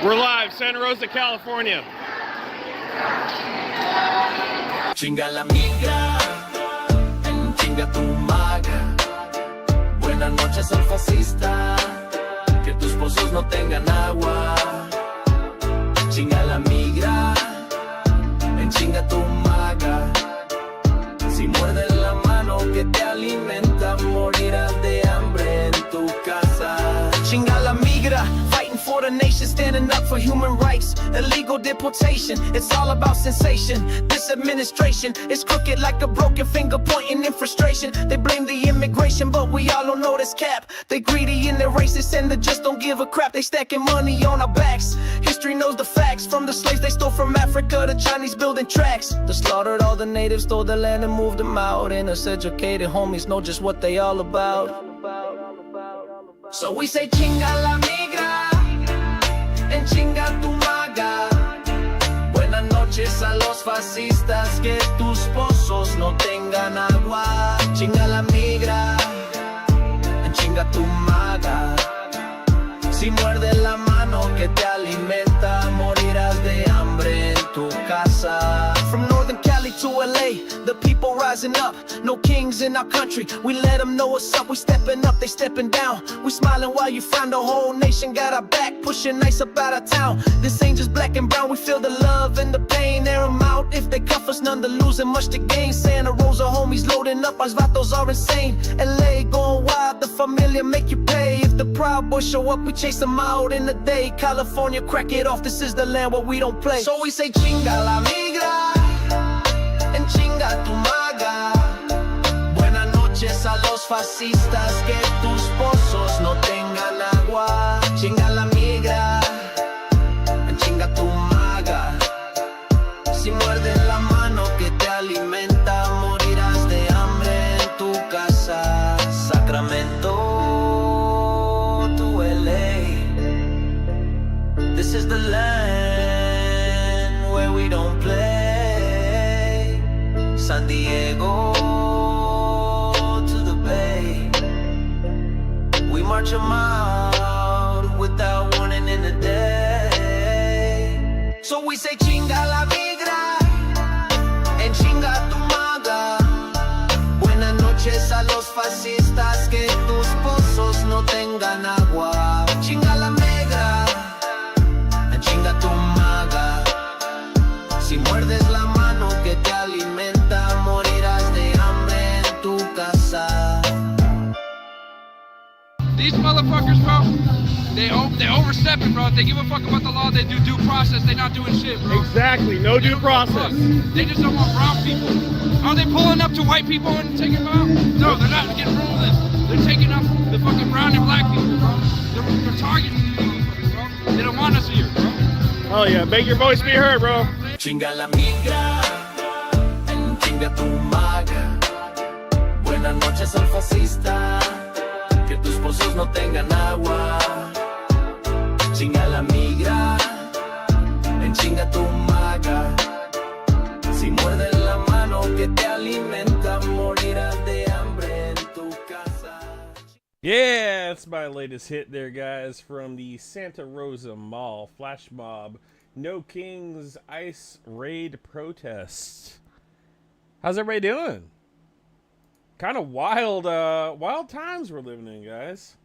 We're live, Santa Rosa, California. Chinga la migra, chinga tu maga. Buenas noches al fascista, que tus pozos no tengan agua. Chinga la migra, chinga tu maga. Si muerdes la mano que te alimenta, morirás de hambre en tu casa. Chinga la migra, fighting for the nation, standing up for human rights. Illegal deportation, it's all about sensation. This administration is crooked like a broken finger pointing in frustration. They blame the immigration, but we all don't know this cap. They greedy and they're racist and they just don't give a crap. They stacking money on our backs. History knows the facts. From the slaves they stole from Africa, the Chinese building tracks. They slaughtered all the natives, stole the land and moved them out. And us educated homies know just what they all about. So we say chinga la migra, en chinga tu maga. Buenas noches a los fascistas, que tus pozos no tengan agua. Chinga la migra, en chinga tu maga. Si muerdes la mano que te alimenta, morirás de hambre en tu casa. From Northern Cali to LA, the people rising up. No kings in our country, we let them know what's up. We stepping up, they stepping down. We smiling while you frown, the whole nation got our back. Pushing nice up out of town. This ain't just black and brown, we feel the love and the pain. Air them out, if they cuff us, none to lose and much to gain. Santa Rosa homies loading up, our vatos are insane. LA going wild, the familia make you pay. If the Proud Boys show up, we chase them out in the day. California, crack it off, this is the land where we don't play. So we say chinga la migra, en chinga tu maga. Buenas noches a los fascistas, que tus pozos no tengan agua. Chinga la migra, en chinga tu maga. Si muerdes la mano que te alimenta, morirás de hambre en tu casa. Sacramento to LA, this is the land where we don't play. San Diego to the Bay, we march them out without warning in the day. So we say chinga la migra, en chinga tu maga. Buenas noches a los fascistas, que tus pozos no tengan agua. Chinga la migra, en chinga tu maga. Si muerdes la mano que te alimenta, morirás de hambre en tu casa. These motherfuckers, bro, they overstepping, bro. If they give a fuck about the law, they do due process. They not doing shit, bro. Exactly, no due process. They just don't want brown people. Are they pulling up to white people and taking them out? No, they're not getting rid of them. They're taking up the fucking brown and black people, bro. They're targeting these motherfuckers, bro. They don't want us here, bro. Oh yeah, make your voice be heard, bro. Chinga la migra, en chinga tu maga. Buenas noches al fascista, que tus pozos no tengan agua. Chinga la migra, en chinga tu maga. Si muerdes la mano que te alimenta, morirás de hambre en tu casa. Yeah, that's my latest hit there, guys, from the Santa Rosa Mall flash mob No Kings Ice Raid protest. How's everybody doing? Kind of wild times we're living in, guys.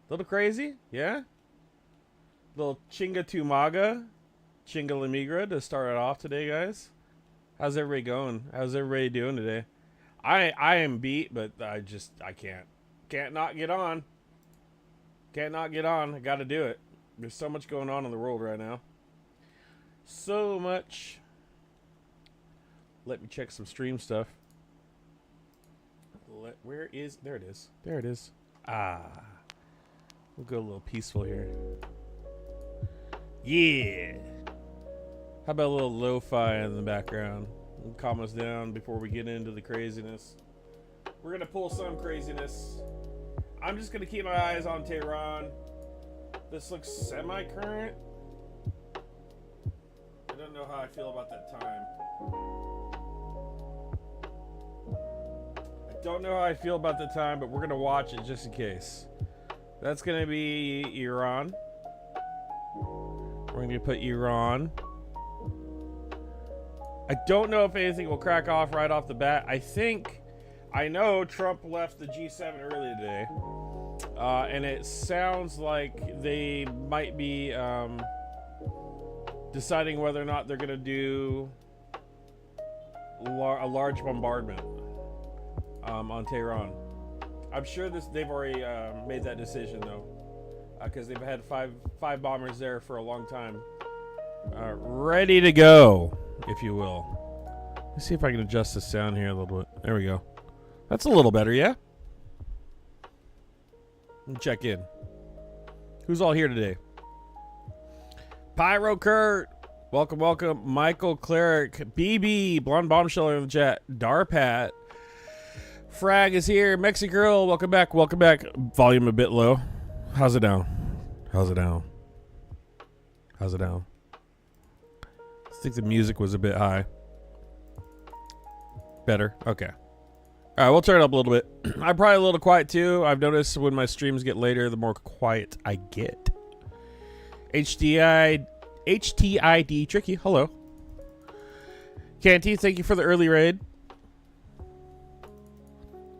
A little crazy, yeah? Little Chinga tu maga, Chinga la migra to start it off today, guys. How's everybody going? How's everybody doing today? I am beat, but I can't not get on. Can't not get on. I gotta do it. There's so much going on in the world right now. So much. Let me check some stream stuff. Where is... There it is. There it is. Ah. We'll go a little peaceful here. Yeah. How about a little lo-fi in the background? We'll calm us down before we get into the craziness. We're going to pull some craziness. I'm just going to keep my eyes on Tehran. This looks semi-current. I don't know how I feel about that time. Don't know how I feel about the time, but we're going to watch it just in case. That's going to be Iran. We're going to put Iran. I don't know if anything will crack off right off the bat. I know Trump left the G7 early today. And it sounds like they might be deciding whether or not they're going to do a large bombardment on Tehran. I'm sure they've already made that decision, though, because they've had five bombers there for a long time. Ready to go, if you will. Let's see if I can adjust the sound here a little bit. There we go. That's a little better, yeah? Check in. Who's all here today? Pyro Kurt. Welcome, welcome. Michael Cleric. BB. Blonde Bombshell in the chat. Darpat. Frag is here. Mexi Girl. Welcome back. Welcome back. Volume a bit low. How's it down? How's it down? How's it down? I think the music was a bit high. Better? Okay. All right, we'll turn it up a little bit. I'm probably a little quiet too. I've noticed when my streams get later, the more quiet I get. HTID Tricky, hello. Canty, thank you for the early raid.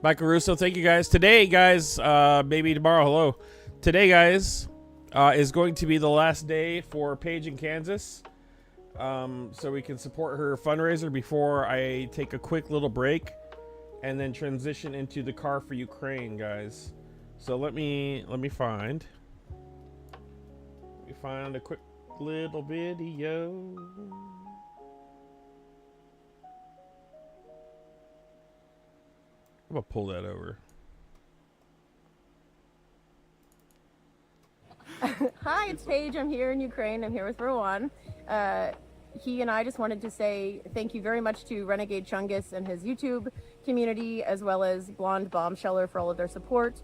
Michael Russo, thank you guys. Today, guys, maybe tomorrow, hello. Today, guys, is going to be the last day for Paige in Kansas. So we can support her fundraiser before I take a quick little break and then transition into the Car for Ukraine, guys. So let me find a quick little video. I'm gonna pull that over. Hi, it's Paige. I'm here in Ukraine. I'm here with Rowan. He and I just wanted to say thank you very much to Renegade Chungus and his YouTube community, as well as Blonde Bombsheller for all of their support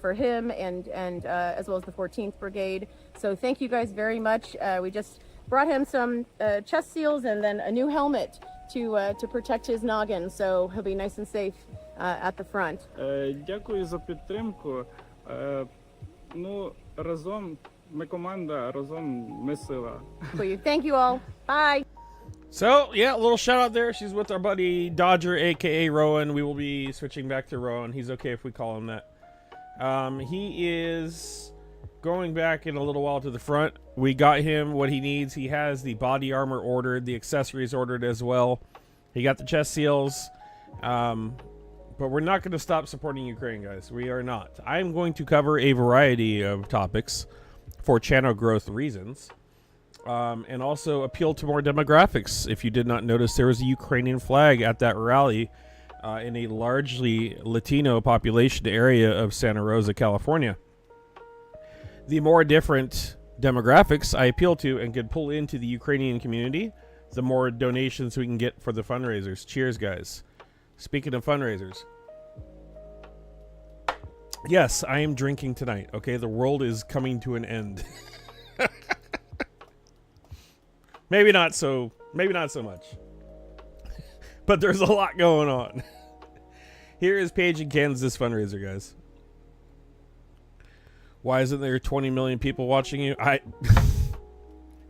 for him and as well as the 14th Brigade. So thank you guys very much. We just brought him some chest seals and then a new helmet to protect his noggin, so he'll be nice and safe at the front. Дякую за підтримку. Ну, разом ми команда, разом ми сила. Thank you all. Bye. So, yeah, a little shout out there. She's with our buddy Dodger, aka Rowan. We will be switching back to Rowan. He's okay if we call him that. He is going back in a little while to the front. We got him what he needs. He has the body armor ordered, the accessories ordered as well. He got the chest seals. But we're not going to stop supporting Ukraine, guys. We are not. I'm going to cover a variety of topics for channel growth reasons. And also appeal to more demographics. If you did not notice, there was a Ukrainian flag at that rally in a largely Latino population area of Santa Rosa, California. The more different demographics I appeal to and could pull into the Ukrainian community, the more donations we can get for the fundraisers. Cheers, guys. Speaking of fundraisers. Yes, I am drinking tonight. Okay, the world is coming to an end. Maybe not so much. But there's a lot going on. Here is Paige in Kansas fundraiser, guys. Why isn't there 20 million people watching you?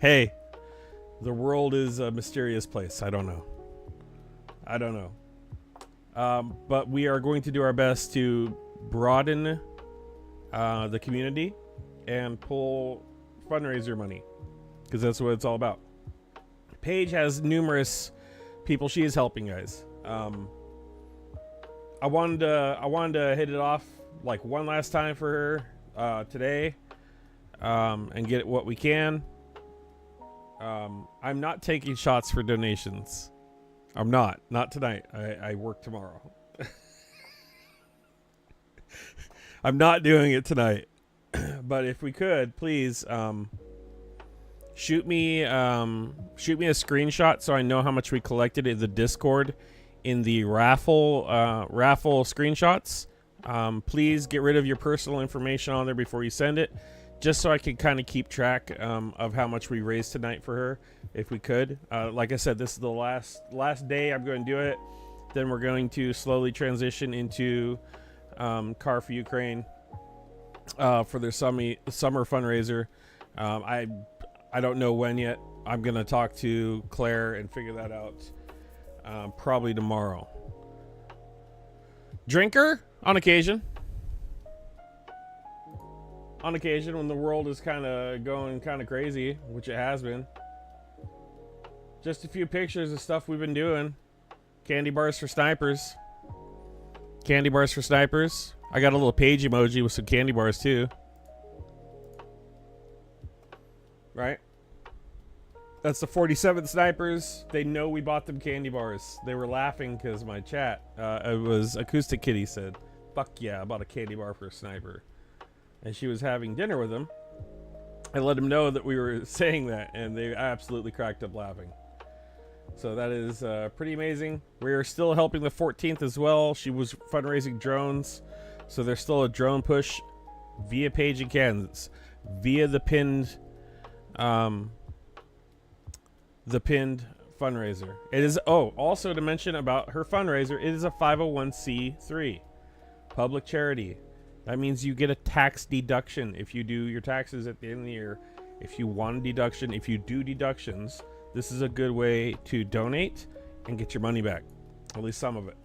Hey, the world is a mysterious place. I don't know. But we are going to do our best to broaden the community and pull fundraiser money, because that's what it's all about. Paige has numerous people she is helping, guys. I wanted to hit it off like one last time for her today, and get what we can. I'm not taking shots for donations. I'm not tonight. I work tomorrow. I'm not doing it tonight. But if we could, please shoot me a screenshot so I know how much we collected in the Discord in the raffle screenshots. Please get rid of your personal information on there before you send it, just so I can kind of keep track of how much we raised tonight for her, if we could. Like I said, this is the last day I'm going to do it. Then we're going to slowly transition into Car for Ukraine for their summer fundraiser. I don't know when yet. I'm gonna talk to Claire and figure that out probably tomorrow. Drinker on occasion. On occasion, when the world is kind of going kind of crazy, which it has been. Just a few pictures of stuff we've been doing. Candy bars for snipers. Candy bars for snipers. I got a little page emoji with some candy bars too. Right? That's the 47th snipers. They know we bought them candy bars. They were laughing because my chat, it was Acoustic Kitty said, fuck yeah, I bought a candy bar for a sniper. And she was having dinner with them. I let them know that we were saying that, and they absolutely cracked up laughing. So that is pretty amazing. We are still helping the 14th as well. She was fundraising drones. So there's still a drone push via Paige and Kansas, via the pinned fundraiser. It is, oh, also to mention about her fundraiser, it is a 501c3 public charity. That means you get a tax deduction if you do your taxes at the end of the year. If you want a deduction, if you do deductions, this is a good way to donate and get your money back, at least some of it.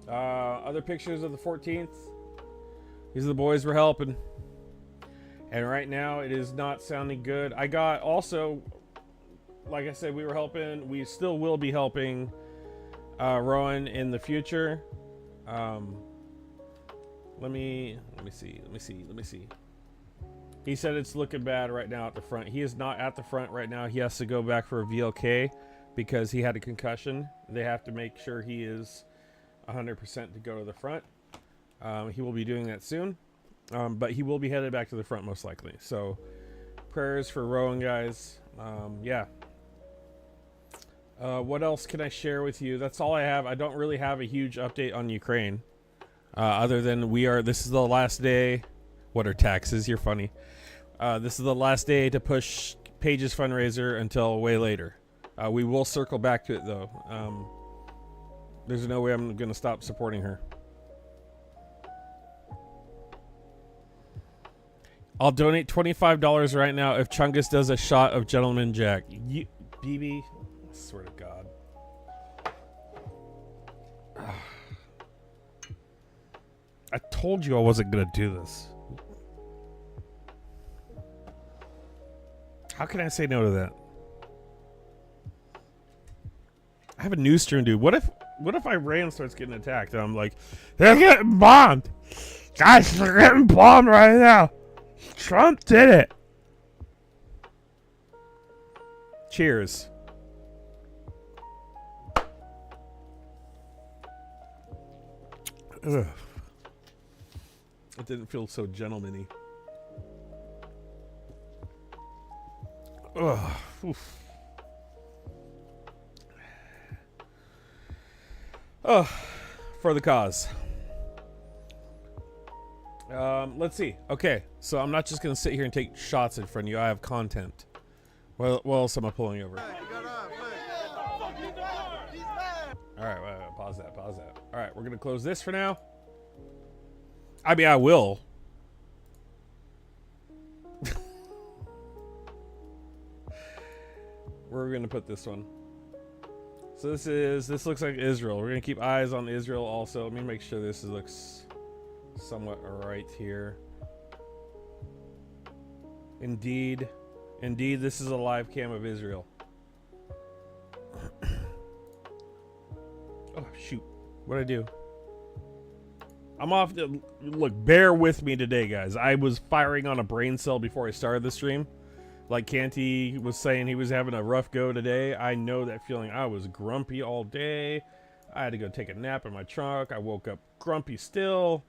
Other pictures of the 14th. These are the boys we're helping. And right now it is not sounding good. I got also, like I said, we were helping. We still will be helping Rowan in the future. Let me see. He said it's looking bad right now at the front. He is not at the front right now. He has to go back for a VLK because he had a concussion. They have to make sure he is 100% to go to the front. He will be doing that soon. But he will be headed back to the front most likely. So prayers for Rowan, guys. Yeah. What else can I share with you? That's all I have. I don't really have a huge update on Ukraine. Other than this is the last day. What are taxes? You're funny. This is the last day to push Paige's fundraiser until way later. We will circle back to it though. There's no way I'm going to stop supporting her. I'll donate $25 right now if Chungus does a shot of Gentleman Jack. BB, I swear to God. I told you I wasn't going to do this. How can I say no to that? I have a news stream, dude. What if Iran starts getting attacked and I'm like, they're getting bombed. Guys, they're getting bombed right now. Trump did it. Cheers. Ugh. It didn't feel so gentleman-y. Ugh. Oof. Oh, for the cause. Let's see. Okay, so I'm not just gonna sit here and take shots in front of you. I have content. What else am I pulling over? All right, wait, pause that. All right, we're gonna close this for now. I mean, I will. Where are we gonna put this one? So this looks like Israel. We're gonna keep eyes on Israel also. Let me make sure this looks somewhat right here. Indeed, this is a live cam of Israel. Oh shoot, what'd I do? I'm off to look. Bear with me today, guys. I was firing on a brain cell before I started the stream. Like Canty was saying, he was having a rough go today. I know that feeling. I was grumpy all day. I had to go take a nap in my truck. I woke up grumpy still.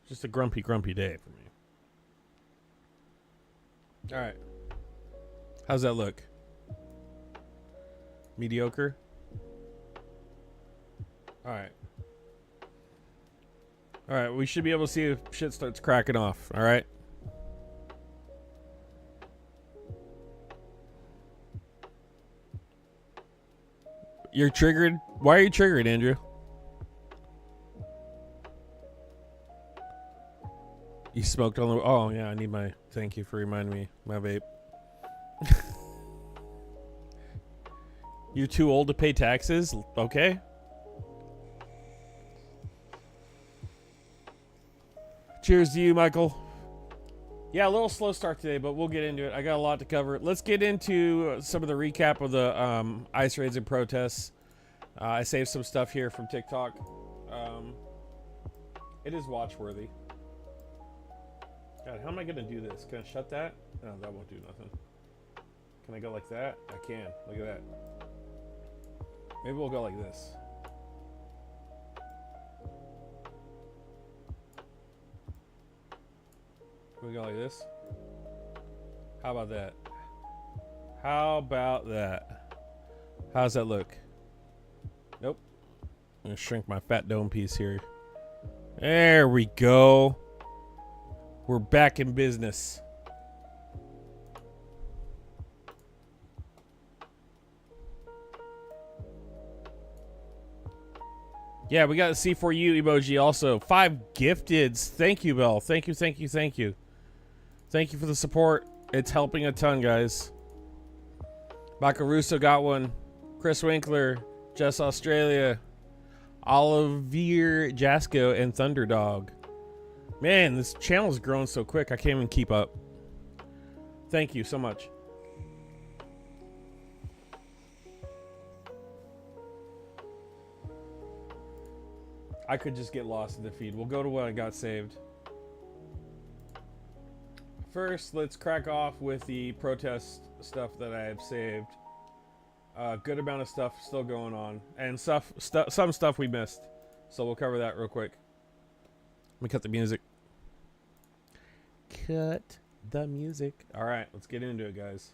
Just a grumpy day for me. All right. How's that look? Mediocre? All right. All right, we should be able to see if shit starts cracking off. All right. You're triggered? Why are you triggered, Andrew? You smoked on the... Oh, yeah, I need my... Thank you for reminding me. My vape. You're too old to pay taxes? Okay. Cheers to you, Michael. Yeah, a little slow start today, but we'll get into it. I got a lot to cover. Let's get into some of the recap of the ICE raids and protests. I saved some stuff here from TikTok. It is watchworthy. God, how am I going to do this? Can I shut that? No, that won't do nothing. Can I go like that? I can. Look at that. Maybe we'll go like this. Can we go like this? How about that? How about that? How's that look? Nope. I'm gonna shrink my fat dome piece here. There we go. We're back in business. Yeah, we got a C4U emoji also. 5 gifteds. Thank you, Belle. Thank you, thank you, thank you. Thank you for the support. It's helping a ton, guys. Michael Russo got one. Chris Winkler, Jess Australia, Olivier Jasco, and Thunderdog. Man, this channel's growing so quick, I can't even keep up. Thank you so much. I could just get lost in the feed. We'll go to what I got saved. First, let's crack off with the protest stuff that I have saved. Good amount of stuff still going on, and some stuff we missed. So we'll cover that real quick. Let me cut the music. Cut the music. All right, let's get into it, guys.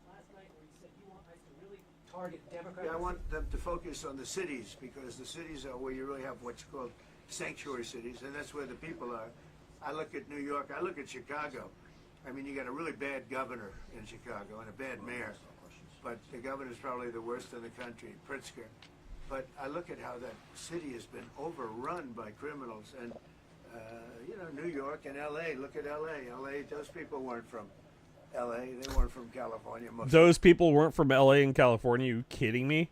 Last night, where you said you want us to really target Democrats. Yeah, I want them to focus on the cities, because the cities are where you really have what's called sanctuary cities, and that's where the people are. I look at New York, I look at Chicago. I mean, you got a really bad governor in Chicago and a bad mayor, but the governor's probably the worst in the country, Pritzker. But I look at how that city has been overrun by criminals, and you know, New York and L.A. Look at L.A. L.A. Those people weren't from L.A. They weren't from California. Those people weren't from L.A. and California. Are you kidding me?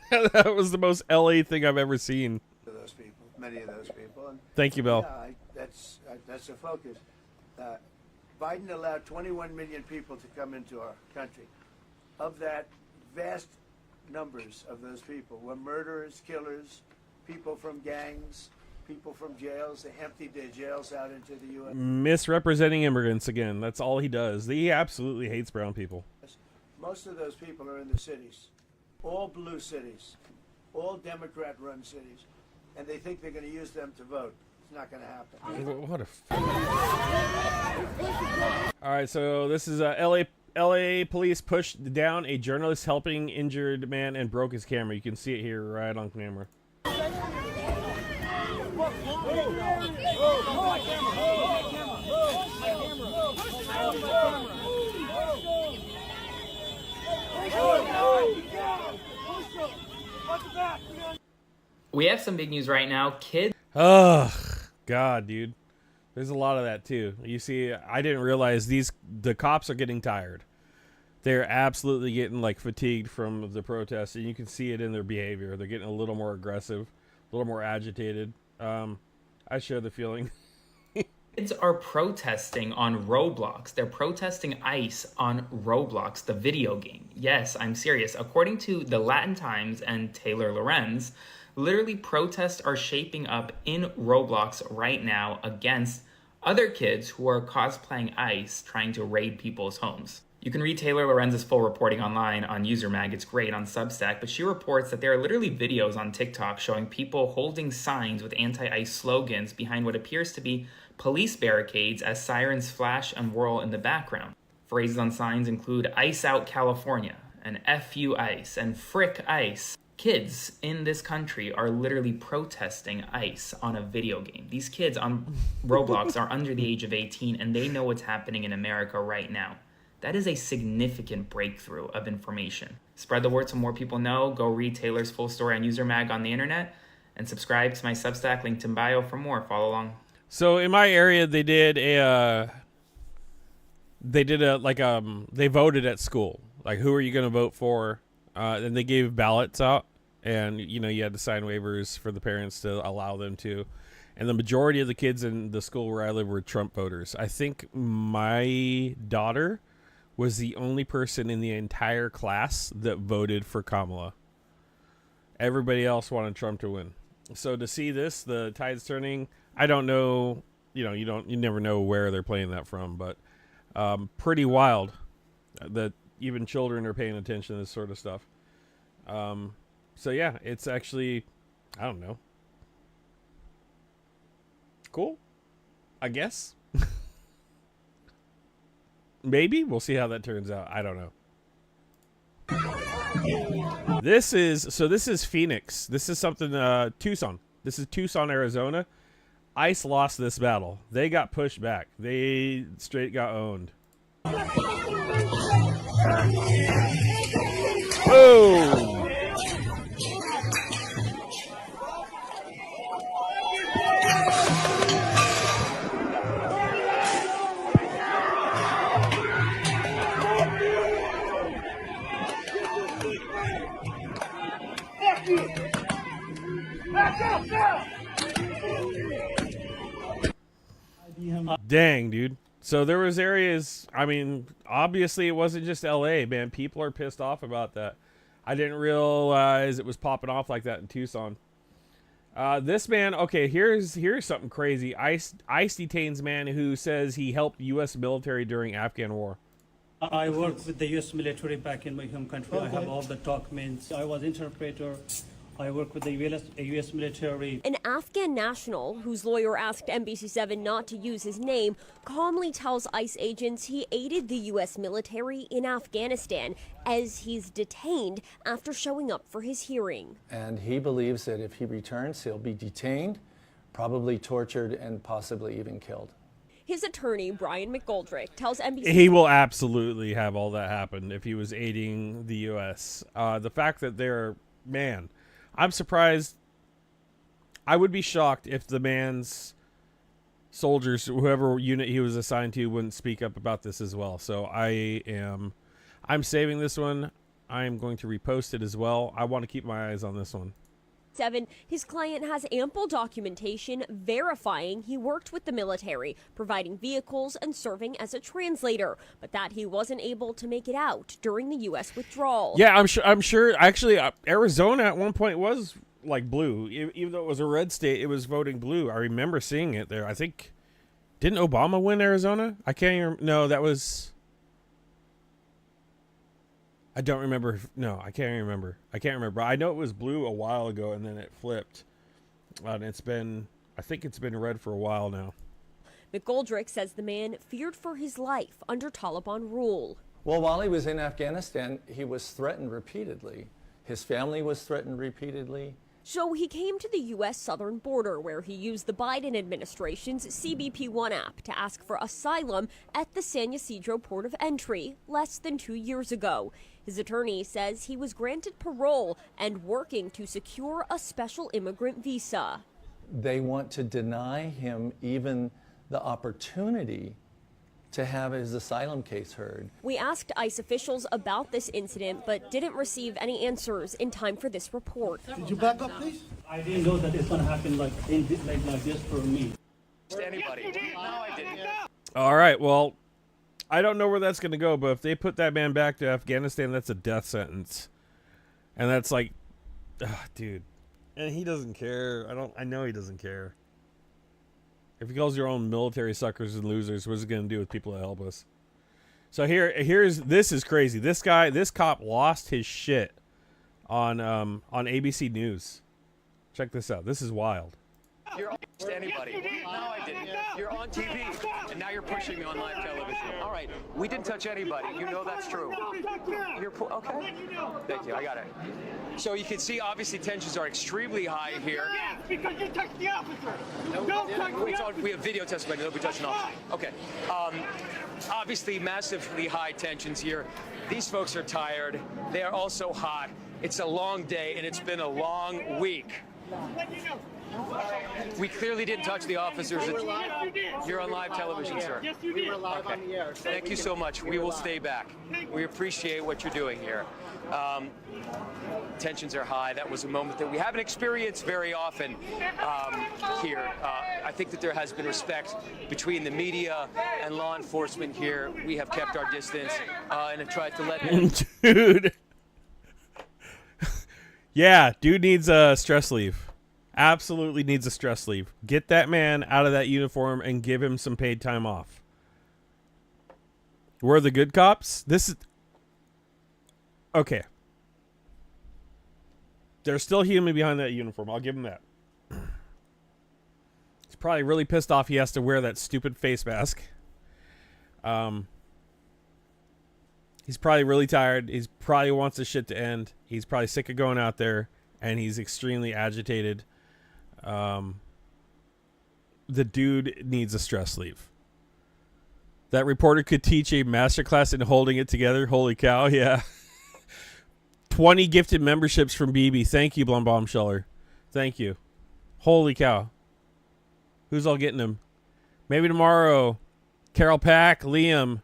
That was the most L.A. thing I've ever seen. Those people, many of those people. And thank you, Bill. yeah, that's the focus. Biden allowed 21 million people to come into our country. Of that, vast numbers of those people were murderers, killers, people from gangs, people from jails. They emptied their jails out into the U.S. Misrepresenting immigrants again. That's all he does. He absolutely hates brown people. Most of those people are in the cities, all blue cities, all Democrat-run cities, and they think they're going to use them to vote. It's not going to happen. What a... All right, so this is LA police pushed down a journalist helping injured man and broke his camera. You can see it here right on camera. We have some big news right now. Kids. Oh, God, dude. There's a lot of that, too. You see, I didn't realize the cops are getting tired. They're absolutely getting, like, fatigued from the protests, and you can see it in their behavior. They're getting a little more aggressive, a little more agitated. I share the feeling. Kids are protesting on Roblox. They're protesting ICE on Roblox, the video game. Yes, I'm serious. According to the Latin Times and Taylor Lorenz, literally protests are shaping up in Roblox right now against other kids who are cosplaying ICE trying to raid people's homes. You can read Taylor Lorenz's full reporting online on UserMag. It's great on Substack, but she reports that there are literally videos on TikTok showing people holding signs with anti-ICE slogans behind what appears to be police barricades as sirens flash and whirl in the background. Phrases on signs include "Ice out California" and "F you ICE" and "Frick ICE." Kids in this country are literally protesting ICE on a video game. These kids on Roblox are under the age of 18 and they know what's happening in America right now. That is a significant breakthrough of information. Spread the word so more people know. Go read Taylor's full story on UserMag on the internet and subscribe to my Substack linked in bio for more. Follow along. So in my area, they did they voted at school. Like, who are you going to vote for? And they gave ballots out, and you had to sign waivers for the parents to allow them to. And the majority of the kids in the school where I live were Trump voters. I think my daughter was the only person in the entire class that voted for Kamala. Everybody else wanted Trump to win. So to see this, the tides turning, I don't know, you never know where they're playing that from, but pretty wild that even children are paying attention to this sort of stuff. So yeah, it's actually, I don't know. Cool, I guess. Maybe we'll see how that turns out. I don't know. This is Phoenix. This is something Tucson. This is Tucson, Arizona. ICE lost this battle. They got pushed back. They straight got owned. Oh. Dang, dude. So there was areas, I mean, obviously it wasn't just LA, man. People are pissed off about that. I didn't realize it was popping off like that in Tucson. This man, okay, here's something crazy. ICE detains man who says he helped U.S. military during Afghan war. I worked with the U.S. military back in my home country. Okay. I have all the documents. I was interpreter. I work with the U.S. military. An Afghan national, whose lawyer asked NBC7 not to use his name, calmly tells ICE agents he aided the U.S. military in Afghanistan as he's detained after showing up for his hearing. And he believes that if he returns, he'll be detained, probably tortured, and possibly even killed. His attorney, Brian McGoldrick, tells NBC... He will absolutely have all that happen if he was aiding the U.S. The fact that they're... Man... I'm surprised. I would be shocked if the man's soldiers, whoever unit he was assigned to, wouldn't speak up about this as well. So I'm saving this one. I'm going to repost it as well. I want to keep my eyes on this one. His client has ample documentation verifying he worked with the military, providing vehicles and serving as a translator, but that he wasn't able to make it out during the U.S. withdrawal. Yeah, I'm sure. Actually, Arizona at one point was like blue. Even though it was a red state, it was voting blue. I remember seeing it there. I think, didn't Obama win Arizona? I can't even. No, that was... I don't remember. No, I can't remember. I know it was blue a while ago, and then it flipped. And I think it's been red for a while now. McGoldrick says the man feared for his life under Taliban rule. Well, while he was in Afghanistan, he was threatened repeatedly. His family was threatened repeatedly. So he came to the U.S. southern border, where he used the Biden administration's CBP-1 app to ask for asylum at the San Ysidro port of entry less than 2 years ago. His attorney says he was granted parole and working to secure a special immigrant visa. They want to deny him even the opportunity to have his asylum case heard. We asked ICE officials about this incident, but didn't receive any answers in time for this report. Did you back up, please? I didn't know that it's going to happen like this for me. Anybody? No, I didn't. All right, well, I don't know where that's going to go, but if they put that man back to Afghanistan, that's a death sentence. And that's like, dude. And he doesn't care. I know he doesn't care. If he calls your own military suckers and losers, what's it going to do with people that help us? So this is crazy. This cop lost his shit on ABC News. Check this out. This is wild. You're to anybody. No, I didn't. You're on TV, and now you're pushing me on live television. All right, we didn't touch anybody. You know that's true. You're okay. Thank you. I got it. So you can see, obviously, tensions are extremely high here. Yes, because you touched the officer. We have video testimony. Nobody touched an officer. Okay. Obviously, massively high tensions here. These folks are tired. They are also hot. It's a long day, and it's been a long week. We clearly didn't touch the officers. You're on live television, sir. Yes, you did. We were live on the air. Thank you so much. We will stay back. We appreciate what you're doing here. Tensions are high. That was a moment that we haven't experienced very often here. I think that there has been respect between the media and law enforcement here. We have kept our distance and have tried to let them. Dude. Yeah, dude needs a stress leave. Absolutely needs a stress leave. Get that man out of that uniform and give him some paid time off. We're the good cops. This is okay. There's still human behind that uniform. I'll give him that. He's probably really pissed off he has to wear that stupid face mask. He's probably really tired. He's probably wants this shit to end. He's probably sick of going out there, and he's extremely agitated. The dude needs a stress leave. That reporter could teach a masterclass in holding it together. Holy cow, yeah. 20 gifted memberships from BB. Thank you, Blonde Bombsheller. Thank you. Holy cow. Who's all getting them? Maybe tomorrow. Carol Pack, Liam,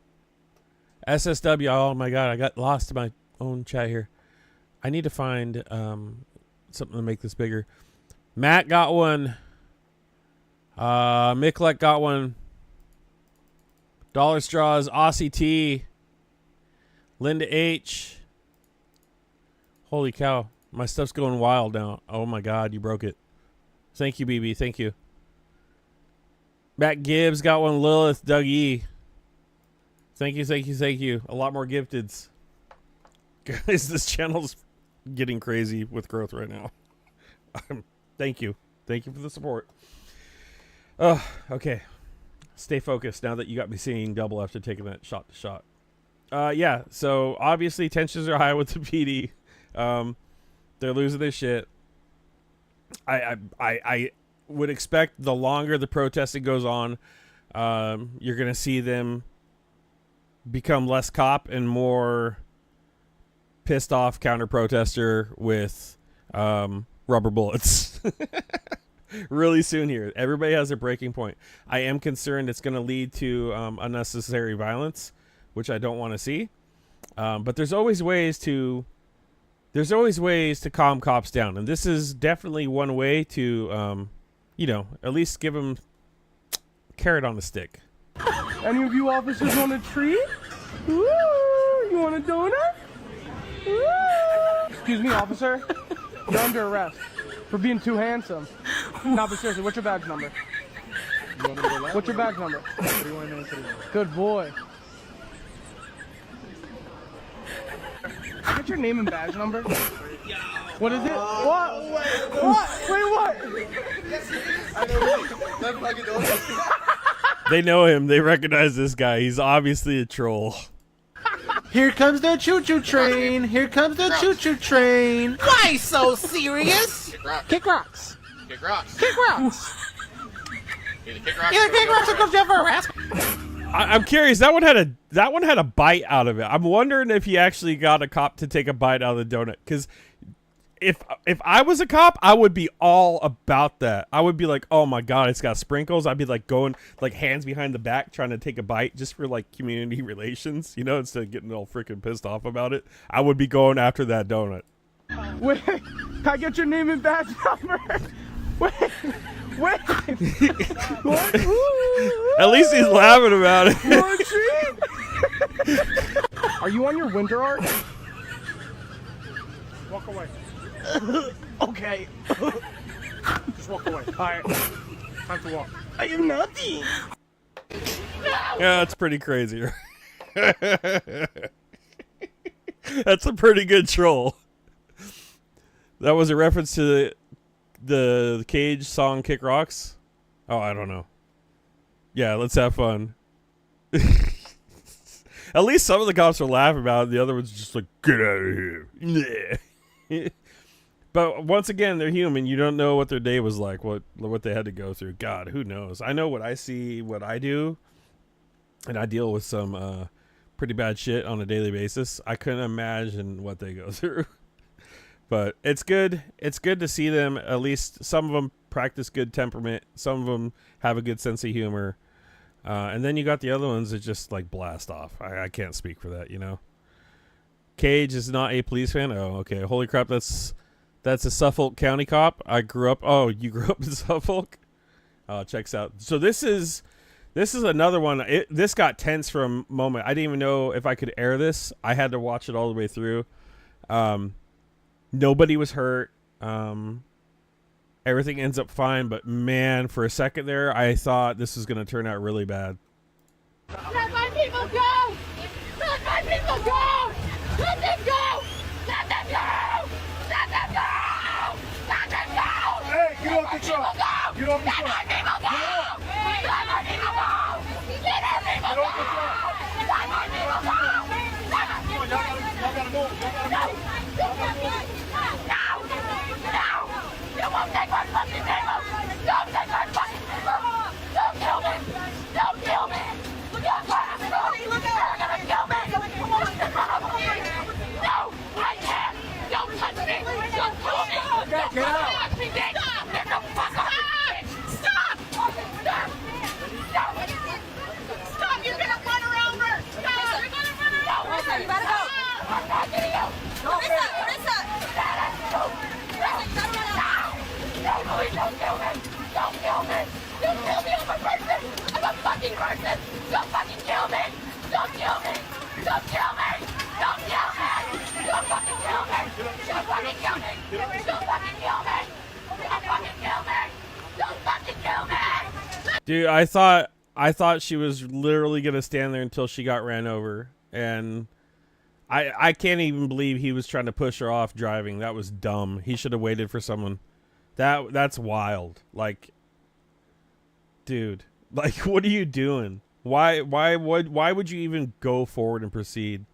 SSW. Oh my god, I got lost in my own chat here. I need to find something to make this bigger. Matt got one. Miklek got one. Dollar Straws, Aussie T, Linda H. Holy cow. My stuff's going wild now. Oh my god, you broke it. Thank you, BB. Thank you. Matt Gibbs got one. Lilith, Doug E. Thank you, thank you, thank you. A lot more gifteds. Guys, this channel's getting crazy with growth right now. Thank you. Thank you for the support. Oh, okay. Stay focused now that you got me seeing double after taking that shot to shot. Yeah, so obviously tensions are high with the PD. They're losing their shit. I would expect the longer the protesting goes on, you're going to see them become less cop and more pissed off counter protester with rubber bullets. Really soon here. Everybody has a breaking point. I am concerned it's going to lead to unnecessary violence, which I don't want to see. But there's always ways to calm cops down, and this is definitely one way to at least give them carrot on the stick. Any of you officers want a treat? Woo! You want a donut? Woo! Excuse me, officer. You're under arrest for being too handsome. No, but seriously, what's your badge number? What's your badge number? 3193. Good boy. I get your name and badge number? What is it? What? Wait, what? They know him. They recognize this guy. He's obviously a troll. Here comes the choo-choo train. Here comes the choo-choo train. Why so serious? Kick rocks. Kick rocks. Kick rocks. Either kick rocks. Either kick rocks or come down for harassment. I'm curious. That one had a bite out of it. I'm wondering if he actually got a cop to take a bite out of the donut. Because if I was a cop, I would be all about that. I would be like, oh my god, it's got sprinkles. I'd be like going like hands behind the back trying to take a bite just for like community relations, instead of getting all freaking pissed off about it. I would be going after that donut. Wait, can I get your name and badge number? Wait. What? At least he's laughing about it. Are you on your winter art? Walk away. Okay. Just walk away. Alright. Time to walk. I am nothing. Yeah, that's pretty crazy. That's a pretty good troll. That was a reference to the Cage song Kick Rocks. Oh, I don't know. Yeah, let's have fun. At least some of the cops are laughing about it. The other one's just like, get out of here. But once again, they're human. You don't know what their day was like, what they had to go through. God, who knows? I know what I see, what I do, and I deal with some pretty bad shit on a daily basis. I couldn't imagine what they go through. But it's good. It's good to see them, at least some of them, practice good temperament. Some of them have a good sense of humor. And then you got the other ones that just like blast off. I can't speak for that, you know. Cage is not a police fan. Oh, okay. Holy crap, that's a Suffolk County cop. I grew up. Oh, you grew up in Suffolk? Checks out. So this is another one. This got tense for a moment. I didn't even know if I could air this. I had to watch it all the way through. Nobody was hurt. Everything ends up fine, but man, for a second there, I thought this was going to turn out really bad. Let my people go! Let my people go! Let them go! Let them go! Let them go! Let them go! Hey, get off the truck! Get off the truck! Let my people go! Let my people go! Let our people go! Let my people go! Let my people go! Y'all gotta move! Y'all gotta move! No! No! You won't take my fucking people! Don't take my fucking people! Don't kill me! Don't kill me! You're gonna kill me! No! I can't! Don't touch me! Don't kill me! Don't kill me! Get the fuck off me! Stop! Stop! Stop! Stop! You're gonna run her over! Stop! You're gonna run her over! Marissa, you better go! I'm not getting you! Marissa! No, please don't kill me! Don't kill me! Don't kill me! I'm a person! I'm a fucking person! Don't fucking kill me! Don't kill me! Don't kill me! Don't kill me! Don't fucking kill me! Don't fucking kill me! Don't fucking kill me! Don't fucking kill me! Don't fucking kill me! Dude, I thought she was literally gonna stand there until she got ran over, and I can't even believe he was trying to push her off driving. That was dumb. He should have waited for someone. That's wild. Like, dude, like, what are you doing? Why would you even go forward and proceed?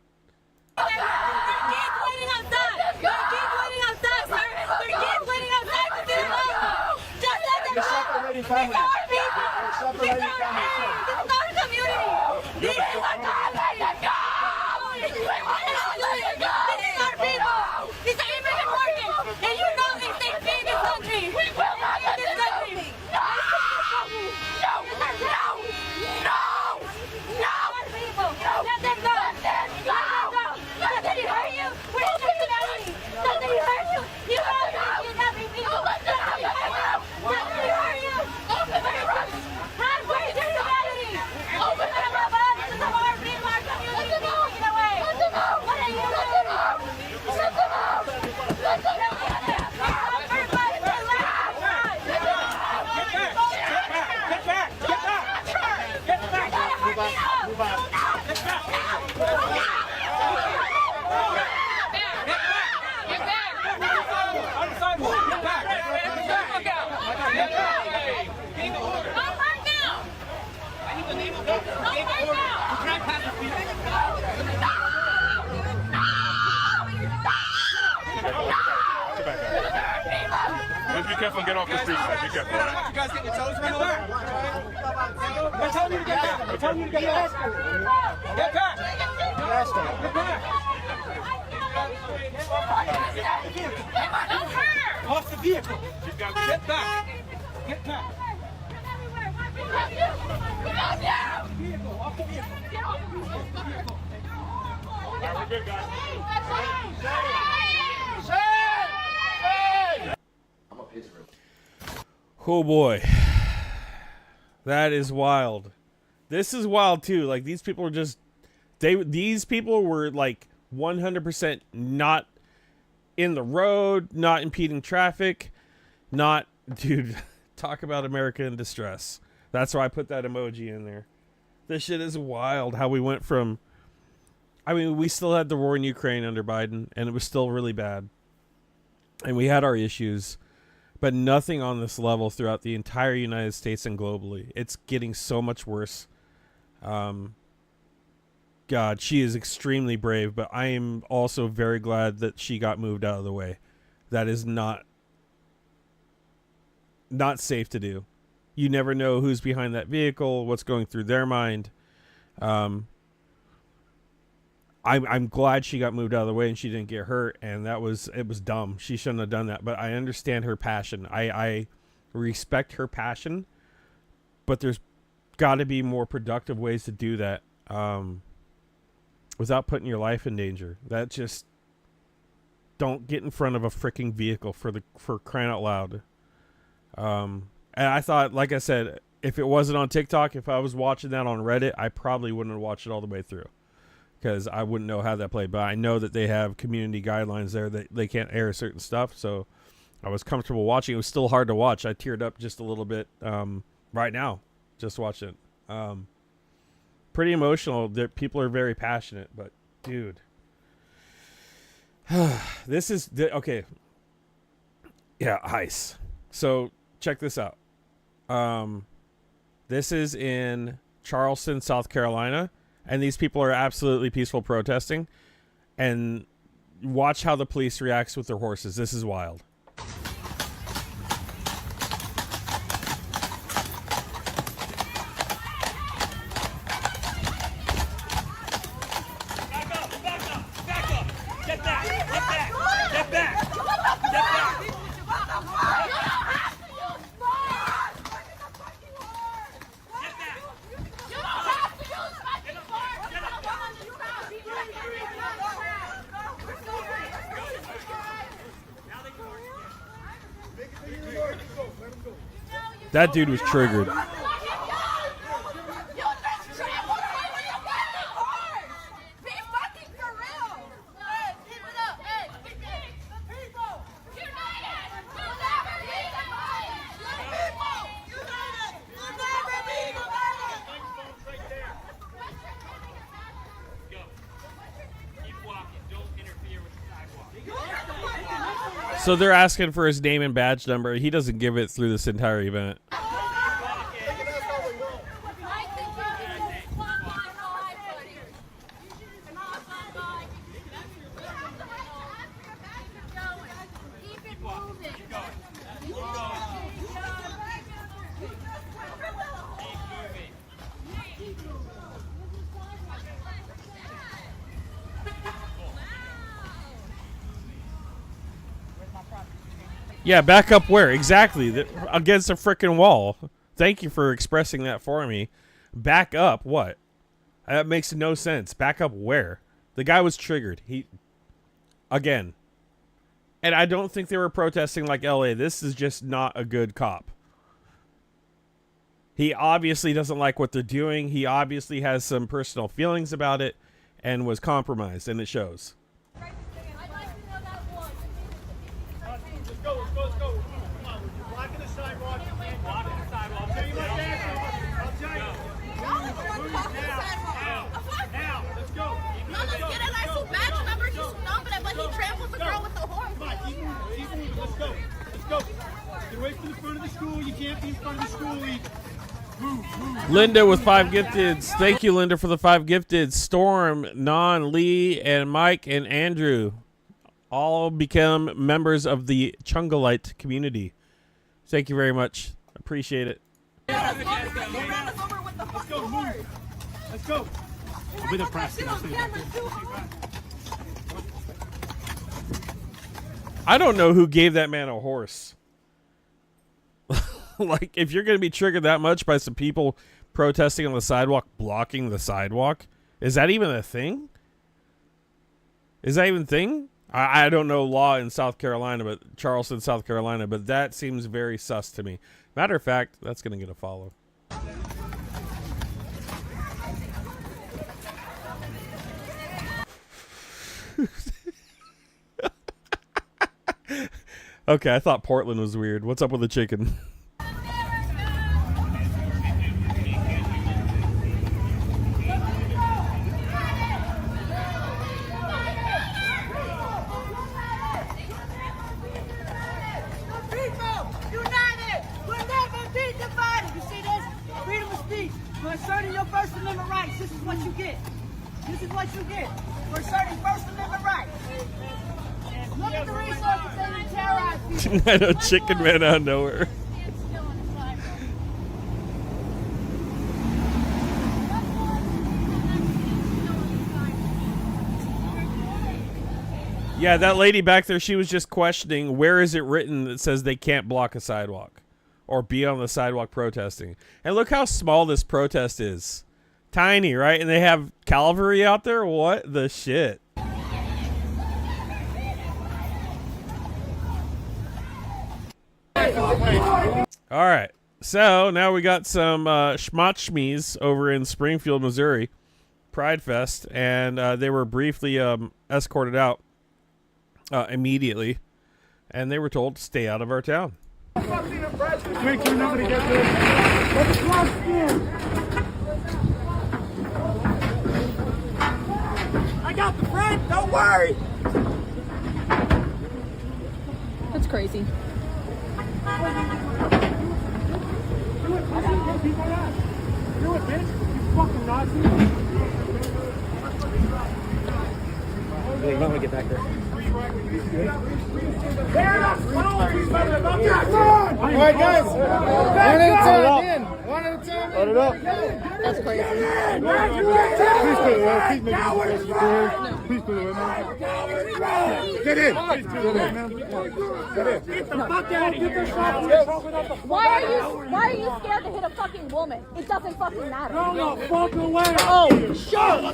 Be careful and get off the street, guys. Be careful. You guys get your toes run over? They're telling you to get back. They're telling you to get back. Get back. Get back. Don't hurt her. Off the vehicle. Get back. Get back. Off the vehicle. All right, we're good, guys. Oh boy, that is wild. This is wild too. Like, these people are just, these people were like 100% not in the road, not impeding traffic, not, dude, talk about America in distress. That's why I put that emoji in there. This shit is wild how we went from, I mean, we still had the war in Ukraine under Biden, and it was still really bad. And we had our issues, but nothing on this level throughout the entire United States and globally. It's getting so much worse. God, she is extremely brave, but I am also very glad that she got moved out of the way. That is not safe to do. You never know who's behind that vehicle, what's going through their mind. I'm glad she got moved out of the way and she didn't get hurt, and it was dumb. She shouldn't have done that, but I understand her passion. I respect her passion, but there's got to be more productive ways to do that without putting your life in danger. That just, don't get in front of a freaking vehicle for crying out loud. And I thought, like I said, if it wasn't on TikTok, if I was watching that on Reddit, I probably wouldn't have watched it all the way through, because I wouldn't know how that played. But I know that they have community guidelines there that they can't air certain stuff, so I was comfortable watching. It was still hard to watch. I teared up just a little bit right now, just watching it. Pretty emotional. People are very passionate, but dude, this is okay. Yeah, ICE. So check this out. This is in Charleston, South Carolina, and these people are absolutely peaceful protesting. And watch how the police reacts with their horses. This is wild. That dude was triggered. So they're asking for his name and badge number. He doesn't give it through this entire event. Yeah, back up where? Exactly. Against a freaking wall. Thank you for expressing that for me. Back up what? That makes no sense. Back up where? The guy was triggered. Again. And I don't think they were protesting like LA. This is just not a good cop. He obviously doesn't like what they're doing. He obviously has some personal feelings about it and was compromised, and it shows. Linda with 5 gifteds. Thank you, Linda, for the 5 gifteds. Storm, Non, Lee, and Mike and Andrew all become members of the Chungalite community. Thank you very much. Appreciate it. Let's go, move. Let's go. With a press. I don't know who gave that man a horse. Like, if you're going to be triggered that much by some people protesting on the sidewalk, blocking the sidewalk, is that even a thing? Is that even a thing? I don't know law in South Carolina, but Charleston, South Carolina, but that seems very sus to me. Matter of fact, that's going to get a follow. Okay, I thought Portland was weird. What's up with the chicken? Asserting your First Amendment rights. This is what you get. This is what you get for asserting First Amendment rights. Look at the resources that you terrorize people. I know, chicken ran out of nowhere. Yeah, that lady back there, she was just questioning, where is it written that says they can't block a sidewalk? or be on the sidewalk protesting. And look how small this protest is. Tiny, right? And they have cavalry out there? What the shit? All right. So now we got some schmotschmies over in Springfield, Missouri. Pride Fest. And they were briefly escorted out immediately. And they were told to stay out of our town. Make sure nobody gets in. I got the friend, don't worry. That's crazy. Do it, bitch. You fucking Nazi. You might want to get back there. Alright guys, one at a time, one at a time. Let it up. That's crazy. Please put it away. Please make it easy. Please put it away, man. Get in. Get in. Get in. Get the fuck out of here. Why are you scared to hit a fucking woman? It doesn't fucking matter. No, fuck away. Oh, sure.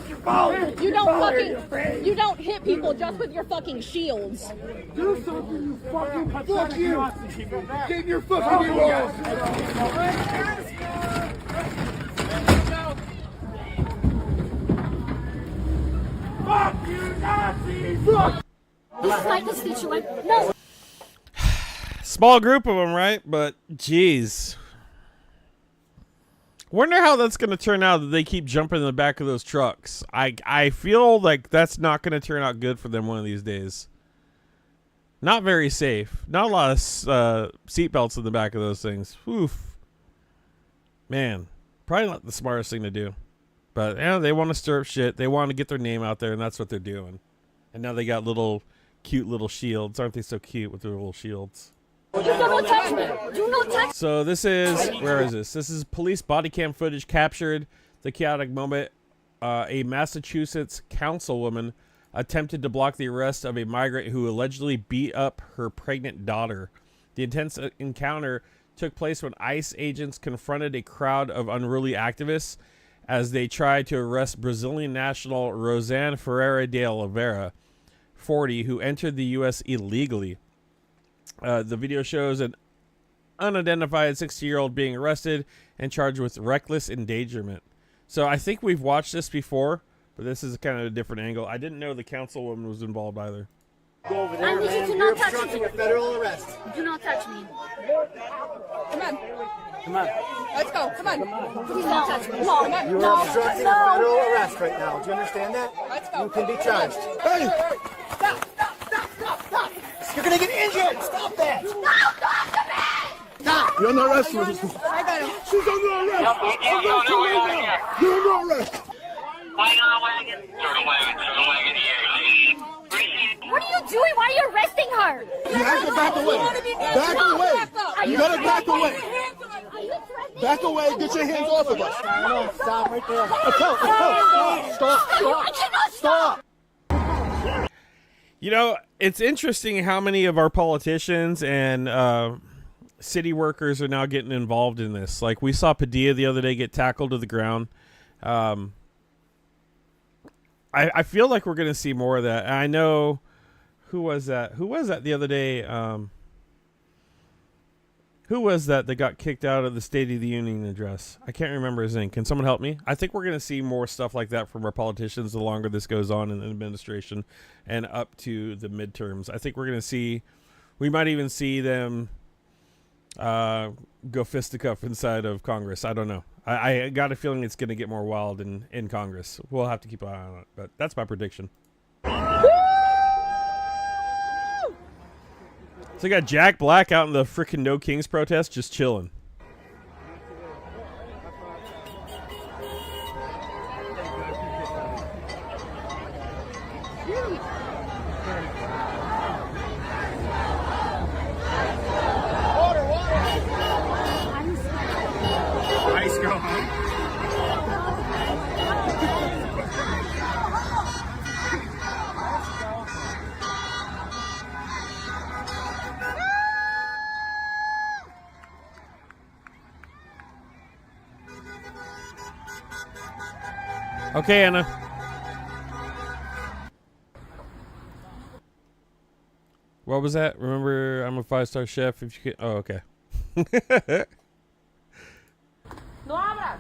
You don't hit people just with your fucking shields. Do something, you fucking fuck you. Get your fucking walls. Fuck you, Nazis! Fuck! This is my constituent. No. Small group of them, right? But, geez. Wonder how that's going to turn out that they keep jumping in the back of those trucks. I feel like that's not going to turn out good for them one of these days. Not very safe. Not a lot of seatbelts in the back of those things. Oof. Man, probably not the smartest thing to do. But, yeah, they want to stir up shit. They want to get their name out there, and that's what they're doing. And now they got cute little shields. Aren't they so cute with their little shields? Do not touch me. Do not touch me. So this is, where is this? This is police body cam footage captured the chaotic moment. A Massachusetts councilwoman attempted to block the arrest of a migrant who allegedly beat up her pregnant daughter. The intense encounter took place when ICE agents confronted a crowd of unruly activists as they tried to arrest Brazilian national Rosanne Ferreira de Oliveira, 40, who entered the U.S. illegally. The video shows an unidentified 60-year-old being arrested and charged with reckless endangerment. So I think we've watched this before, but this is kind of a different angle. I didn't know the councilwoman was involved either. Go over there, man. You're obstructing a federal arrest. Do not touch me. Come on. Come on. Let's go. Come on. Please don't touch me. No, You are obstructing a federal arrest right now. Do you understand that? Let's go. You can be charged. Hey! Stop! You're gonna get injured! Stop that! Stop! You're under arrest. I got him. She's under arrest! You're under arrest! What are you doing? Why are you arresting her? You have to back away. Back away. You gotta back away. Back away. Get your hands off of us. No, stop right there. Stop. You know, it's interesting how many of our politicians and city workers are now getting involved in this. Like, we saw Padilla the other day get tackled to the ground. I feel like we're going to see more of that. And I know, who was that? Who was that the other day? Who was that got kicked out of the State of the Union address? I can't remember his name. Can someone help me? I think we're going to see more stuff like that from our politicians the longer this goes on in the administration and up to the midterms. I think we're going to see, we might even see them go fisticuff inside of Congress. I don't know. I got a feeling it's going to get more wild in Congress. We'll have to keep an eye on it, but that's my prediction. So you got Jack Black out in the freaking No Kings protest, just chilling. Ice go home. Okay, Anna. What was that? Remember, I'm a 5-star chef. If you can. Oh, okay. No abras.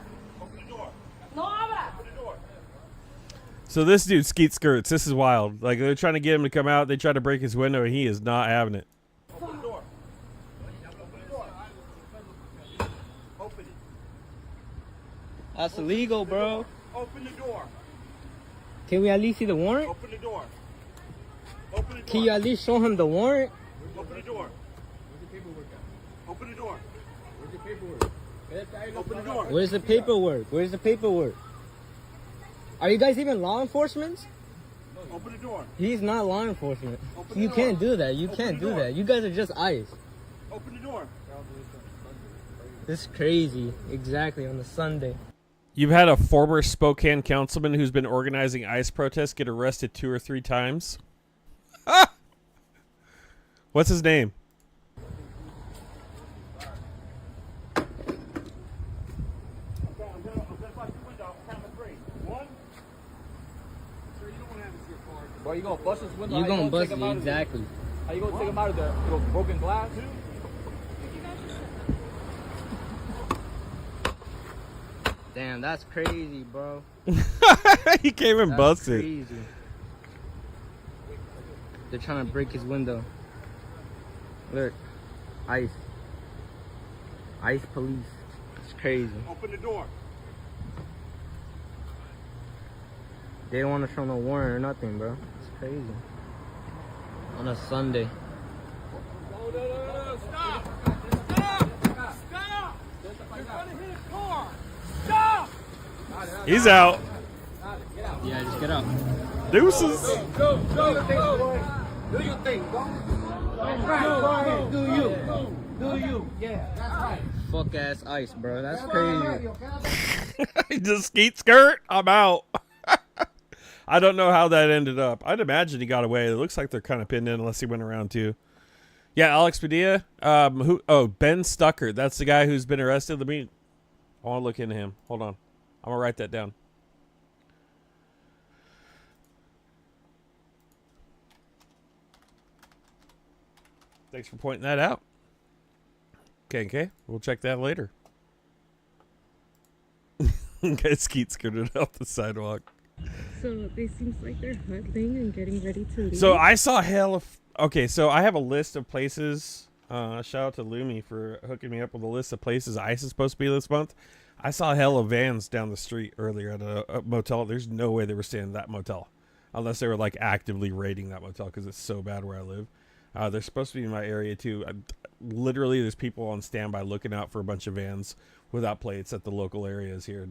No abras. So this dude skeet skirts. This is wild. Like, they're trying to get him to come out. They try to break his window, and he is not having it. Open the door. Open it. That's illegal, bro. Open the door. Can we at least see the warrant? Open the door. Open the door. Can you at least show him the warrant? Open the door. Where's the paperwork at? Open the door. Where's the paperwork? Open the door. Where's the paperwork? Where's the paperwork? Are you guys even law enforcement? Open the door. He's not law enforcement. Open You the can't door. do that. You Open can't the do door. that. You guys are just ICE. Open the door. This is crazy. Exactly, on the Sunday. You've had a former Spokane councilman who's been organizing ICE protests get arrested 2 or 3 times. Ah! What's his name? Bro, you gonna bust his window? You How gonna take bust him me, out of there? exactly. How you gonna take him out of there? With broken glass? Damn, that's crazy, bro. He came and That's busted. Crazy. They're trying to break his window. Look, ICE. ICE police. It's crazy. Open the door. They don't want to show no warrant or nothing, bro. It's crazy. On a Sunday. No, stop! Stop! Stop! You're gonna hit a car! Stop! He's out. Yeah, just get out. Deuces. Go! Do your thing, go! That's right, go ahead, do you. Do you. Yeah, that's right. Fuck ass ICE, bro. That's crazy. He just skeet skirt. I'm out. I don't know how that ended up. I'd imagine he got away. It looks like they're kind of pinned in unless he went around too. Yeah, Alex Padilla. Ben Stucker. That's the guy who's been arrested. I want to look into him. Hold on. I'm gonna write that down. Thanks for pointing that out. Okay. We'll check that later. Guy skeet skirted out the sidewalk. So they seems like they're huddling and getting ready to leave. So I saw hell of... Okay, so I have a list of places. Shout out to Lumi for hooking me up with a list of places ICE is supposed to be this month. I saw hell of vans down the street earlier at a motel. There's no way they were staying in that motel. Unless they were like actively raiding that motel because it's so bad where I live. They're supposed to be in my area too. Literally, there's people on standby looking out for a bunch of vans without plates at the local areas here.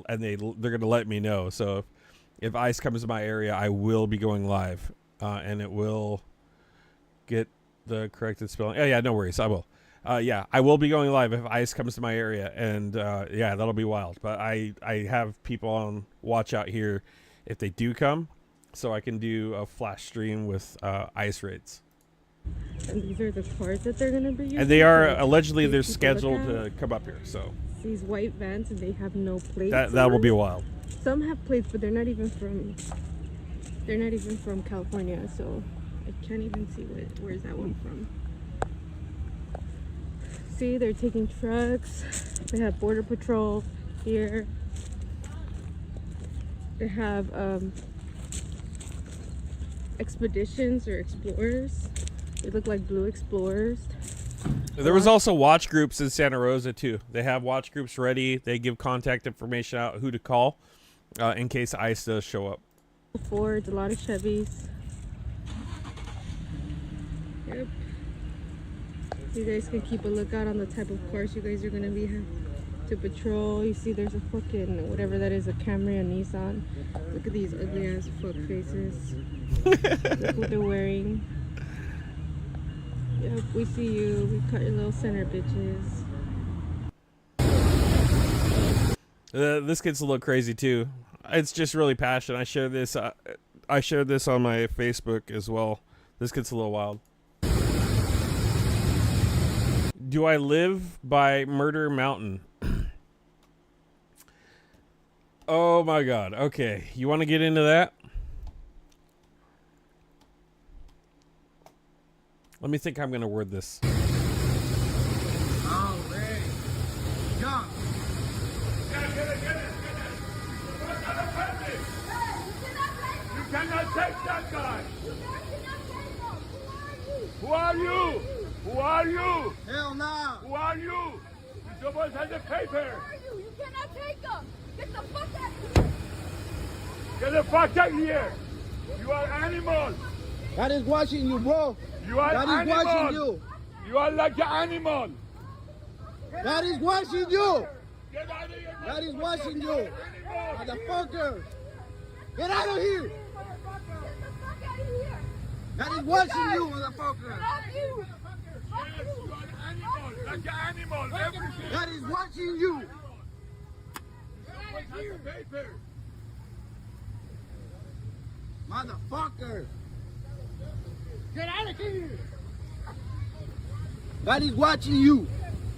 And they're going to let me know. So if ICE comes to my area, I will be going live. And it will get the corrected spelling. Yeah, no worries. I will. Yeah, I will be going live if ICE comes to my area. And yeah, that'll be wild. But I have people on watch out here if they do come. So I can do a flash stream with ICE raids. And these are the cars that they're gonna be using. And they are to allegedly take they're people scheduled around. to come up here. So These white vans and they have no plates. that will on. be wild. Some have plates, but they're not even from California. So I can't even see where's that one from. See, they're taking trucks. They have Border Patrol here. They have expeditions or explorers. They look like blue explorers. There was also watch groups in Santa Rosa too. They have watch groups ready. They give contact information out who to call in case ICE does show up. Fords, a lot of Chevys. Yep. You guys can keep a lookout on the type of cars you guys are gonna be to patrol. You see, there's a fucking whatever that is, a Camry, a Nissan. Look at these ugly ass fuck faces. Look what they're wearing. Yep, we see you. We cut your little center, bitches. This gets a little crazy too. It's just really passionate. I share this on my Facebook as well. This gets a little wild. Do I live by Murder Mountain? Oh my God. Okay. You want to get into that? Let me think how I'm going to word this. Oh, man. John. You cannot take that guy. Who are you? Who are you? Hell no. Who are you? You supposed to have the paper. You cannot take them. Get the fuck out of here. Get the fuck out here. You are animals. God is watching you, bro. You are God is animals. watching you. You are like an animal. God is watching you. Get out of here. God is watching you. Motherfucker. Get out of here. God is watching you, motherfucker. Like an animal. Everything. God is watching you. Motherfucker. Get out of here. God is watching you.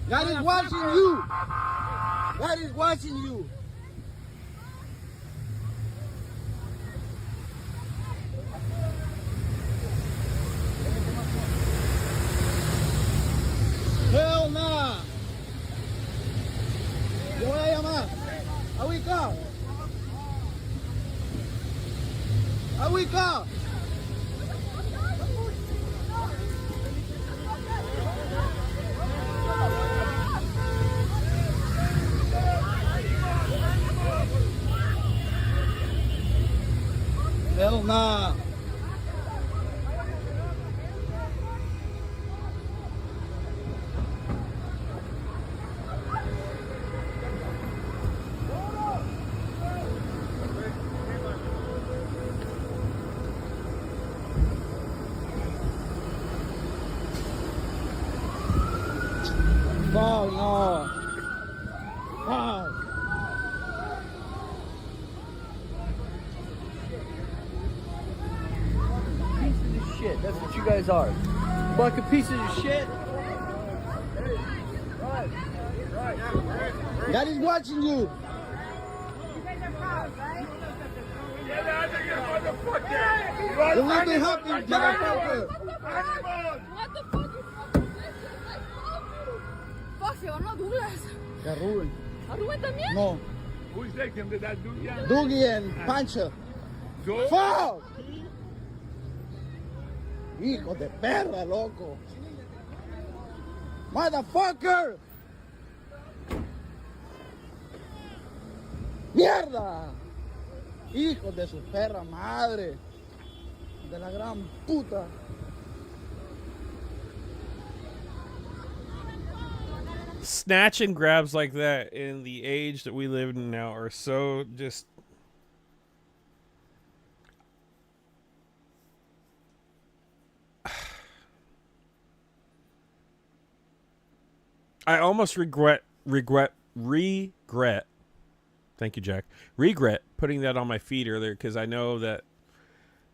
God is watching you. God is watching you. Hell nah. Yo voy a llamar. Ahorita. Ahorita. Hell nah. Oh no. Oh. Pieces of shit. That's what you guys are. Fucking pieces of shit. God is watching you. Get out of here, motherfucker. You let me help you, motherfucker. What the fuck is fuck, se van los Douglas. ¿A Rubén? ¿A Rubén también? No. Who's taking that Dougie? Dougie and Pancho. So? Fuck! Hijo de perra, loco. Motherfucker! ¡Mierda! Hijo de su perra madre. De la gran puta. Snatch and grabs like that in the age that we live in now are so just... I almost regret, thank you, Jack, regret putting that on my feed earlier, because I know that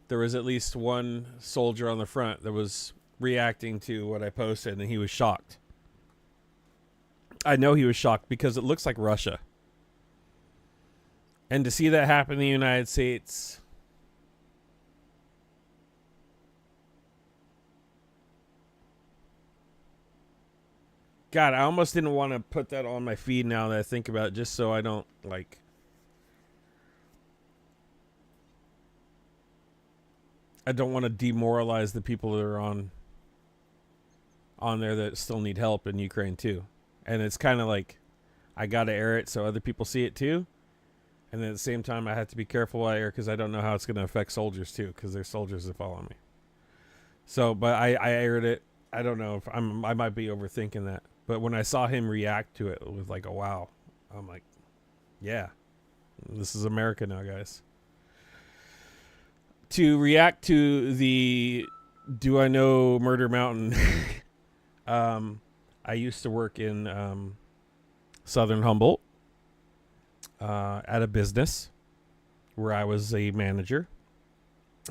there was at least one soldier on the front that was reacting to what I posted, and he was shocked. I know he was shocked because it looks like Russia. And to see that happen in the United States... God, I almost didn't want to put that on my feed now that I think about it, just so I don't, like... I don't want to demoralize the people that are on there that still need help in Ukraine too. And it's kind of like, I got to air it so other people see it too. And then at the same time, I have to be careful what I air because I don't know how it's going to affect soldiers too, because there's soldiers that follow me. So, but I aired it. I don't know if I might be overthinking that. But when I saw him react to it, it was like, oh, wow. I'm like, yeah, this is America now, guys. To react to the Do I Know Murder Mountain, I used to work in Southern Humboldt at a business where I was a manager.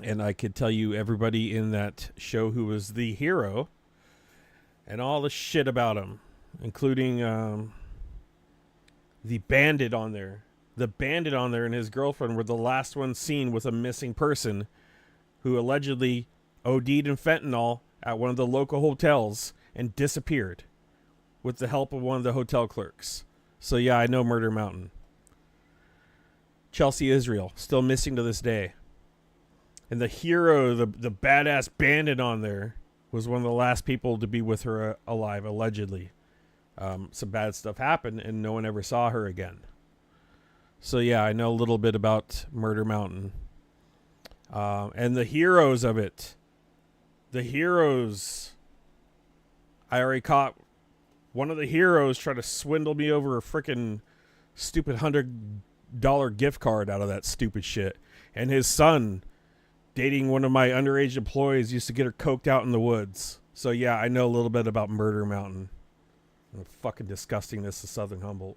And I could tell you everybody in that show who was the hero and all the shit about him, including the bandit on there the bandit on there and his girlfriend were the last ones seen with a missing person who allegedly OD'd in fentanyl at one of the local hotels and disappeared with the help of one of the hotel clerks. So yeah, I know Murder Mountain. Chelsea Israel, still missing to this day. And the hero, the badass bandit on there, was one of the last people to be with her alive, allegedly. Some bad stuff happened, and no one ever saw her again. So yeah, I know a little bit about Murder Mountain. And the heroes of it. The heroes. I already caught one of the heroes try to swindle me over a freaking stupid $100 gift card out of that stupid shit. And his son, dating one of my underage employees, used to get her coked out in the woods. So yeah, I know a little bit about Murder Mountain. And the fucking disgustingness of Southern Humboldt.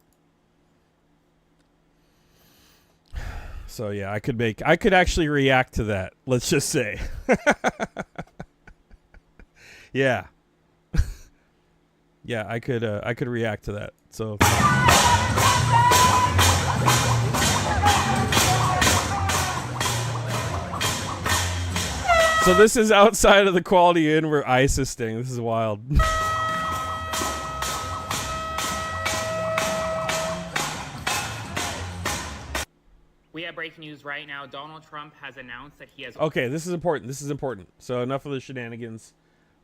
So yeah, I could actually react to that. Let's just say. Yeah. Yeah, I could react to that. So So this is outside of the Quality Inn where ICE is staying. This is wild. We have breaking news right now. Donald Trump has announced that he has... Okay, this is important. This is important. So enough of the shenanigans.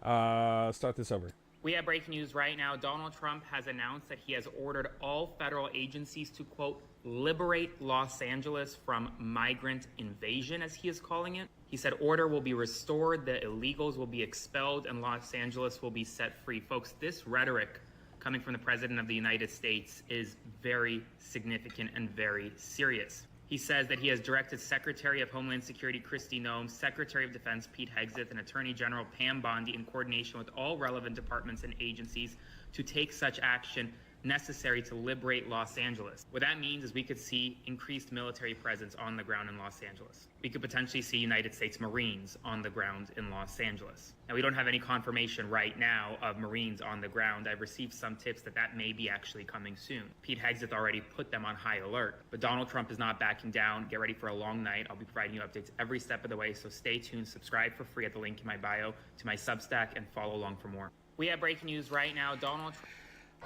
Start this over. We have breaking news right now. Donald Trump has announced that he has ordered all federal agencies to, quote, liberate Los Angeles from migrant invasion, as he is calling it. He said order will be restored, the illegals will be expelled, and Los Angeles will be set free. Folks, this rhetoric coming from the President of the United States is very significant and very serious. He says that he has directed Secretary of Homeland Security Kristi Noem, Secretary of Defense Pete Hegseth, and Attorney General Pam Bondi, in coordination with all relevant departments and agencies, to take such action necessary to liberate Los Angeles. What that means is we could see increased military presence on the ground in Los Angeles. We could potentially see United States Marines on the ground in Los Angeles. Now, we don't have any confirmation right now of Marines on the ground. I've received some tips that that may be actually coming soon. Pete Hegseth already put them on high alert, but Donald Trump is not backing down. Get ready for a long night. I'll be providing you updates every step of the way, so stay tuned. Subscribe for free at the link in my bio to my Substack and follow along for more. We have breaking news right now. Donald Trump...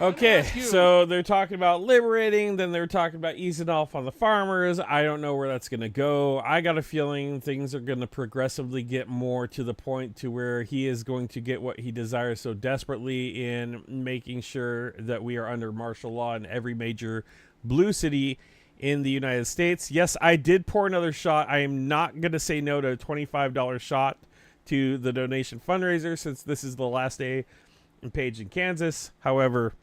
Okay, so they're talking about liberating, then they're talking about easing off on the farmers. I don't know where that's going to go. I got a feeling things are going to progressively get more to the point to where he is going to get what he desires so desperately in making sure that we are under martial law in every major blue city in the United States. Yes, I did pour another shot. I am not going to say no to a $25 shot to the donation fundraiser since this is the last day in Page in Kansas. However,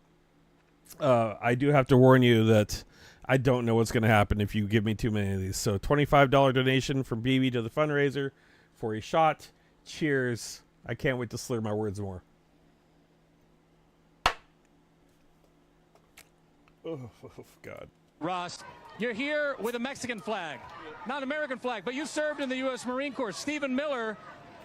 I do have to warn you that I don't know what's going to happen if you give me too many of these. So $25 donation from BB to the fundraiser for a shot. Cheers. I can't wait to slur my words more. Oh, God. Ross, you're here with a Mexican flag, not American flag, but you served in the U.S. Marine Corps. Stephen Miller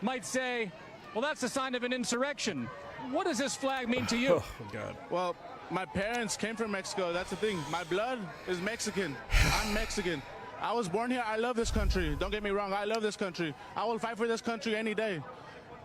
might say, well, that's a sign of an insurrection. What does this flag mean to you? Oh, God. Well, my parents came from Mexico. That's the thing. My blood is Mexican. I'm Mexican. I was born here. I love this country. Don't get me wrong. I love this country. I will fight for this country any day.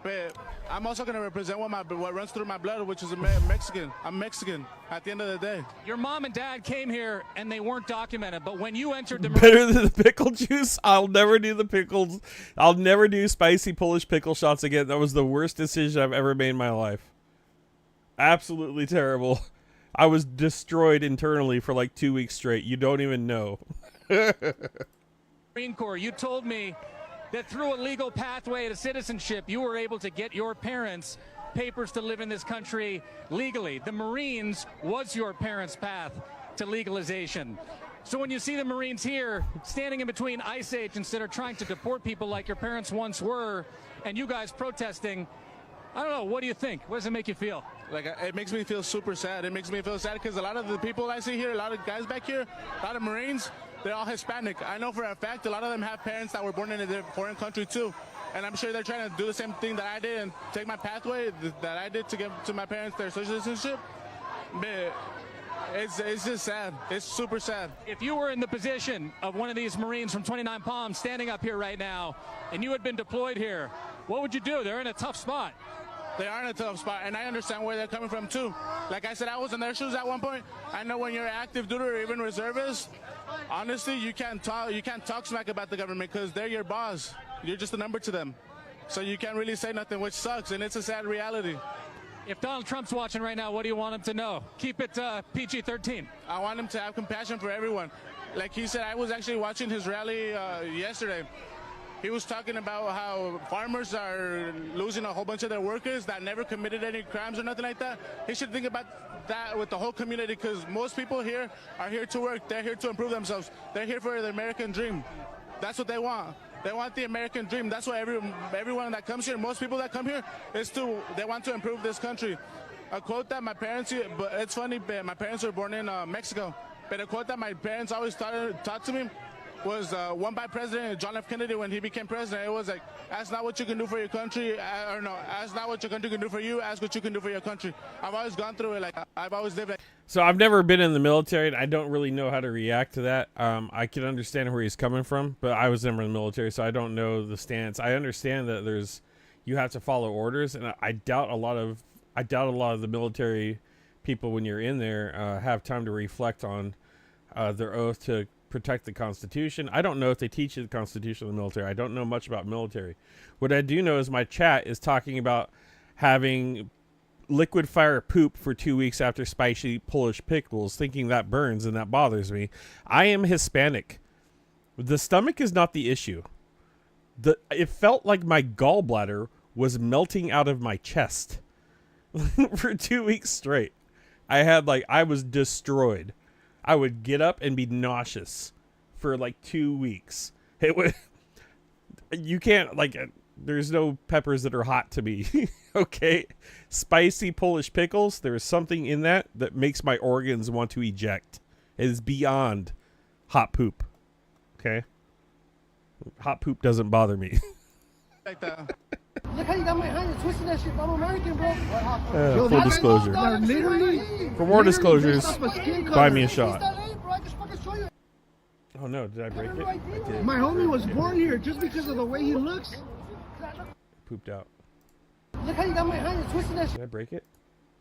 But I'm also going to represent what runs through my blood, which is Mexican. I'm Mexican at the end of the day. Your mom and dad came here and they weren't documented, but when you entered the Better than the pickle juice? I'll never do the pickles. I'll never do spicy Polish pickle shots again. That was the worst decision I've ever made in my life. Absolutely terrible. I was destroyed internally for like 2 weeks straight. You don't even know. Marine Corps, you told me that through a legal pathway to citizenship, you were able to get your parents papers to live in this country legally. The Marines was your parents' path to legalization. So when you see the Marines here standing in between ICE agents that are trying to deport people like your parents once were, and you guys protesting, I don't know, what do you think? What does it make you feel? Like, it makes me feel super sad. It makes me feel sad because a lot of the people I see here, a lot of guys back here, a lot of Marines, they're all Hispanic. I know for a fact a lot of them have parents that were born in a foreign country too. And I'm sure they're trying to do the same thing that I did and take my pathway that I did to get to my parents their citizenship. But It's just sad. It's super sad. If you were in the position of one of these Marines from 29 Palms standing up here right now, and you had been deployed here, what would you do? They're in a tough spot. They are in a tough spot, and I understand where they're coming from too. Like I said, I was in their shoes at one point. I know when you're active duty or even reservist, honestly, you can't talk smack about the government because they're your boss. You're just a number to them, so you can't really say nothing, which sucks, and it's a sad reality. If Donald Trump's watching right now, what do you want him to know? Keep it PG-13. I want him to have compassion for everyone. Like he said, I was actually watching his rally yesterday. He was talking about how farmers are losing a whole bunch of their workers that never committed any crimes or nothing like that. He should think about that with the whole community, because most people here are here to work. They're here to improve themselves. They're here for the American dream. That's what they want. They want the American dream. That's why everyone that comes here, most people that come here, they want to improve this country. A quote that my parents, but it's funny, my parents were born in Mexico, but a quote that my parents always taught to me was one by President John F. Kennedy when he became president. It was like, ask not what you can do for your country, or no, ask not what your country can do for you, ask what you can do for your country. I've always gone through it. Like, I've always lived like. So I've never been in the military, and I don't really know how to react to that. I can understand where he's coming from, but I was never in the military, so I don't know the stance. I understand that you have to follow orders, and I doubt a lot of the military people, when you're in there, have time to reflect on their oath to protect the Constitution. I don't know if they teach you the Constitution in the military. I don't know much about military. What I do know is my chat is talking about having liquid fire poop for 2 weeks after spicy Polish pickles, thinking that burns, and that bothers me. I am Hispanic. The stomach is not the issue. It felt like my gallbladder was melting out of my chest for 2 weeks straight. I was destroyed. I would get up and be nauseous for like 2 weeks. You can't, there's no peppers that are hot to me. Okay. Spicy Polish pickles. There is something in that makes my organs want to eject. It is beyond hot poop. Okay. Hot poop doesn't bother me. Like that. Look how you got my hand. You're twisting that shit. I'm American, bro. Full disclosure. For more disclosures, buy me a shot. Oh no, did I break it? I did. My homie was born here just because of the way he looks. Pooped out. Look how you got my hand. You're twisting that shit. Did I break it?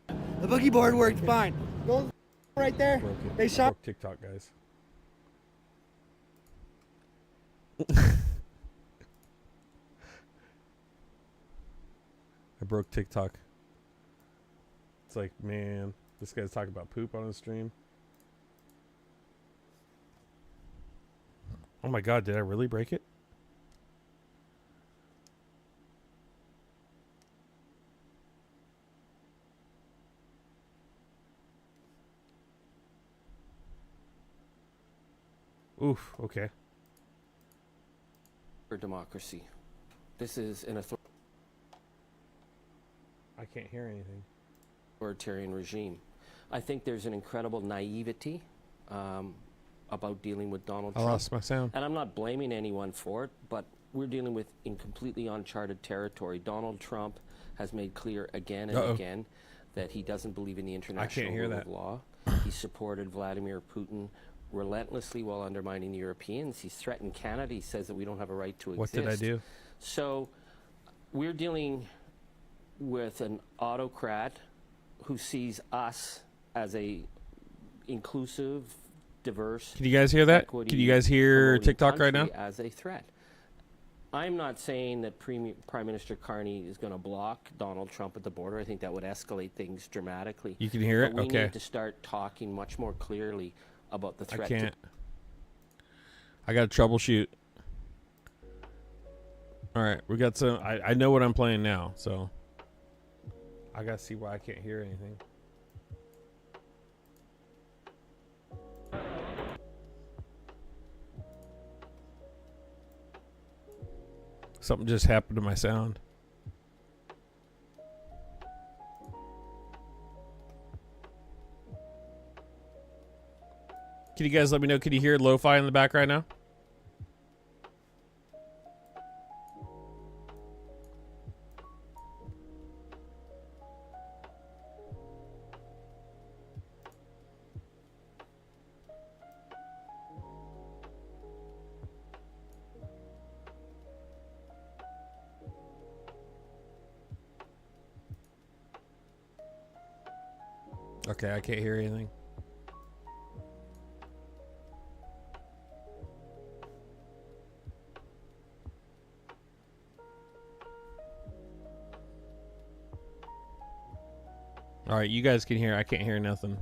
The boogie board worked fine. Go right there. Broke it. They shot. Broke TikTok, guys. I broke TikTok. It's like, man, this guy's talking about poop on his stream. Oh my god, did I really break it? Oof, okay. For democracy. This is an I can't hear anything. Authoritarian regime. I think there's an incredible naivety about dealing with Donald I Trump. lost my sound. And I'm not blaming anyone for it, but we're dealing with in completely uncharted territory. Donald Trump has made clear again and again that he doesn't believe in the international rule of law. He supported Vladimir Putin relentlessly while undermining the Europeans. He's threatened Canada. He says that we don't have a right to exist. What did I do? So we're dealing with an autocrat who sees us as a inclusive, diverse. Can you guys hear that? Can you guys hear TikTok right now? As a threat. I'm not saying that Prime Minister Carney is going to block Donald Trump at the border. I think that would escalate things dramatically. You can hear it? But we Okay. need to start talking much more clearly about the threat. I can't. I got to troubleshoot. All right, we got some. I know what I'm playing now, so I got to see why I can't hear anything. Something just happened to my sound. Can you guys let me know? Can you hear lo-fi in the back right now? Okay, I can't hear anything. All right, you guys can hear. I can't hear nothing.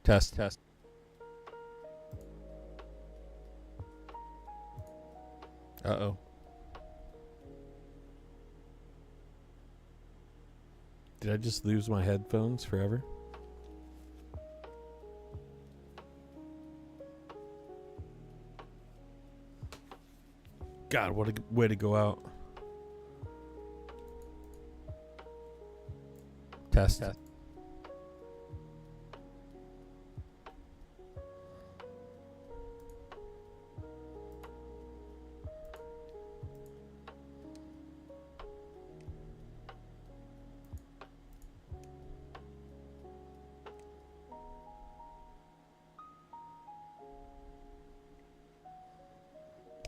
Test. Uh-oh. Did I just lose my headphones forever? God, what a way to go out. Test.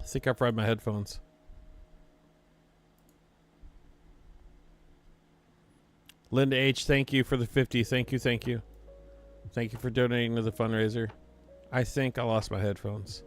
I think I fried my headphones. Linda H, thank you for the 50. Thank you. Thank you for donating to the fundraiser. I think I lost my headphones.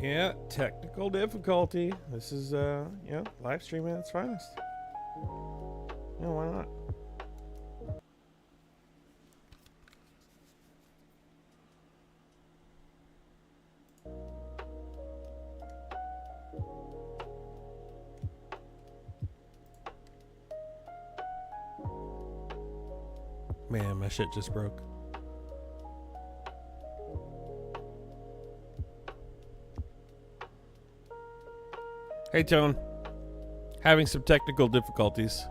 Yeah, technical difficulty. This is, live streaming at its finest. Yeah, why not? Man, my shit just broke. Hey, Tone. Having some technical difficulties.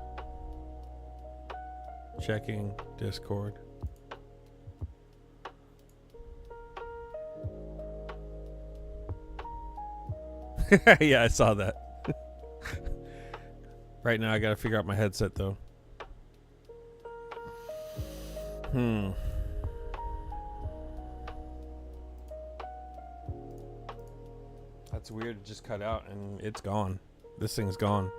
Checking Discord. Yeah, I saw that. Right now, I gotta figure out my headset, though. That's weird. It just cut out and it's gone. This thing's gone.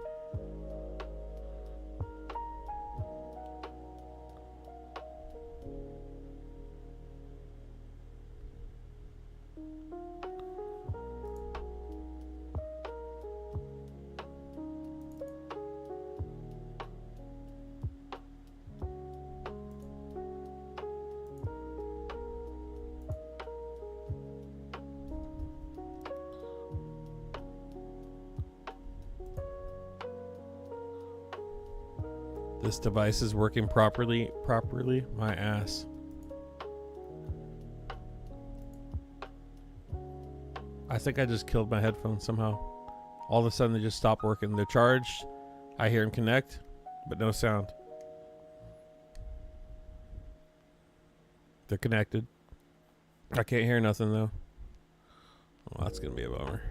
This device is working properly. My ass. I think I just killed my headphones somehow. All of a sudden they just stopped working. They're charged. I hear them connect, but no sound. They're connected. I can't hear nothing though. Well, that's gonna be a bummer.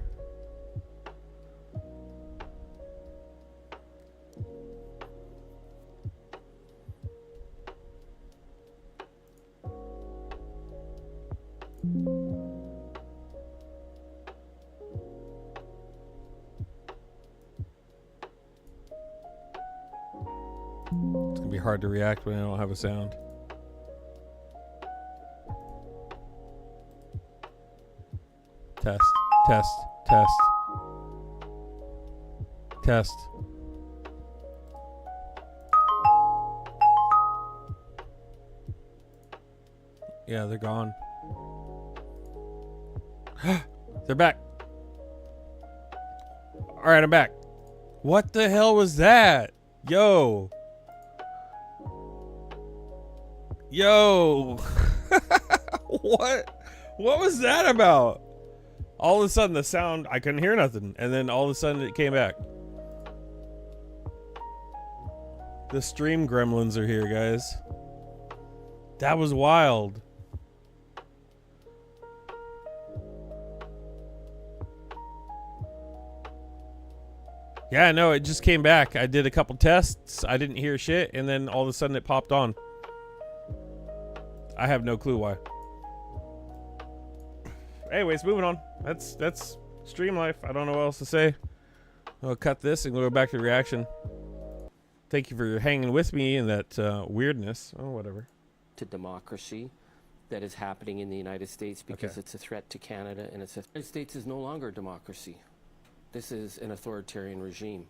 It's gonna be hard to react when I don't have a sound. Test. Yeah, they're gone. They're back. All right, I'm back. What the hell was that? Yo. What was that about? All of a sudden the sound, I couldn't hear nothing, and then all of a sudden it came back. The stream gremlins are here, guys. That was wild. Yeah, no, it just came back. I did a couple tests. I didn't hear shit, and then all of a sudden it popped on. I have no clue why. Anyways, moving on. That's stream life. I don't know what else to say. I'll cut this and go back to reaction. Thank you for hanging with me in that weirdness. Oh, whatever. To democracy that is happening in the United States because it's a threat to Canada, and the United States is no longer a democracy. This is an authoritarian regime.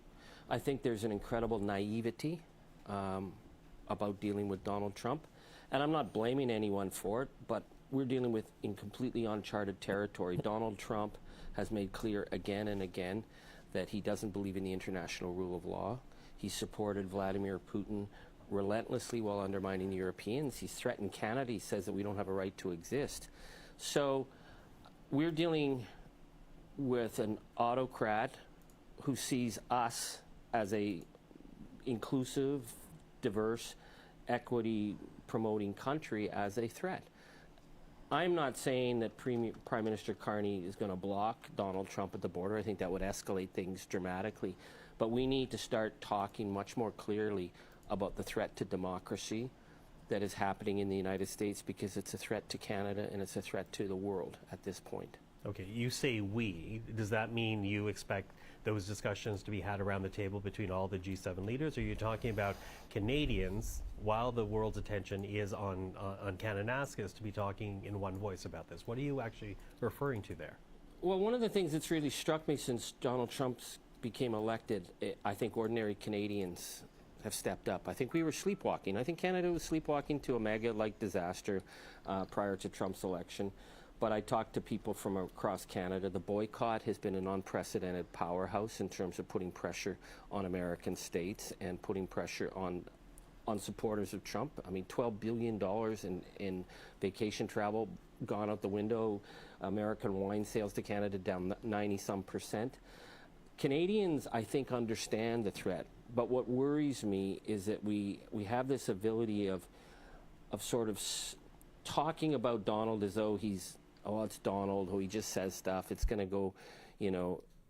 I think there's an incredible naivety about dealing with Donald Trump, and I'm not blaming anyone for it, but we're dealing with in completely uncharted territory. Donald Trump has made clear again and again that he doesn't believe in the international rule of law. He supported Vladimir Putin relentlessly while undermining the Europeans. He's threatened Canada. He says that we don't have a right to exist. So we're dealing with an autocrat who sees us as a inclusive, diverse, equity-promoting country as a threat. I'm not saying that Prime Minister Carney is going to block Donald Trump at the border. I think that would escalate things dramatically. But we need to start talking much more clearly about the threat to democracy that is happening in the United States, because it's a threat to Canada and it's a threat to the world at this point. Okay, you say we. Does that mean you expect those discussions to be had around the table between all the G7 leaders? Or are you talking about Canadians, while the world's attention is on Kananaskis, to be talking in one voice about this? What are you actually referring to there? Well, one of the things that's really struck me since Donald Trump became elected, I think ordinary Canadians have stepped up. I think we were sleepwalking. I think Canada was sleepwalking to a mega-like disaster prior to Trump's election. But I talked to people from across Canada. The boycott has been an unprecedented powerhouse in terms of putting pressure on American states and putting pressure on supporters of Trump. I mean, $12 billion in vacation travel gone out the window. American wine sales to Canada down 90-some%. Canadians, I think, understand the threat. But what worries me is that we have this ability of sort of talking about Donald as though he's, oh, it's Donald, who he just says stuff. It's going to go,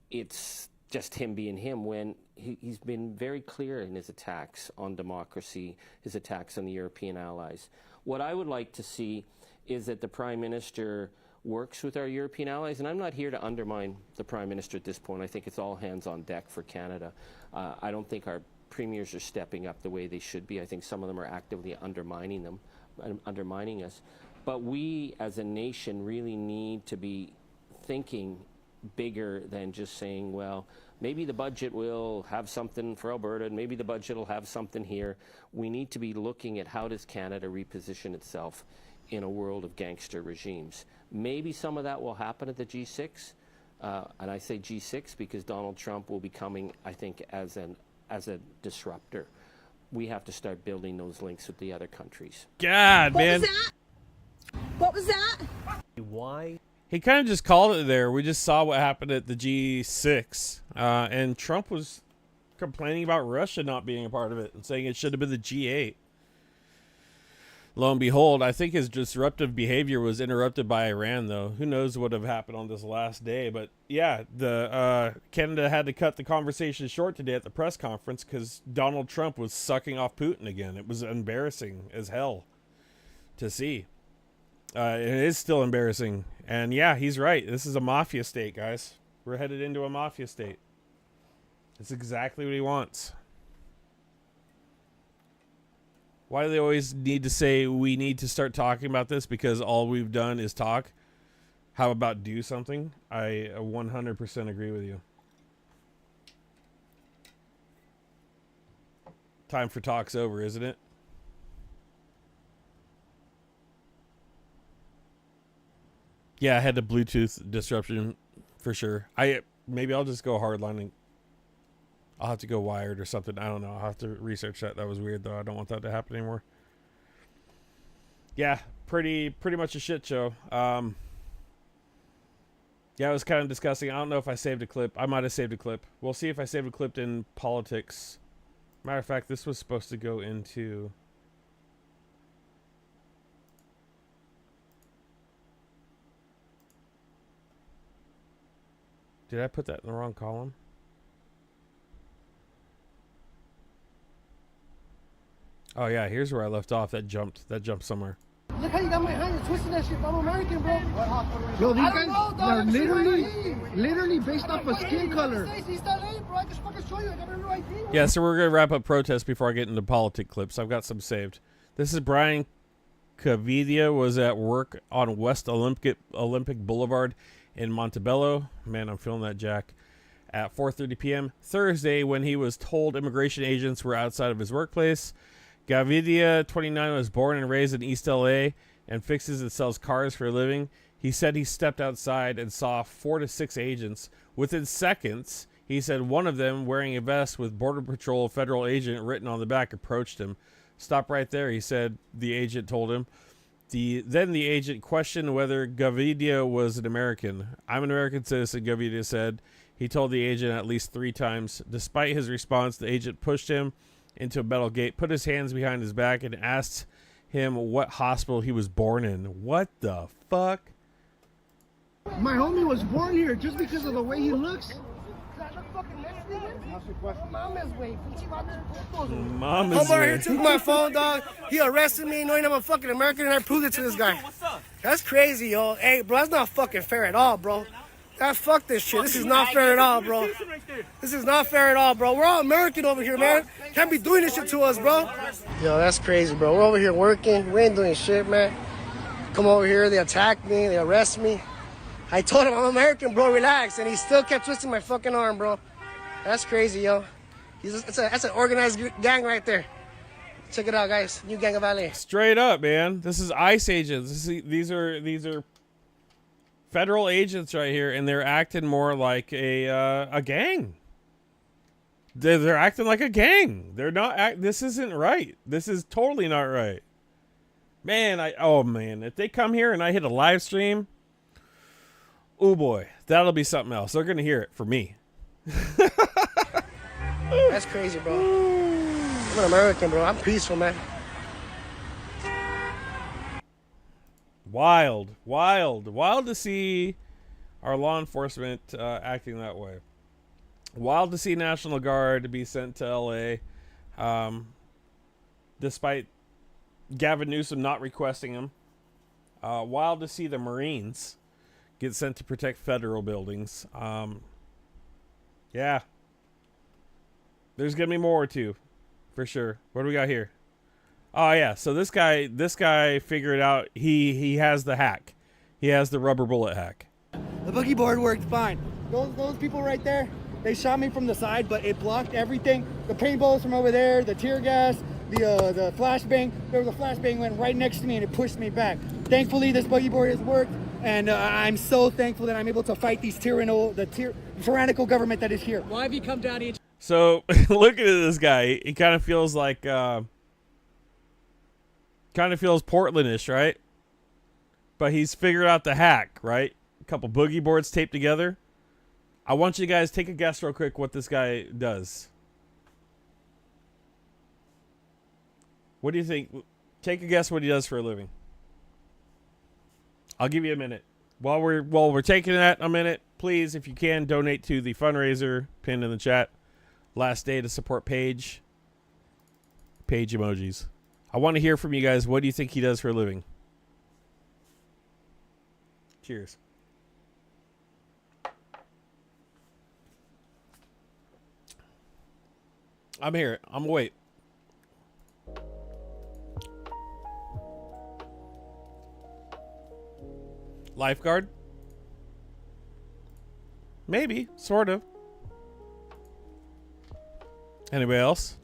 it's just him being him, when he's been very clear in his attacks on democracy, his attacks on the European allies. What I would like to see is that the Prime Minister works with our European allies, and I'm not here to undermine the Prime Minister at this point. I think it's all hands on deck for Canada. I don't think our premiers are stepping up the way they should be. I think some of them are actively undermining us. But we, as a nation, really need to be thinking bigger than just saying, well, maybe the budget will have something for Alberta, and maybe the budget will have something here. We need to be looking at how does Canada reposition itself in a world of gangster regimes. Maybe some of that will happen at the G6, and I say G6 because Donald Trump will be coming, I think, as a disruptor. We have to start building those links with the other countries. God, man. What was that? Why? He kind of just called it there. We just saw what happened at the G6, and Trump was complaining about Russia not being a part of it and saying it should have been the G8. Lo and behold, I think his disruptive behavior was interrupted by Iran, though. Who knows what would have happened on this last day. But yeah, Canada had to cut the conversation short today at the press conference because Donald Trump was sucking off Putin again. It was embarrassing as hell to see. It is still embarrassing. And yeah, he's right. This is a mafia state, guys. We're headed into a mafia state. It's exactly what he wants. Why do they always need to say we need to start talking about this because all we've done is talk? How about do something? I 100% agree with you. Time for talk's over, isn't it? Yeah, I had the Bluetooth disruption for sure. Maybe I'll just go hardline I'll have to go wired or something. I don't know. I'll have to research that. That was weird, though. I don't want that to happen anymore. Yeah, pretty much a shit show. Yeah, it was kind of disgusting. I don't know if I saved a clip. I might have saved a clip. We'll see if I saved a clip in politics. Matter of fact, this was supposed to go into... Did I put that in the wrong column? Oh yeah, here's where I left off. That jumped somewhere. Look how you got my hand. You're twisting that shit. I'm American, bro. Yo, these I guys don't know, dog. are literally, ID. literally based off of skin color. East LA, bro. I just fucking show you. I got my new ID. Yeah, so we're gonna wrap up protests before I get into politic clips. I've got some saved. This is Brian Cavidia was at work on West Olympic Boulevard in Montebello. Man, I'm feeling that, Jack. At 4:30 p.m. Thursday, when he was told immigration agents were outside of his workplace. Gavidia, 29, was born and raised in East LA and fixes and sells cars for a living. He said he stepped outside and saw 4 to 6 agents. Within seconds, he said one of them, wearing a vest with Border Patrol federal agent written on the back, approached him. Stop right there, he said, the agent told him. Then the agent questioned whether Gavidia was an American. I'm an American citizen, Gavidia said. He told the agent at least 3 times. Despite his response, the agent pushed him into a metal gate, put his hands behind his back, and asked him what hospital he was born in. What the fuck? My homie was born here just because of the way he looks. Mama's way. Mama's Homeboy way. here took my phone, dog. He arrested me knowing I'm a fucking American, and I proved it to this guy. That's crazy, yo. Hey, bro, that's not fucking fair at all, bro. Fuck this shit. This is not fair at all, bro. This is not fair at all, bro. We're all American over here, man. Can't be doing this shit to us, bro. Yo, that's crazy, bro. We're over here working. We ain't doing shit, man. Come over here. They attack me. They arrest me. I told him I'm American, bro. Relax. And he still kept twisting my fucking arm, bro. That's crazy, yo. That's an organized gang right there. Check it out, guys. New Gang of LA. Straight up, man. This is ICE agents. These are federal agents right here, and they're acting more like a gang. They're acting like a gang. They're not. This isn't right. This is totally not right. Man, oh man, if they come here and I hit a live stream, oh boy, that'll be something else. They're gonna hear it from me. That's crazy, bro. I'm an American, bro. I'm peaceful, man. Wild to see our law enforcement acting that way. Wild to see National Guard be sent to LA, despite Gavin Newsom not requesting them. Wild to see the Marines get sent to protect federal buildings. Yeah, there's gonna be more too, for sure. What do we got here? Oh yeah, so this guy figured out he has the hack. He has the rubber bullet hack. The boogie board worked fine. Those people right there, they shot me from the side, but it blocked everything. The paintballs from over there, the tear gas, the flashbang. There was a flashbang went right next to me and it pushed me back. Thankfully, this boogie board has worked, and I'm so thankful that I'm able to fight these tyrannical government that is here. Why have you come down here? So looking at this guy, he kind of feels like. Kind of feels Portlandish, right? But he's figured out the hack, right? A couple boogie boards taped together. I want you guys to take a guess real quick what this guy does. What do you think? Take a guess what he does for a living. I'll give you a minute. While we're taking that a minute, please, if you can, donate to the fundraiser pinned in the chat. Last day to support Paige. Paige emojis. I want to hear from you guys. What do you think he does for a living? Cheers. I'm here. I'm wait. Lifeguard? Maybe. Sort of. Anybody else?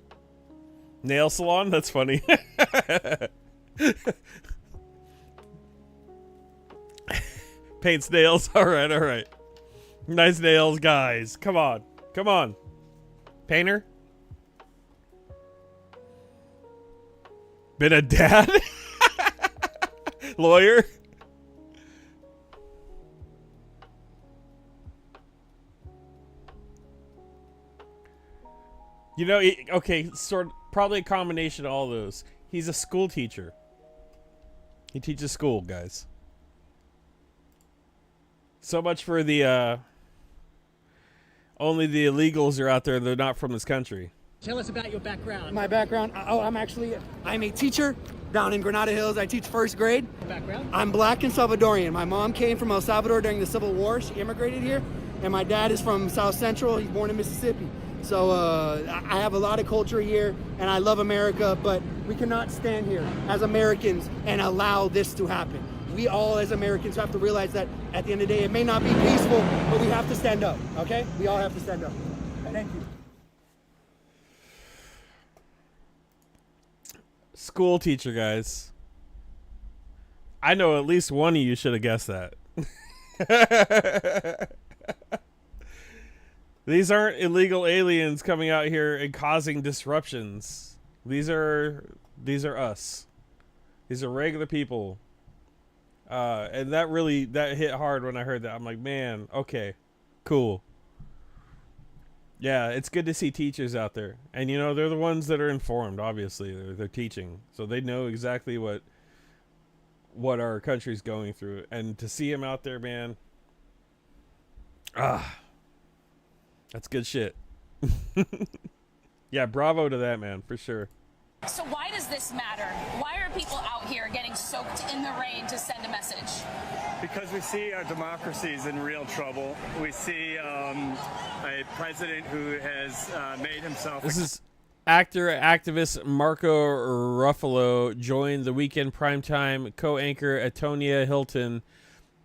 Nail salon? That's funny. Paints nails. All right. Nice nails, guys. Come on. Painter? Been a dad? Lawyer? You know, okay, probably a combination of all those. He's a school teacher. He teaches school, guys. So much for the, only the illegals are out there. They're not from this country. Tell us about your background. My background, I'm a teacher down in Granada Hills. I teach first grade. Background? I'm black and Salvadorian. My mom came from El Salvador during the Civil War. She immigrated here. And my dad is from South Central. He's born in Mississippi. So I have a lot of culture here, and I love America, but we cannot stand here as Americans and allow this to happen. We all as Americans have to realize that at the end of the day, it may not be peaceful, but we have to stand up, okay? We all have to stand up. Thank you. School teacher, guys. I know at least one of you should have guessed that. These aren't illegal aliens coming out here and causing disruptions. These are us. These are regular people. And that hit hard when I heard that. I'm like, man, okay, cool. Yeah, it's good to see teachers out there. And you know, they're the ones that are informed, obviously. They're teaching. So they know exactly what our country's going through. And to see them out there, man, that's good shit. Yeah, bravo to that, man, for sure. So why does this matter? Why are people out here getting soaked in the rain to send a message? Because we see our democracy is in real trouble. We see a president who has made himself... This is activist Marco Ruffalo joined the Weekend Primetime co-anchor Atonia Hilton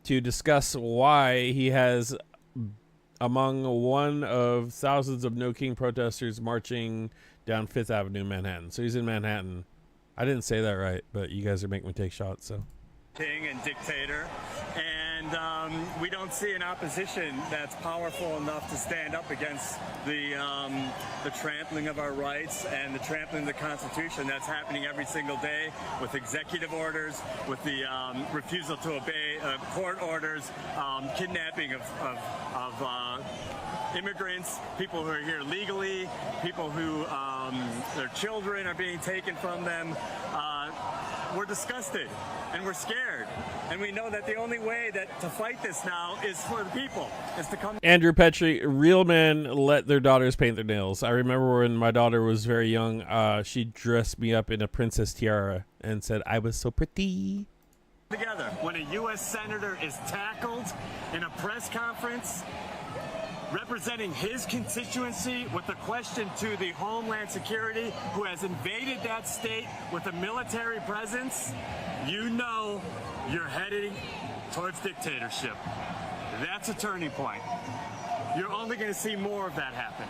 to discuss why he has among one of thousands of No King protesters marching down Fifth Avenue in Manhattan. So he's in Manhattan. I didn't say that right, but you guys are making me take shots, so. King and dictator, and we don't see an opposition that's powerful enough to stand up against the trampling of our rights and the trampling of the Constitution that's happening every single day with executive orders, with the refusal to obey court orders, kidnapping of immigrants, people who are here legally, people who their children are being taken from them. We're disgusted and we're scared, and we know that the only way to fight this now is for the people, is to come. Andrew Petrie, real men let their daughters paint their nails. I remember when my daughter was very young, she dressed me up in a princess tiara and said I was so pretty. Together, when a U.S. senator is tackled in a press conference representing his constituency with a question to the Homeland Security, who has invaded that state with a military presence, you know you're heading towards dictatorship. That's a turning point. You're only going to see more of that happen.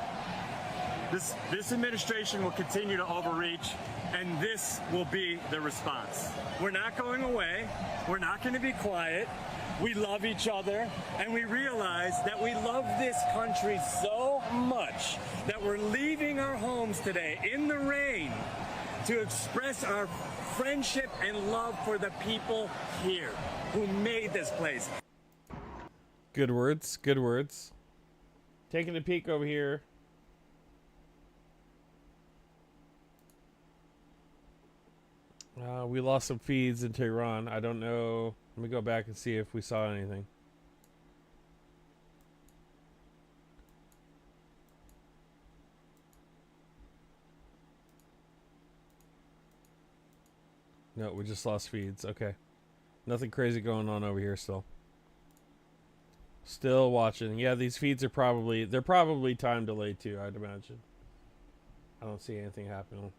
This administration will continue to overreach, and this will be the response. We're not going away. We're not going to be quiet. We love each other, and we realize that we love this country so much that we're leaving our homes today in the rain to express our friendship and love for the people here who made this place. Good words, good words. Taking a peek over here. We lost some feeds in Tehran. I don't know. Let me go back and see if we saw anything. No, we just lost feeds. Okay. Nothing crazy going on over here still. Still watching. Yeah, these feeds are they're probably time delayed too, I'd imagine. I don't see anything happening.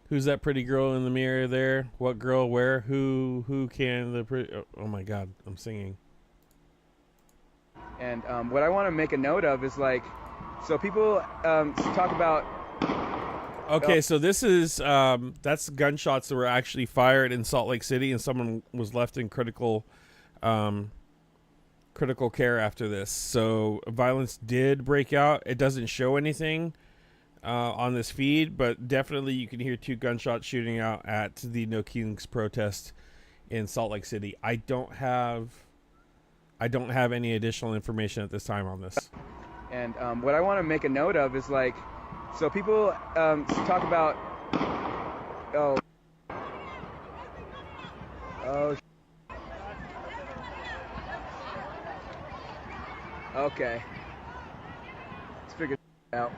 Who's that pretty girl in the mirror there? What girl? Where? Who can the pretty... Oh my God, I'm singing. And what I want to make a note of is like, so people talk about... Okay, so this is, that's gunshots that were actually fired in Salt Lake City, and someone was left in critical critical care after this. So violence did break out. It doesn't show anything on this feed, but definitely you can hear 2 gunshots shooting out at the No Kings protest in Salt Lake City. I don't have any additional information at this time on this. And what I want to make a note of is like, so people talk about, oh, okay, let's figure it out.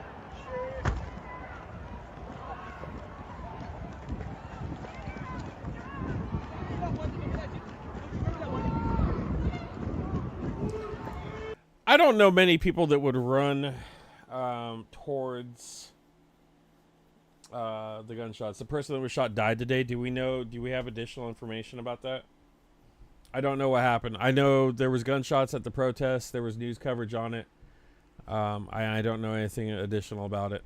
I don't know many people that would run towards the gunshots. The person that was shot died today. Do we have additional information about that? I don't know what happened. I know there was gunshots at the protest. There was news coverage on it. I don't know anything additional about it.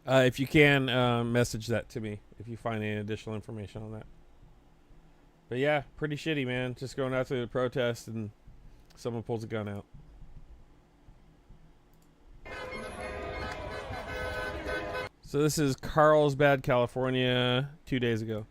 If you can, message that to me if you find any additional information on that. But yeah, pretty shitty, man. Just going out to the protest and someone pulls a gun out. So this is Carlsbad, California, 2 days ago.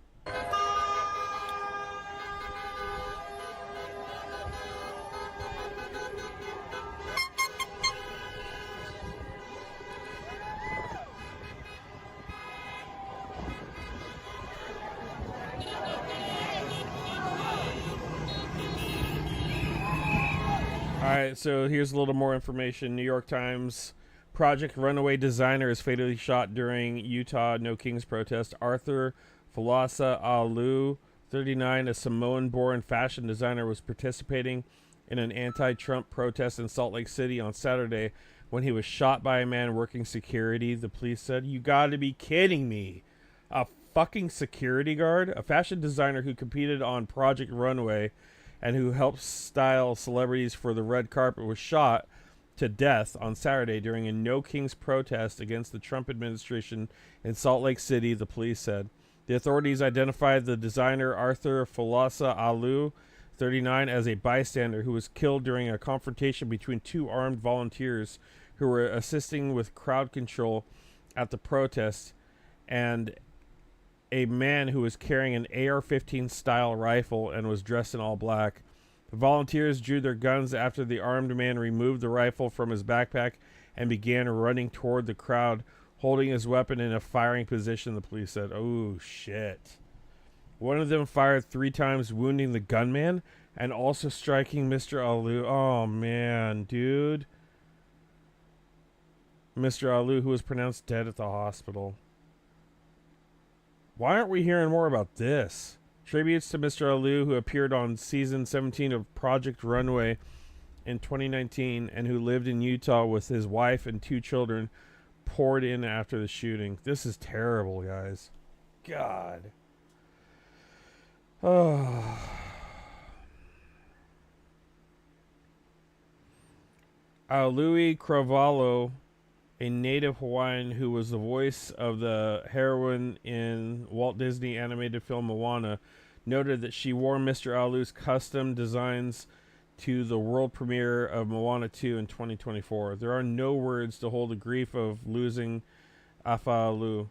Alright, so here's a little more information. New York Times. Project Runway designer is fatally shot during Utah No Kings protest. Arthur Falasa Alu, 39, a Samoan-born fashion designer, was participating in an anti-Trump protest in Salt Lake City on Saturday when he was shot by a man working security, the police said. You gotta be kidding me. A fucking security guard? A fashion designer who competed on Project Runway and who helped style celebrities for the red carpet was shot to death on Saturday during a No Kings protest against the Trump administration in Salt Lake City, the police said. The authorities identified the designer Arthur Falasa Alu, 39, as a bystander who was killed during a confrontation between 2 armed volunteers who were assisting with crowd control at the protest and a man who was carrying an AR-15 style rifle and was dressed in all black. The volunteers drew their guns after the armed man removed the rifle from his backpack and began running toward the crowd, holding his weapon in a firing position, the police said. Oh, shit. One of them fired 3 times, wounding the gunman and also striking Mr. Alu. Oh, man, dude. Mr. Alu, who was pronounced dead at the hospital. Why aren't we hearing more about this? Tributes to Mr. Alu, who appeared on season 17 of Project Runway in 2019 and who lived in Utah with his wife and 2 children, poured in after the shooting. This is terrible, guys. God. Oh. Aului Cravalho, a native Hawaiian who was the voice of the heroine in Walt Disney animated film Moana, noted that she wore Mr. Alu's custom designs to the world premiere of Moana 2 in 2024. There are no words to hold the grief of losing Afa'alu,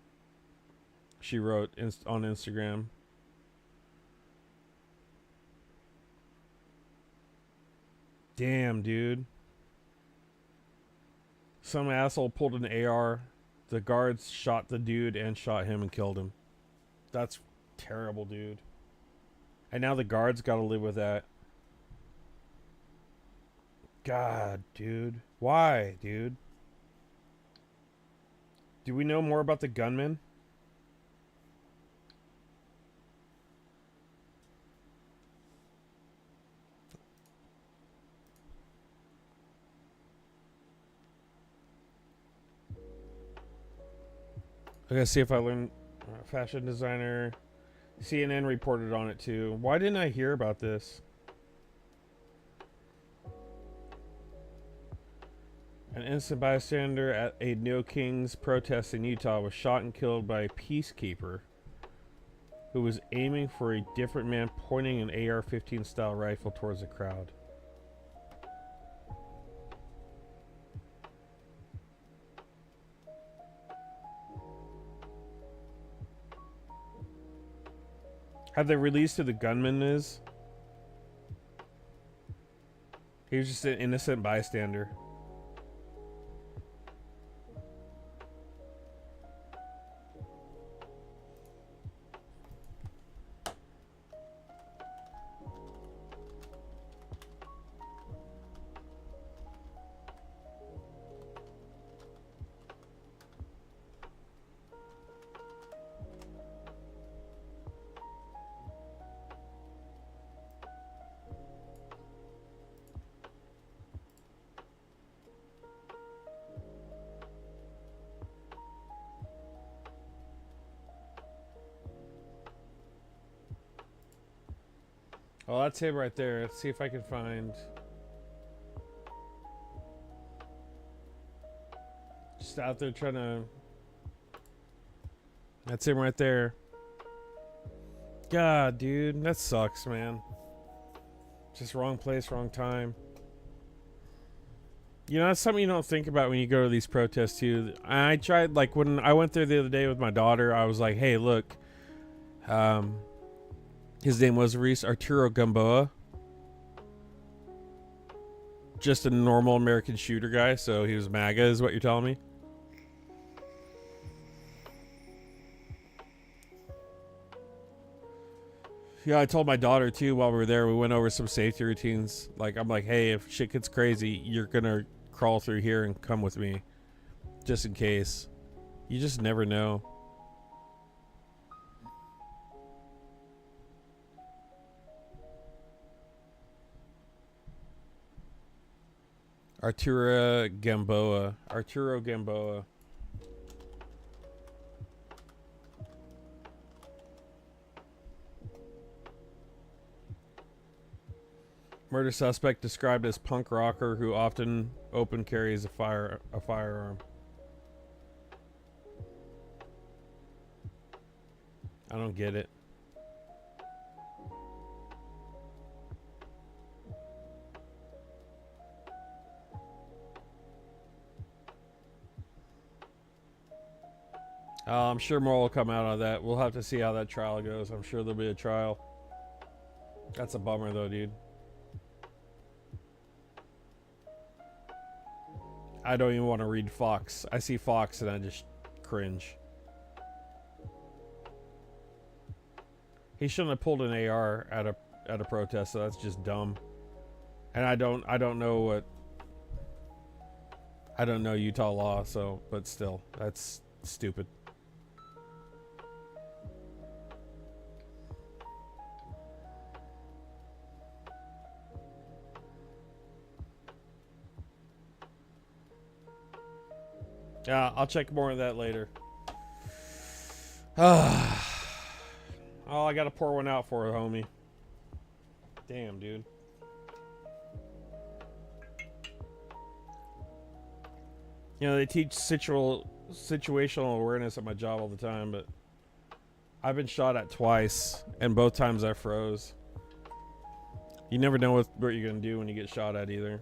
she wrote on Instagram. Damn, dude. Some asshole pulled an AR. The guards shot the dude and shot him and killed him. That's terrible, dude. And now the guards gotta live with that. God, dude. Why, dude? Do we know more about the gunman? I gotta see if I learn. Fashion designer. CNN reported on it too. Why didn't I hear about this? An innocent bystander at a No Kings protest in Utah was shot and killed by a peacekeeper. who was aiming for a different man pointing an AR-15 style rifle towards the crowd. Have they released who the gunman is? He was just an innocent bystander. Oh, that's him right there. Let's see if I can find... Just out there trying to... That's him right there. God, dude. That sucks, man. Just wrong place, wrong time. You know, that's something you don't think about when you go to these protests, too. I tried, like, when I went there the other day with my daughter, I was like, hey, look. His name was Reese Arturo Gamboa. Just a normal American shooter guy, so he was MAGA, is what you're telling me? Yeah, I told my daughter too while we were there. We went over some safety routines. Like, I'm like, hey, if shit gets crazy, you're gonna crawl through here and come with me, just in case. You just never know. Arturo Gamboa. Arturo Gamboa. Murder suspect described as punk rocker who often open carries a firearm. I don't get it. I'm sure more will come out of that. We'll have to see how that trial goes. I'm sure there'll be a trial. That's a bummer though, dude. I don't even want to read Fox. I see Fox and I just cringe. He shouldn't have pulled an AR at a protest, so that's just dumb. And I don't know Utah law, so but still, that's stupid. Yeah, I'll check more of that later. Oh, I gotta pour one out for a homie. Damn, dude. You know, they teach situational awareness at my job all the time, but I've been shot at twice, and both times I froze. You never know what you're gonna do when you get shot at either.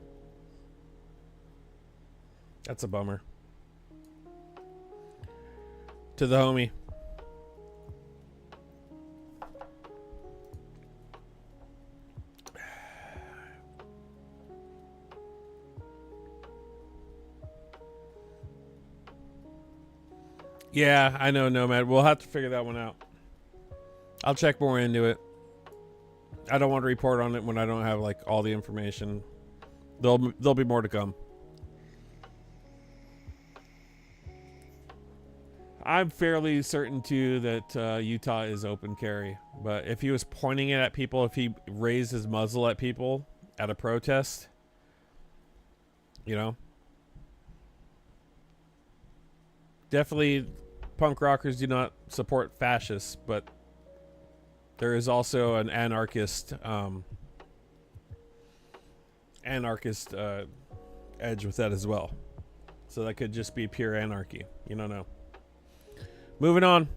That's a bummer. To the homie. Yeah, I know, Nomad. We'll have to figure that one out. I'll check more into it. I don't want to report on it when I don't have like all the information. There'll be more to come. I'm fairly certain too that Utah is open carry, but if he was pointing it at people, if he raised his muzzle at people at a protest, you know, definitely punk rockers do not support fascists, but there is also an anarchist edge with that as well. So that could just be pure anarchy. You don't know. Moving on.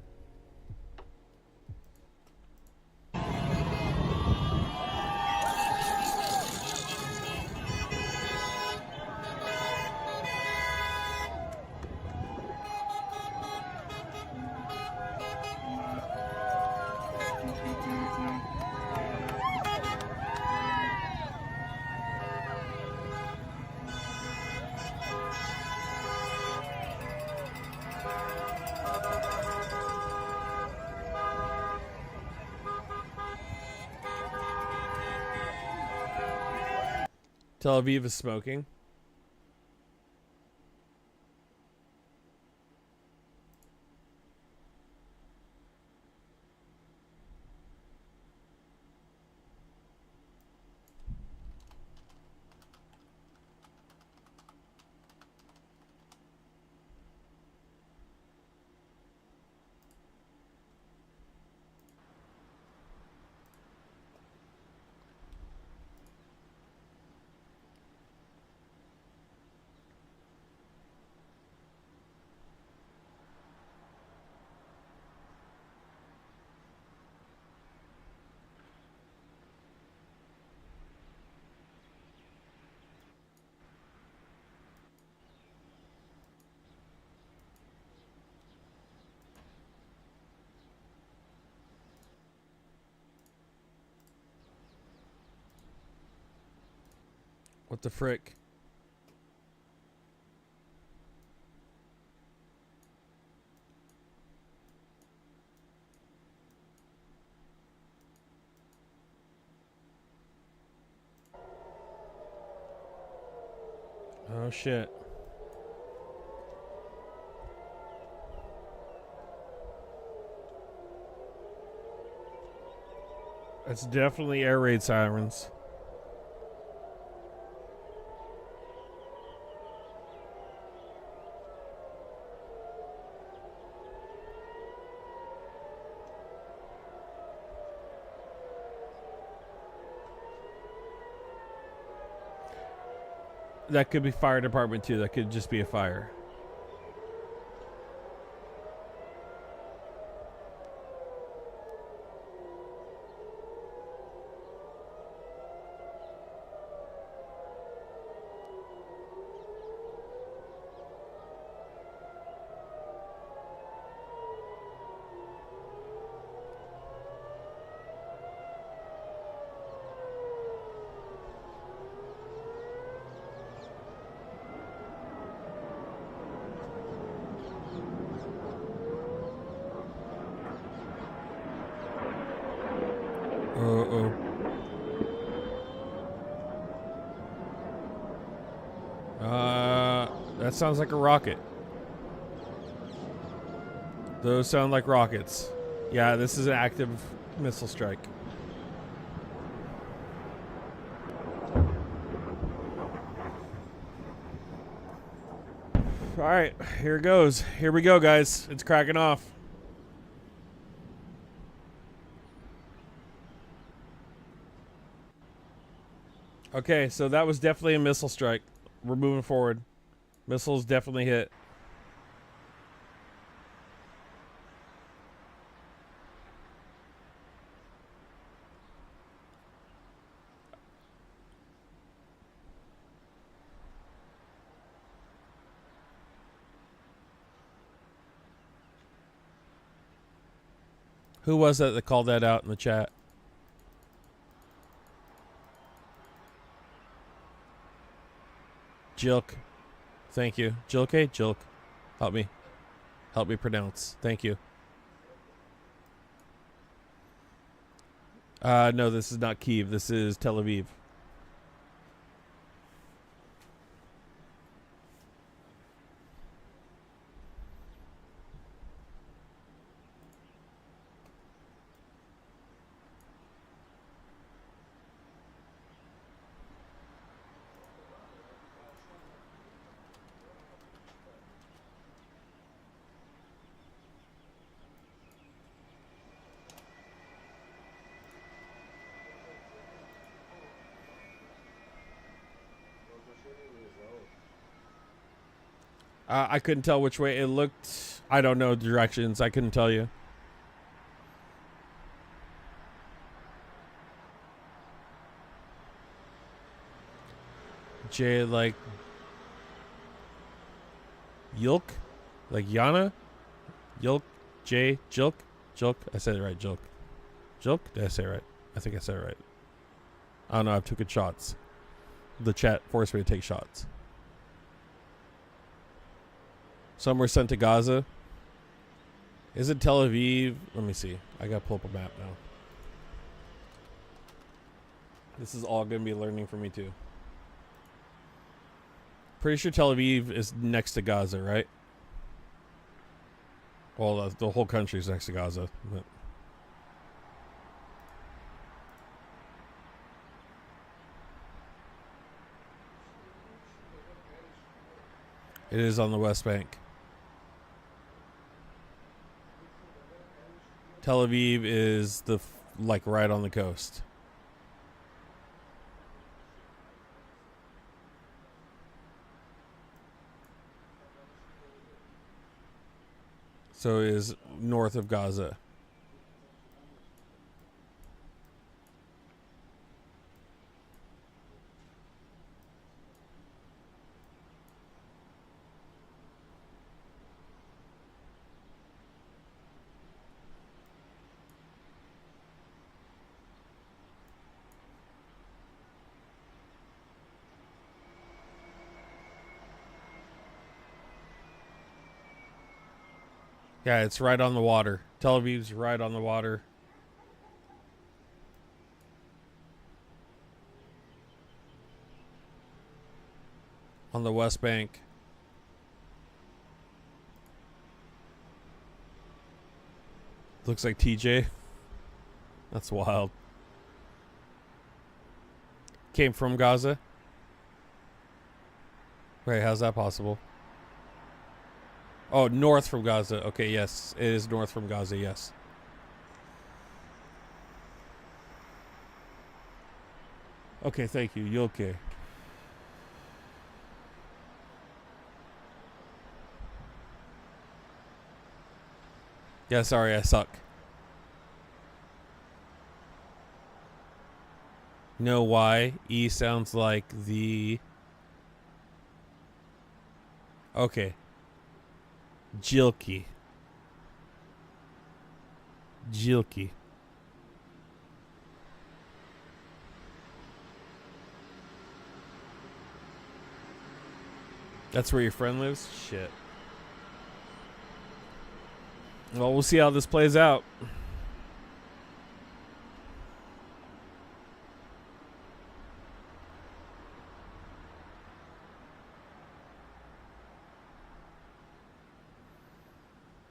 Tel Aviv is smoking. What the frick? Oh shit. That's definitely air raid sirens. That could be fire department too. That could just be a fire. That sounds like a rocket. Those sound like rockets. Yeah, this is an active missile strike. All right, here it goes. Here we go, guys. It's cracking off. Okay, so that was definitely a missile strike. We're moving forward. Missiles definitely hit. Who was that called that out in the chat? Jilk. Thank you. Jilk? Jilk. Help me. Help me pronounce. Thank you. No, this is not Kyiv. This is Tel Aviv. I couldn't tell which way it looked. I don't know directions. I couldn't tell you. J like Yilk? Like Yana? Yilk? J? Jilk? Jilk? I said it right, Jilk. Jilk? Did I say it right? I think I said it right. I don't know, I've taken shots. The chat forced me to take shots. Some were sent to Gaza. Is it Tel Aviv? Let me see. I gotta pull up a map now. This is all gonna be learning for me too. Pretty sure Tel Aviv is next to Gaza, right? Well, the whole country is next to Gaza. But it is on the West Bank. Tel Aviv is like right on the coast. So it is north of Gaza. Yeah, it's right on the water. Tel Aviv's right on the water. On the West Bank. Looks like TJ. That's wild. Came from Gaza? Wait, how's that possible? Oh, north from Gaza. Okay, yes. It is north from Gaza, yes. Okay, thank you. You okay? Yeah, sorry, I suck. No, why? E sounds like the... Okay. Jilky. Jilky. That's where your friend lives? Shit. Well, we'll see how this plays out.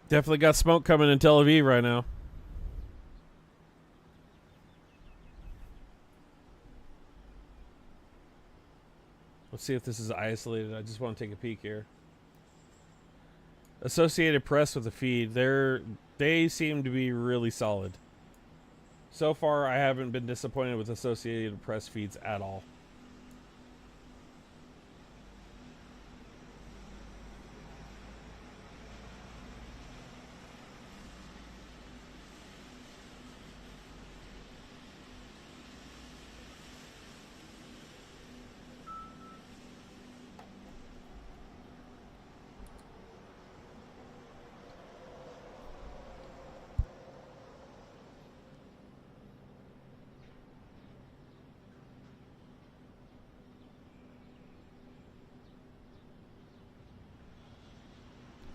Definitely got smoke coming in Tel Aviv right now. Let's see if this is isolated. I just want to take a peek here. Associated Press with the feed. They seem to be really solid. So far, I haven't been disappointed with Associated Press feeds at all.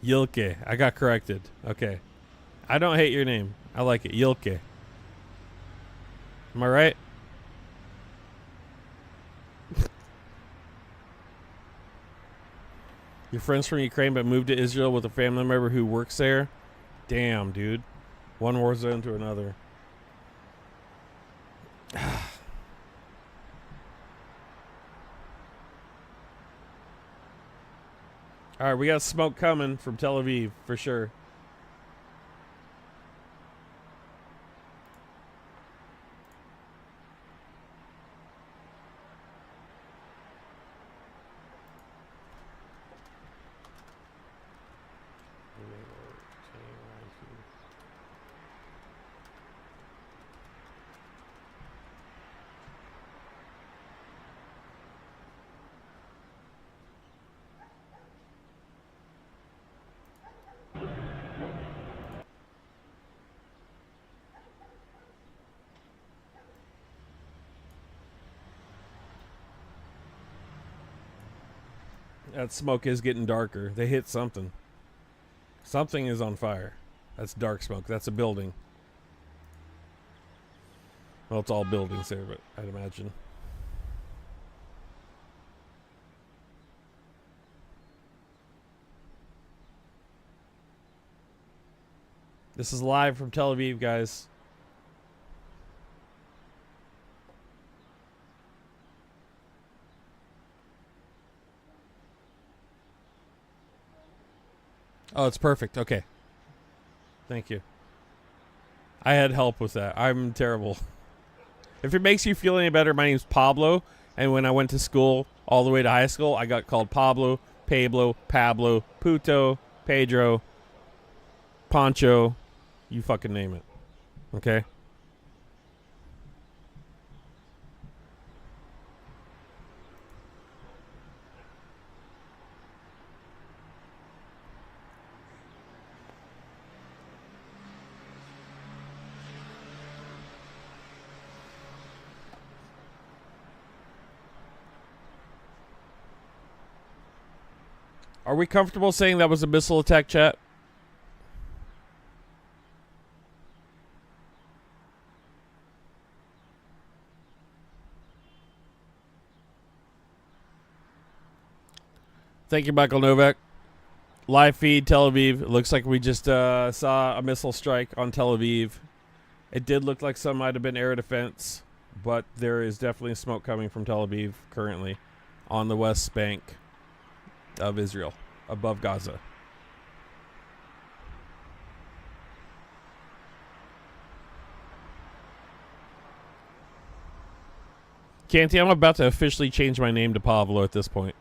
Yilke. I got corrected. Okay. I don't hate your name. I like it. Yilke. Am I right? Your friend's from Ukraine but moved to Israel with a family member who works there? Damn, dude. One war zone to another. All right, we got smoke coming from Tel Aviv for sure. That smoke is getting darker. They hit something. Something is on fire. That's dark smoke. That's a building. Well, it's all buildings there, but I'd imagine. This is live from Tel Aviv, guys. Oh, it's perfect. Okay. Thank you. I had help with that. I'm terrible. If it makes you feel any better, my name's Pablo. And when I went to school, all the way to high school, I got called Pablo, Pablo, Puto, Pedro, Pancho. You fucking name it. Okay? Are we comfortable saying that was a missile attack, chat? Thank you, Michael Novak. Live feed, Tel Aviv. It looks like we just saw a missile strike on Tel Aviv. It did look like some might have been air defense, but there is definitely smoke coming from Tel Aviv currently on the west bank of Israel, above Gaza. Canty, I'm about to officially change my name to Pablo at this point.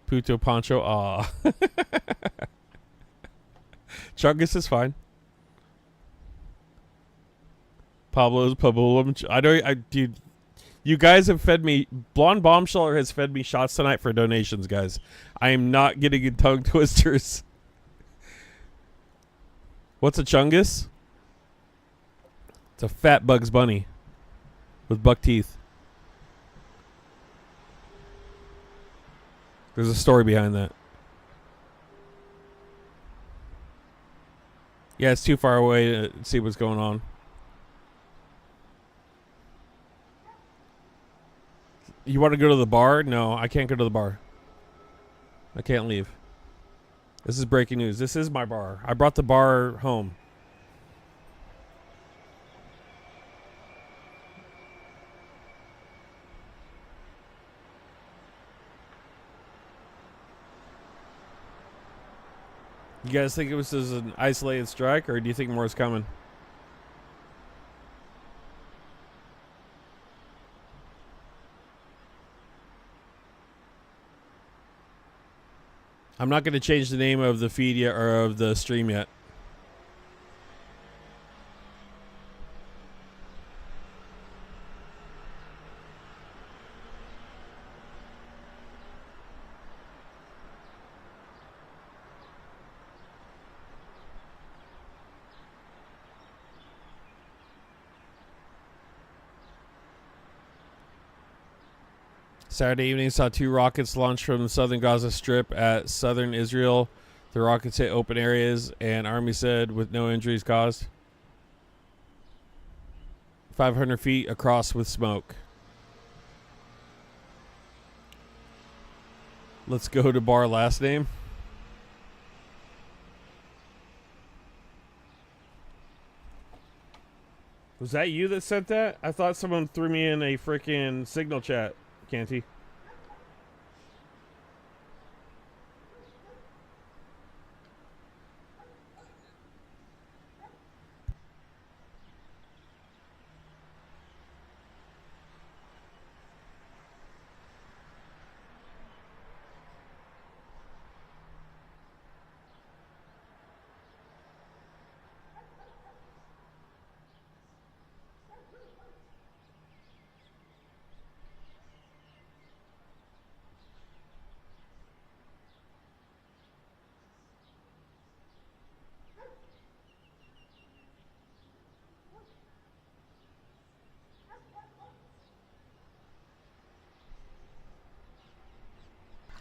Puto Pancho, ah. Chungus is fine. Pablo's Pabulum. Dude, you guys have fed me. Blonde Bombsheller has fed me shots tonight for donations, guys. I am not getting in tongue twisters. What's a Chungus? It's a fat Bugs Bunny with buck teeth. There's a story behind that. Yeah, it's too far away to see what's going on. You want to go to the bar? No, I can't go to the bar. I can't leave. This is breaking news. This is my bar. I brought the bar home. You guys think it was just an isolated strike, or do you think more is coming? I'm not going to change the name of the feed yet, or of the stream yet. Saturday evening saw 2 rockets launched from the southern Gaza Strip at southern Israel. The rockets hit open areas, and Army said with no injuries caused. 500 feet across with smoke. Let's go to bar last name. Was that you that sent that? I thought someone threw me in a freaking signal chat, Canty.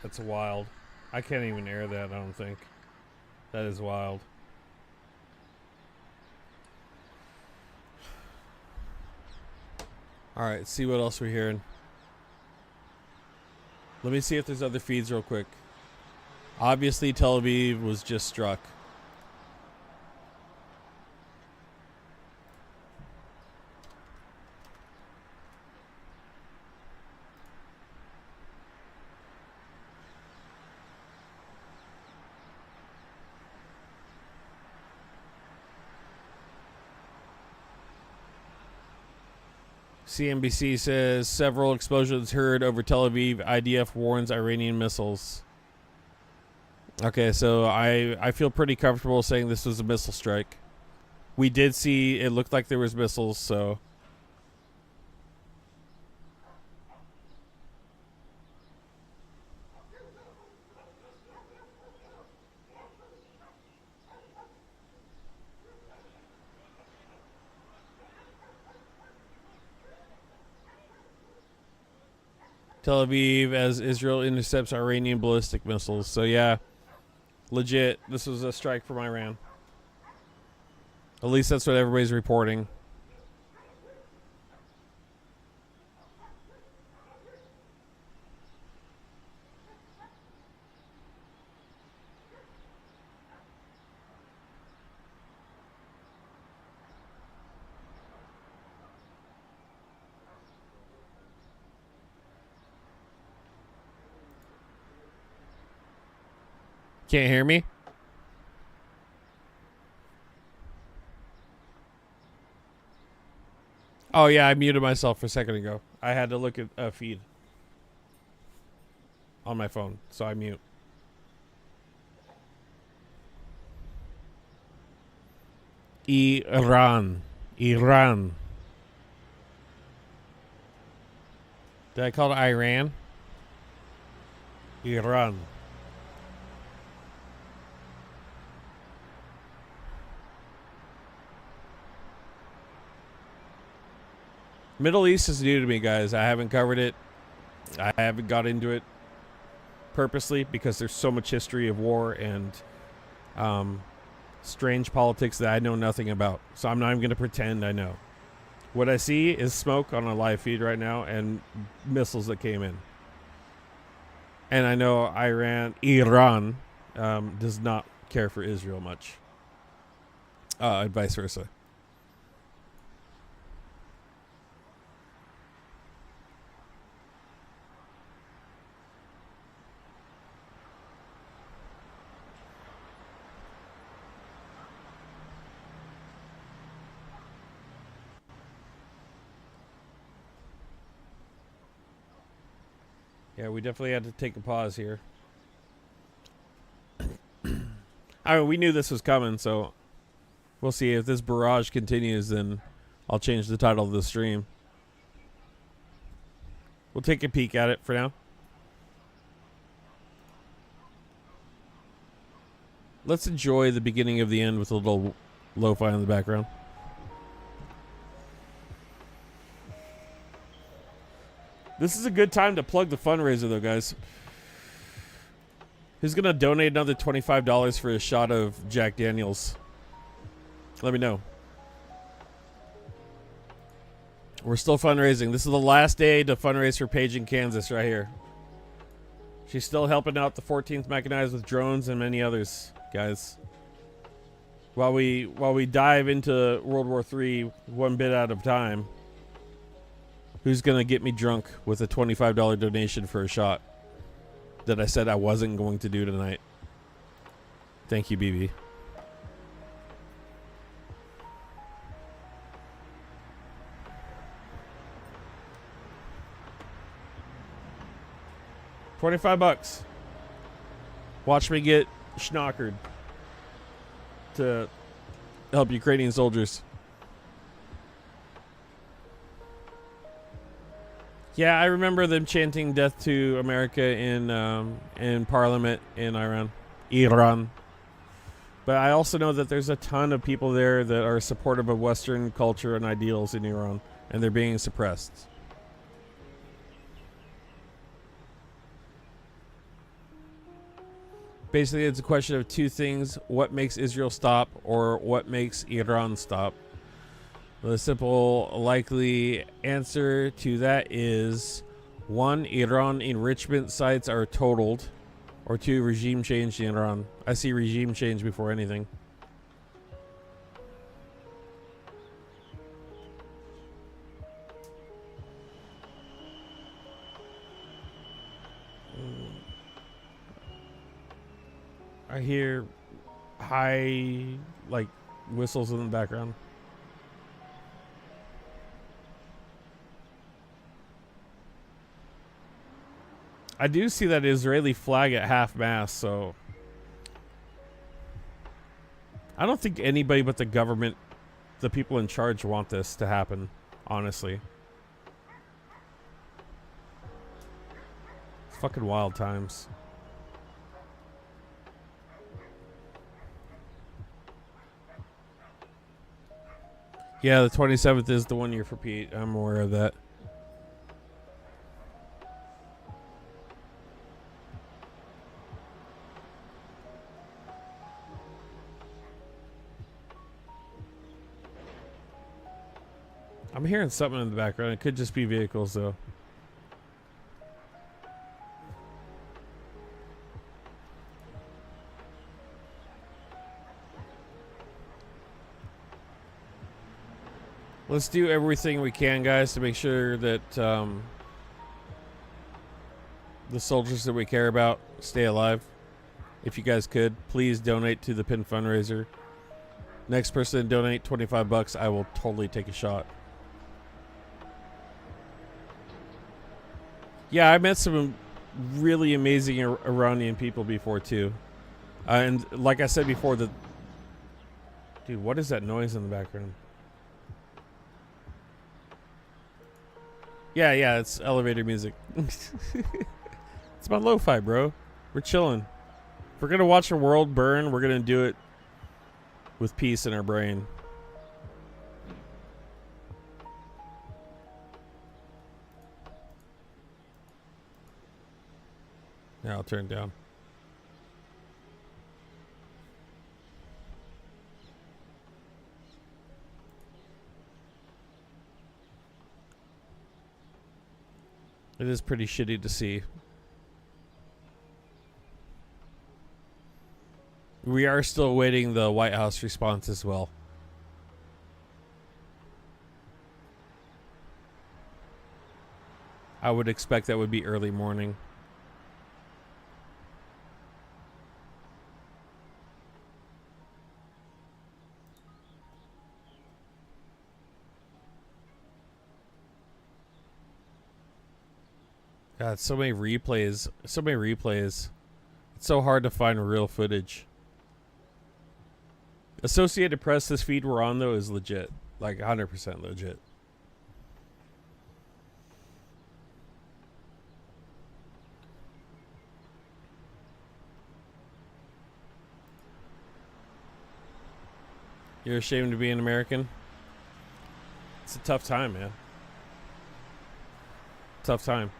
That's wild. I can't even air that, I don't think. That is wild. All right, see what else we're hearing. Let me see if there's other feeds real quick. Obviously, Tel Aviv was just struck. CNBC says several explosions heard over Tel Aviv. IDF warns Iranian missiles. Okay, so I feel pretty comfortable saying this was a missile strike. We did see it looked like there was missiles, so Tel Aviv as Israel intercepts Iranian ballistic missiles. So yeah, legit, this was a strike from Iran. At least that's what everybody's reporting. Can't hear me? Oh yeah, I muted myself for a second ago. I had to look at a feed on my phone, so I mute. Iran. Did I call it Iran? Iran. Middle East is new to me, guys. I haven't covered it. I haven't got into it purposely because there's so much history of war and strange politics that I know nothing about. So I'm not even going to pretend I know. What I see is smoke on a live feed right now and missiles that came in. And I know Iran does not care for Israel much. And vice versa. Yeah, we definitely had to take a pause here. I mean, we knew this was coming, so we'll see. If this barrage continues, then I'll change the title of the stream. We'll take a peek at it for now. Let's enjoy the beginning of the end with a little lo-fi in the background. This is a good time to plug the fundraiser, though, guys. Who's going to donate another $25 for a shot of Jack Daniels? Let me know. We're still fundraising. This is the last day to fundraise for Paige in Kansas right here. She's still helping out the 14th Mechanized with drones and many others, guys. While we dive into World War III one bit at a time. Who's going to get me drunk with a $25 donation for a shot that I said I wasn't going to do tonight? Thank you, BB. $25. Watch me get schnockered to help Ukrainian soldiers. Yeah, I remember them chanting "Death to America" in Parliament in Iran. But I also know that there's a ton of people there that are supportive of Western culture and ideals in Iran, and they're being suppressed. Basically, it's a question of two things: what makes Israel stop, or what makes Iran stop. The simple likely answer to that is 1, Iran enrichment sites are totaled, or 2, regime change in Iran. I see regime change before anything. I hear high, like, whistles in the background. I do see that Israeli flag at half-mast, so I don't think anybody but the government, the people in charge, want this to happen, honestly. It's fucking wild times. Yeah, the 27th is the 1 year for Pete. I'm aware of that. I'm hearing something in the background. It could just be vehicles, though. Let's do everything we can, guys, to make sure that the soldiers that we care about stay alive. If you guys could, please donate to the PIN fundraiser. Next person to donate $25, I will totally take a shot. Yeah, I met some really amazing Iranian people before, too. And like I said before, dude, what is that noise in the background? Yeah, it's elevator music. It's my lo-fi, bro. We're chilling. If we're going to watch the world burn, we're going to do it with peace in our brain. Yeah, I'll turn it down. It is pretty shitty to see. We are still awaiting the White House response as well. I would expect that would be early morning. God, so many replays. So many replays. It's so hard to find real footage. Associated Press, this feed we're on, though, is legit. Like, 100% legit. You're ashamed to be an American? It's a tough time, man. Tough time.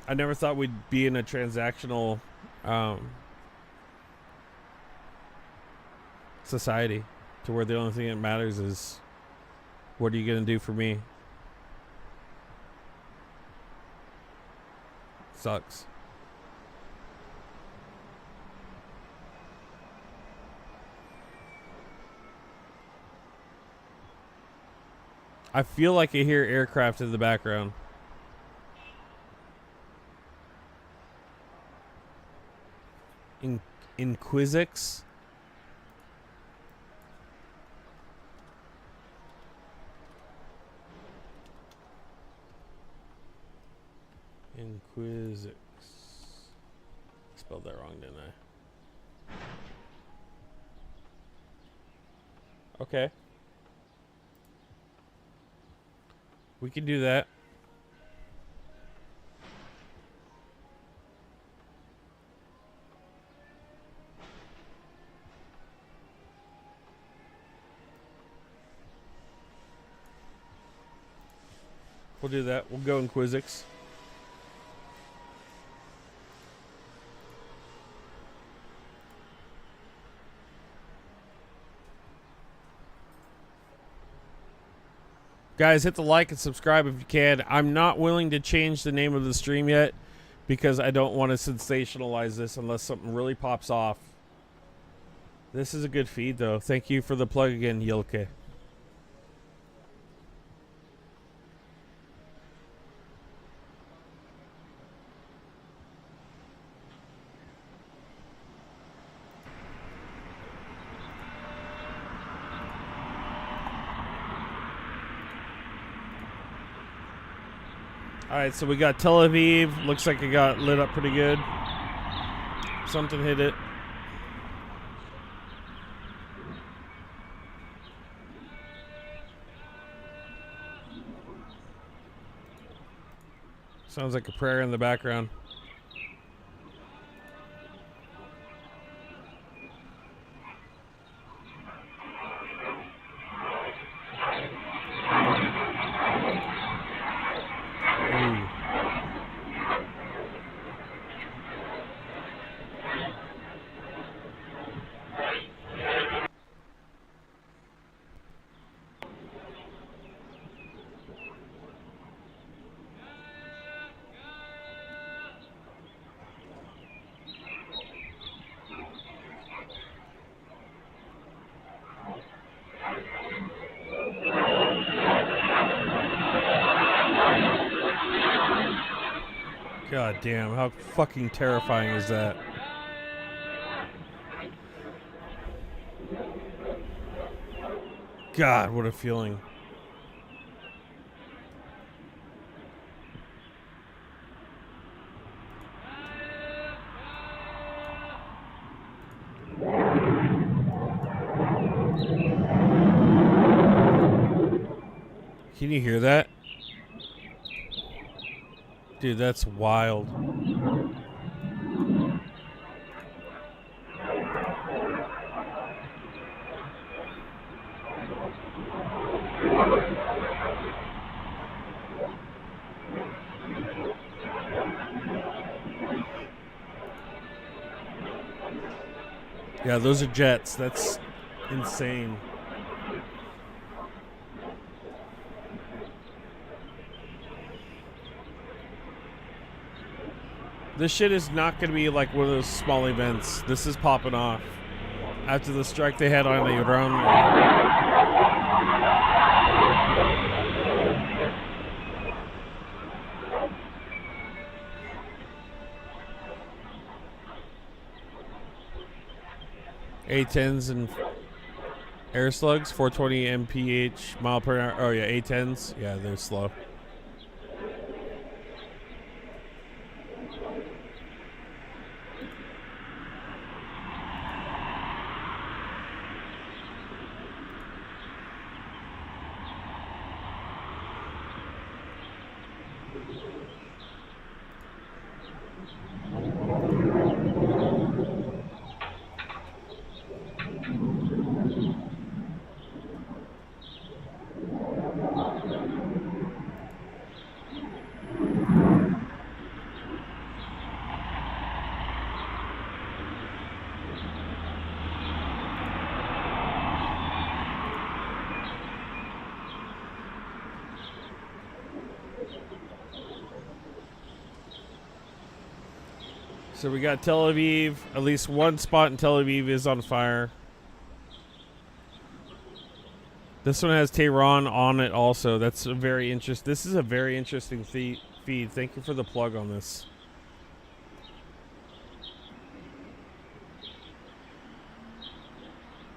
I never thought we'd be in a transactional society to where the only thing that matters is what are you going to do for me? Sucks. I feel like I hear aircraft in the background. Inquisix. Inquisix. Spelled that wrong, didn't I? Okay. We can do that. We'll do that. We'll go Inquisix. Guys, hit the like and subscribe if you can. I'm not willing to change the name of the stream yet because I don't want to sensationalize this unless something really pops off. This is a good feed, though. Thank you for the plug again, Yilke. Alright, so we got Tel Aviv. Looks like it got lit up pretty good. Something hit it. Sounds like a prayer in the background. God damn, how fucking terrifying is that? God, what a feeling. Can you hear that? Dude, that's wild. Yeah, those are jets. That's insane. This shit is not going to be like one of those small events. This is popping off. After the strike they had on Iran. A-10s and air slugs, 420 mph mile per hour. Oh yeah, A-10s. Yeah, they're slow. So we got Tel Aviv. At least one spot in Tel Aviv is on fire. This one has Tehran on it also. That's a very interesting. This is a very interesting feed. Thank you for the plug on this.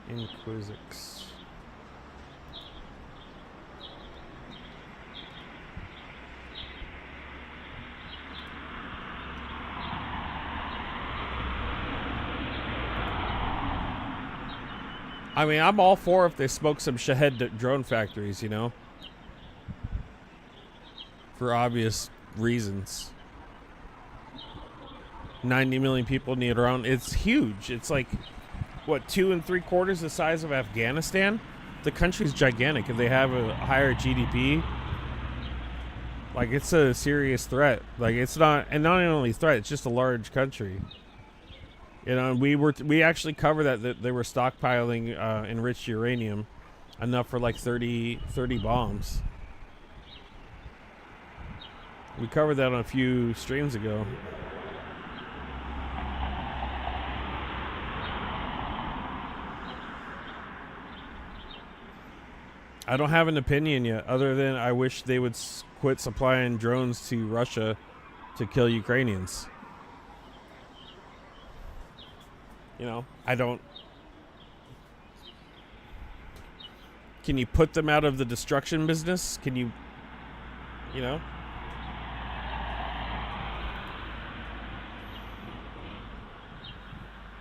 Inquisix. I mean, I'm all for if they smoke some Shahed drone factories, you know? For obvious reasons. 90 million people in Iran. It's huge. It's like, what, 2 3/4 the size of Afghanistan? The country's gigantic. If they have a higher GDP, like, it's a serious threat. Like, it's not, and not only a threat, it's just a large country. You know, we actually covered that they were stockpiling enriched uranium, enough for like 30 bombs. We covered that on a few streams ago. I don't have an opinion yet, other than I wish they would quit supplying drones to Russia to kill Ukrainians. You know, I don't... Can you put them out of the destruction business? Can you... You know?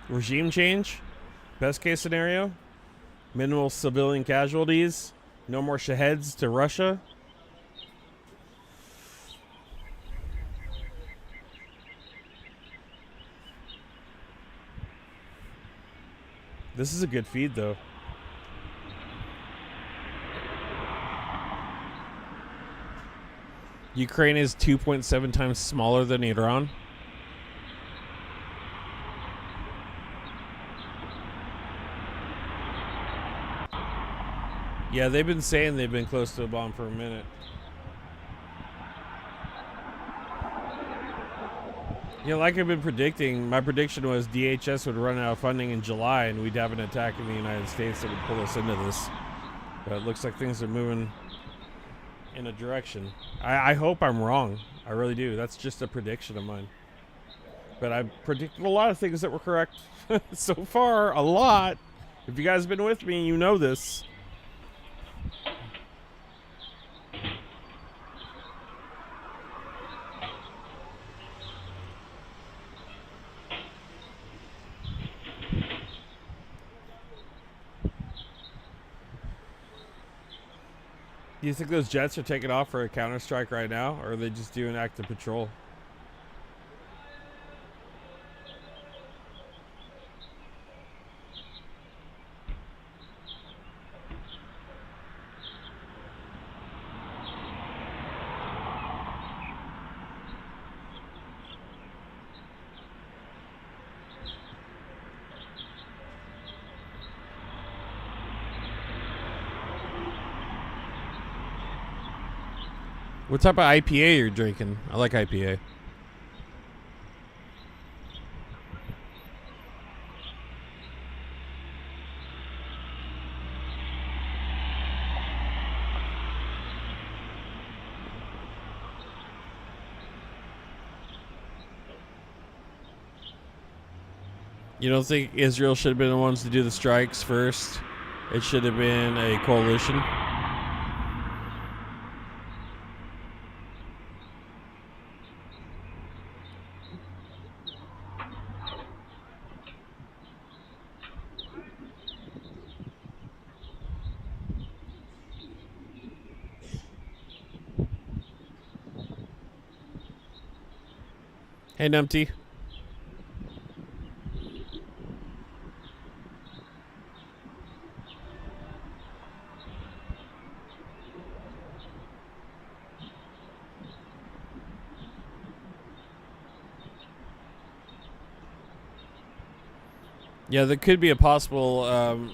Regime change? Best case scenario? Minimal civilian casualties? No more shaheeds to Russia? This is a good feed, though. Ukraine is 2.7 times smaller than Iran. Yeah, they've been saying they've been close to a bomb for a minute. You know, like I've been predicting, my prediction was DHS would run out of funding in July and we'd have an attack in the United States that would pull us into this. But it looks like things are moving in a direction. I hope I'm wrong. I really do. That's just a prediction of mine. But I've predicted a lot of things that were correct so far. A lot. If you guys have been with me, you know this. Do you think those jets are taking off for a counterstrike right now, or are they just doing active patrol? What type of IPA you're drinking? I like IPA. You don't think Israel should have been the ones to do the strikes first? It should have been a coalition? Hey, Numpty. Yeah, there could be a possible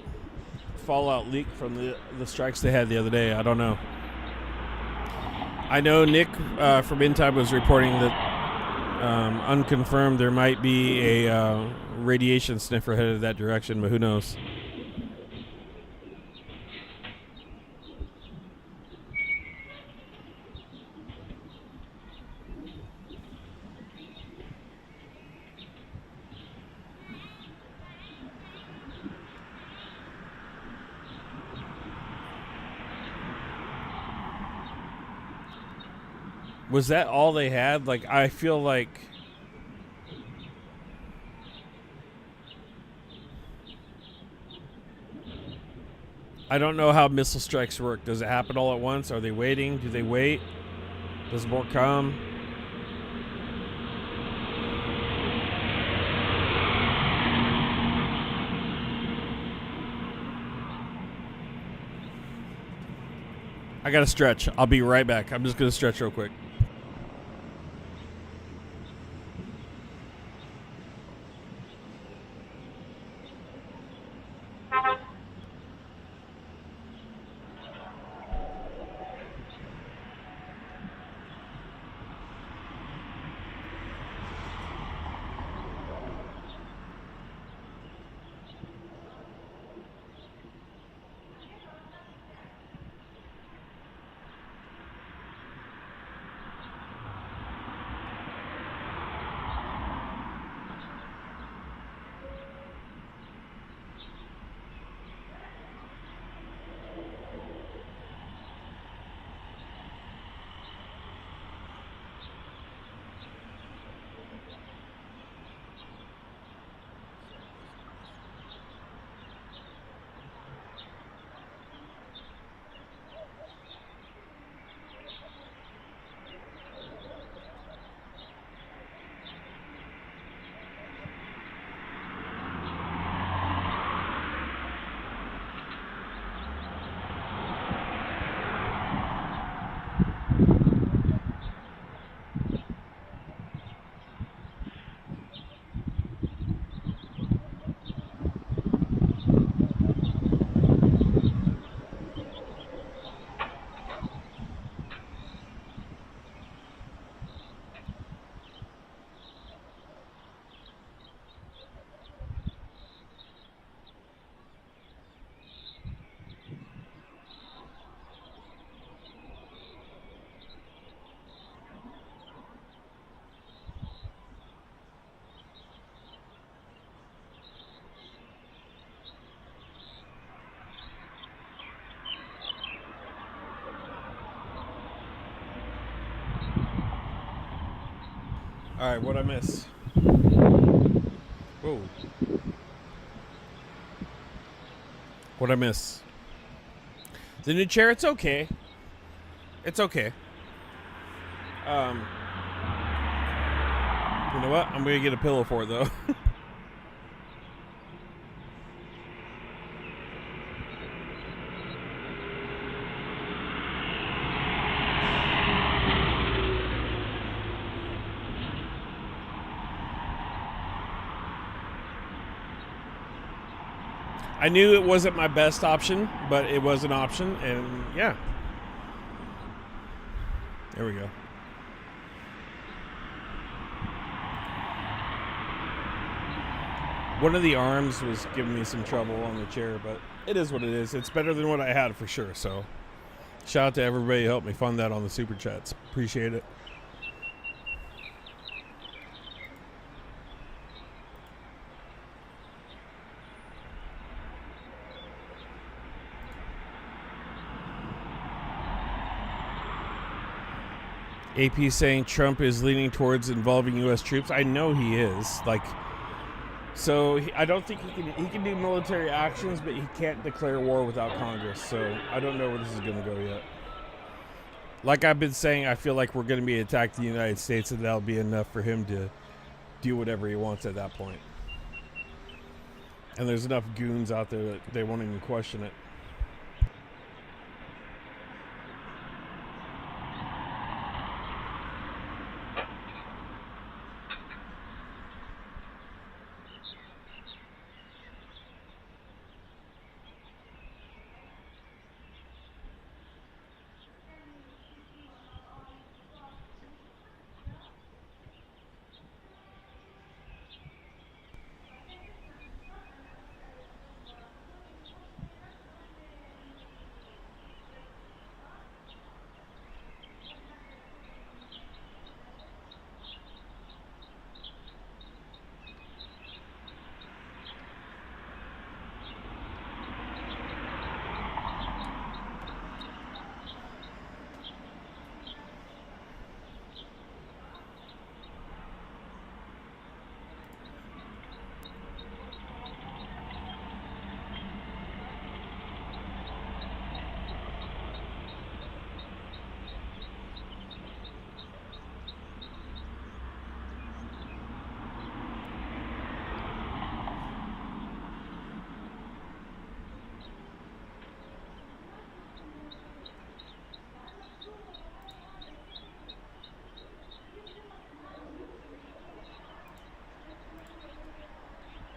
fallout leak from the strikes they had the other day. I don't know. I know Nick from InTime was reporting that unconfirmed there might be a radiation sniffer headed that direction, but who knows? Was that all they had? Like, I feel like... I don't know how missile strikes work. Does it happen all at once? Are they waiting? Do they wait? Does more come? I gotta stretch. I'll be right back. I'm just gonna stretch real quick. All right, what'd I miss? Whoa. What'd I miss? The new chair, it's okay. It's okay. You know what? I'm gonna get a pillow for it though. I knew it wasn't my best option, but it was an option, and yeah. There we go. One of the arms was giving me some trouble on the chair, but it is what it is. It's better than what I had for sure, so shout out to everybody who helped me fund that on the Super Chats. Appreciate it. AP saying Trump is leaning towards involving U.S. troops. I know he is. So I don't think he can do military actions, but he can't declare war without Congress. So I don't know where this is going to go yet. Like I've been saying, I feel like we're going to be attacked in the United States, and that'll be enough for him to do whatever he wants at that point. And there's enough goons out there that they won't even question it.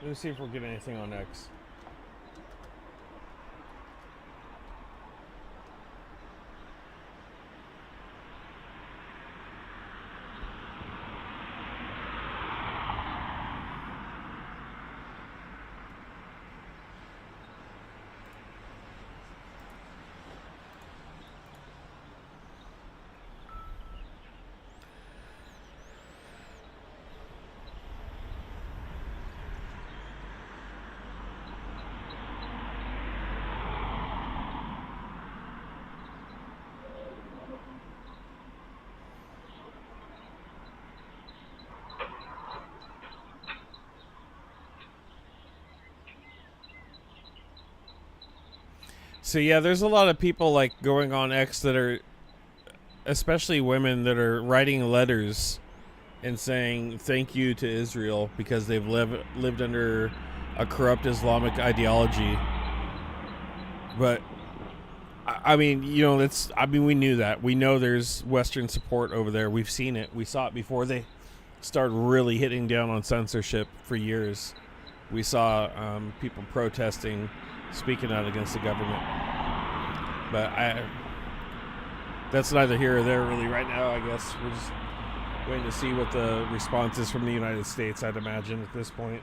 Let me see if we're getting anything on X. So yeah, there's a lot of people like going on X that are, especially women, that are writing letters and saying thank you to Israel because they've lived under a corrupt Islamic ideology. But I mean, you know, we knew that. We know there's Western support over there. We've seen it. We saw it before they started really hitting down on censorship for years. We saw people protesting, speaking out against the government. But that's neither here or there really right now, I guess. We're just waiting to see what the response is from the United States, I'd imagine, at this point.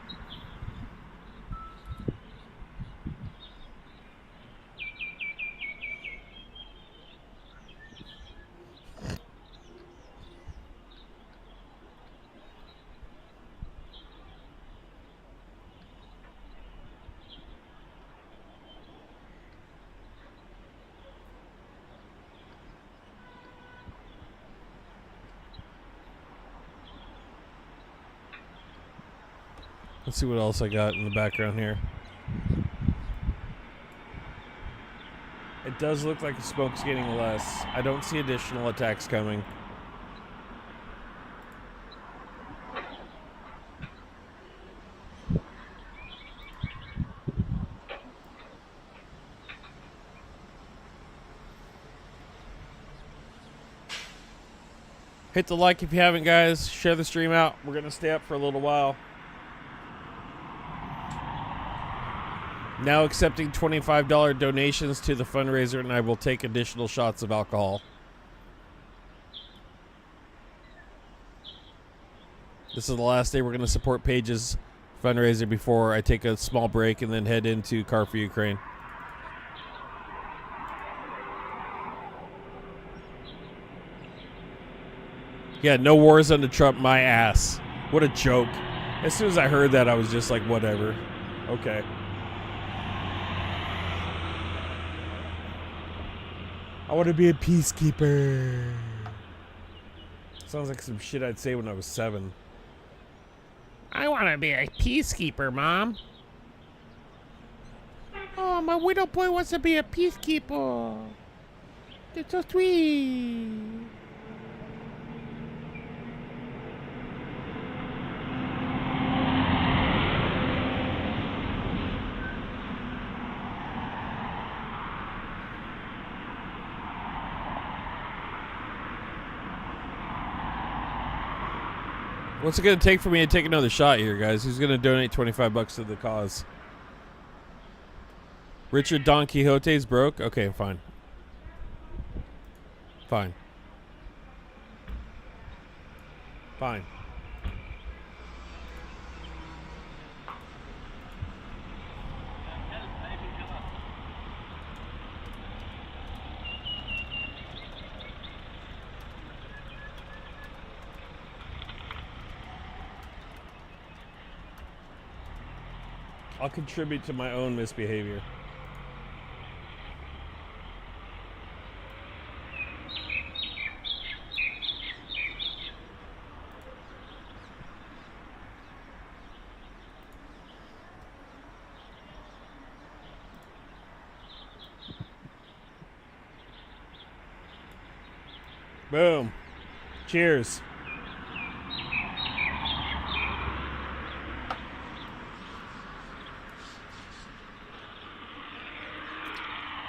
Let's see what else I got in the background here. It does look like the smoke's getting less. I don't see additional attacks coming. Hit the like if you haven't, guys. Share the stream out. We're going to stay up for a little while. Now accepting $25 donations to the fundraiser, and I will take additional shots of alcohol. This is the last day we're going to support Paige's fundraiser before I take a small break and then head into Car for Ukraine. Yeah, no wars under Trump, my ass. What a joke. As soon as I heard that, I was just like, whatever. Okay. I want to be a peacekeeper. Sounds like some shit I'd say when I was 7. I want to be a peacekeeper, Mom. Oh, my widow boy wants to be a peacekeeper. That's so sweet. What's it going to take for me to take another shot here, guys? Who's going to donate $25 to the cause? Richard Don Quixote's broke? Okay, fine. Fine. Fine. I'll contribute to my own misbehavior. Boom. Cheers.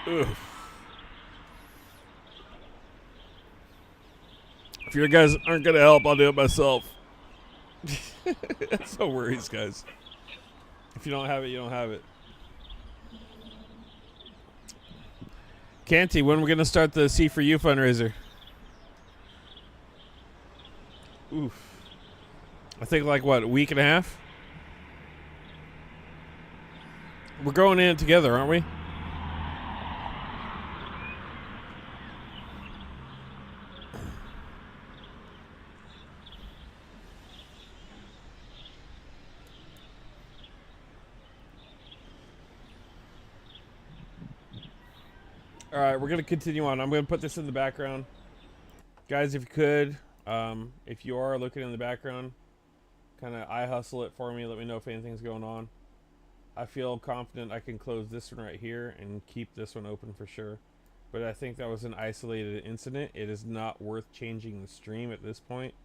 Oof. If you guys aren't going to help, I'll do it myself. No worries, guys. If you don't have it, you don't have it. Canty, when are we going to start the C4U fundraiser? Oof. I think like, what, a week and a half? We're going in it together, aren't we? All right, we're going to continue on. I'm going to put this in the background. Guys, if you could, if you are looking in the background, kind of eye hustle it for me. Let me know if anything's going on. I feel confident I can close this one right here and keep this one open for sure. But I think that was an isolated incident. It is not worth changing the stream at this point.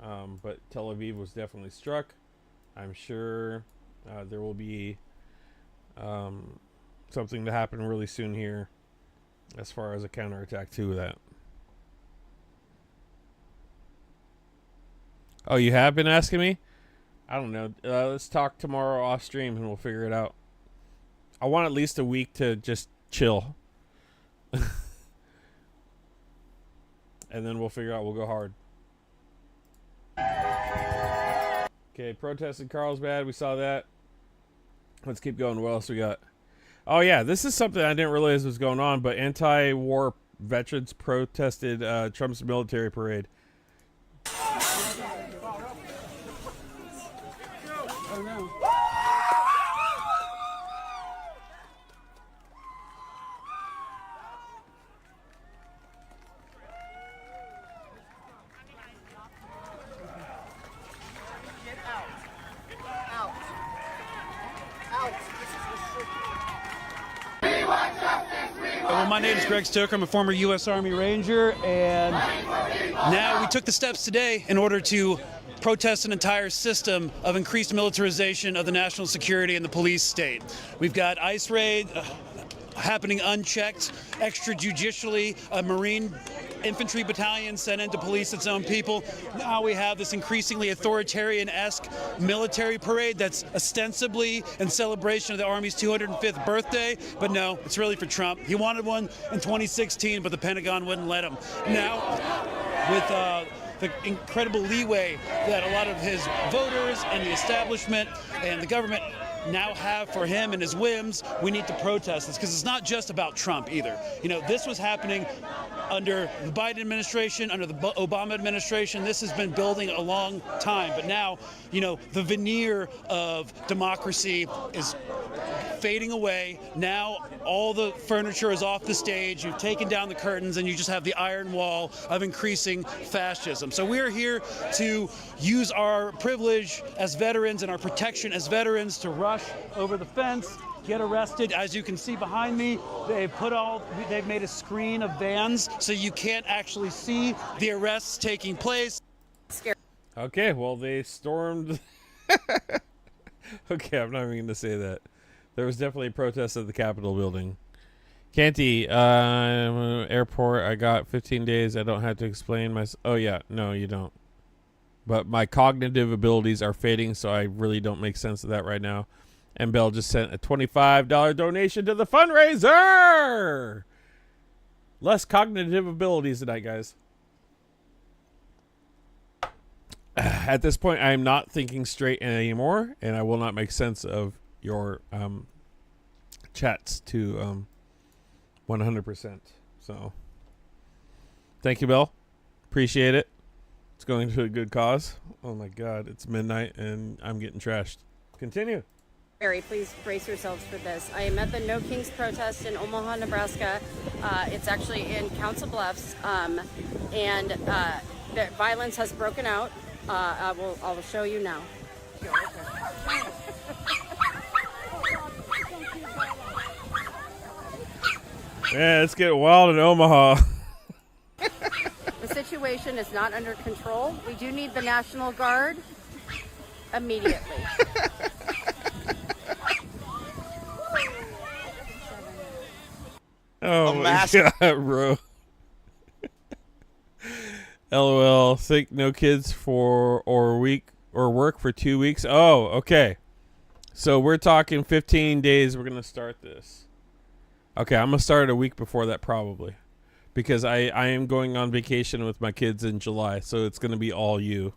But Tel Aviv was definitely struck. I'm sure there will be something to happen really soon here as far as a counterattack to that. Oh, you have been asking me? I don't know. Let's talk tomorrow off stream and we'll figure it out. I want at least a week to just chill. And then we'll figure out. We'll go hard. Okay, protest in Carlsbad. We saw that. Let's keep going. What else we got? Oh, yeah. This is something I didn't realize was going on, but anti-war veterans protested Trump's military parade. Oh, no. Get out. Get out. Well, my name is Greg Stoker. I'm a former U.S. Army Ranger, and now we took the steps today in order to protest an entire system of increased militarization of the national security and the police state. We've got ICE raid happening unchecked, extrajudicially, a Marine infantry battalion sent in to police its own people. Now we have this increasingly authoritarian-esque military parade that's ostensibly in celebration of the Army's 205th birthday, but no, it's really for Trump. He wanted one in 2016, but the Pentagon wouldn't let him. Now, with the incredible leeway that a lot of his voters and the establishment and the government now have for him and his whims, we need to protest this, because it's not just about Trump either. You know, this was happening under the Biden administration, under the Obama administration. This has been building a long time, but now, you know, the veneer of democracy is fading away. Now all the furniture is off the stage. You've taken down the curtains and you just have the iron wall of increasing fascism. So we're here to use our privilege as veterans and our protection as veterans to rush over the fence, get arrested. As you can see behind me, they've made a screen of vans so you can't actually see the arrests taking place. Okay, well, they stormed. Okay, I'm not even going to say that. There was definitely a protest at the Capitol building. Canty, airport, I got 15 days. I don't have to explain my... Oh, yeah. No, you don't. But my cognitive abilities are fading, so I really don't make sense of that right now. And Bell just sent a $25 donation to the fundraiser! Less cognitive abilities tonight, guys. At this point, I am not thinking straight anymore, and I will not make sense of your chats to 100%. So, thank you, Bell. Appreciate it. It's going to a good cause. Oh my God, it's midnight and I'm getting trashed. Continue. Please brace yourselves for this. I am at the No Kings protest in Omaha, Nebraska. It's actually in Council Bluffs, and the violence has broken out. I will show you now. Yeah, let's get wild in Omaha. The situation is not under control. We do need the National Guard immediately. Oh my God, bro. LOL. Think no kids for work for 2 weeks. Oh, okay. So we're talking 15 days. We're gonna start this. Okay, I'm gonna start a week before that probably, because I am going on vacation with my kids in July, so it's gonna be all you.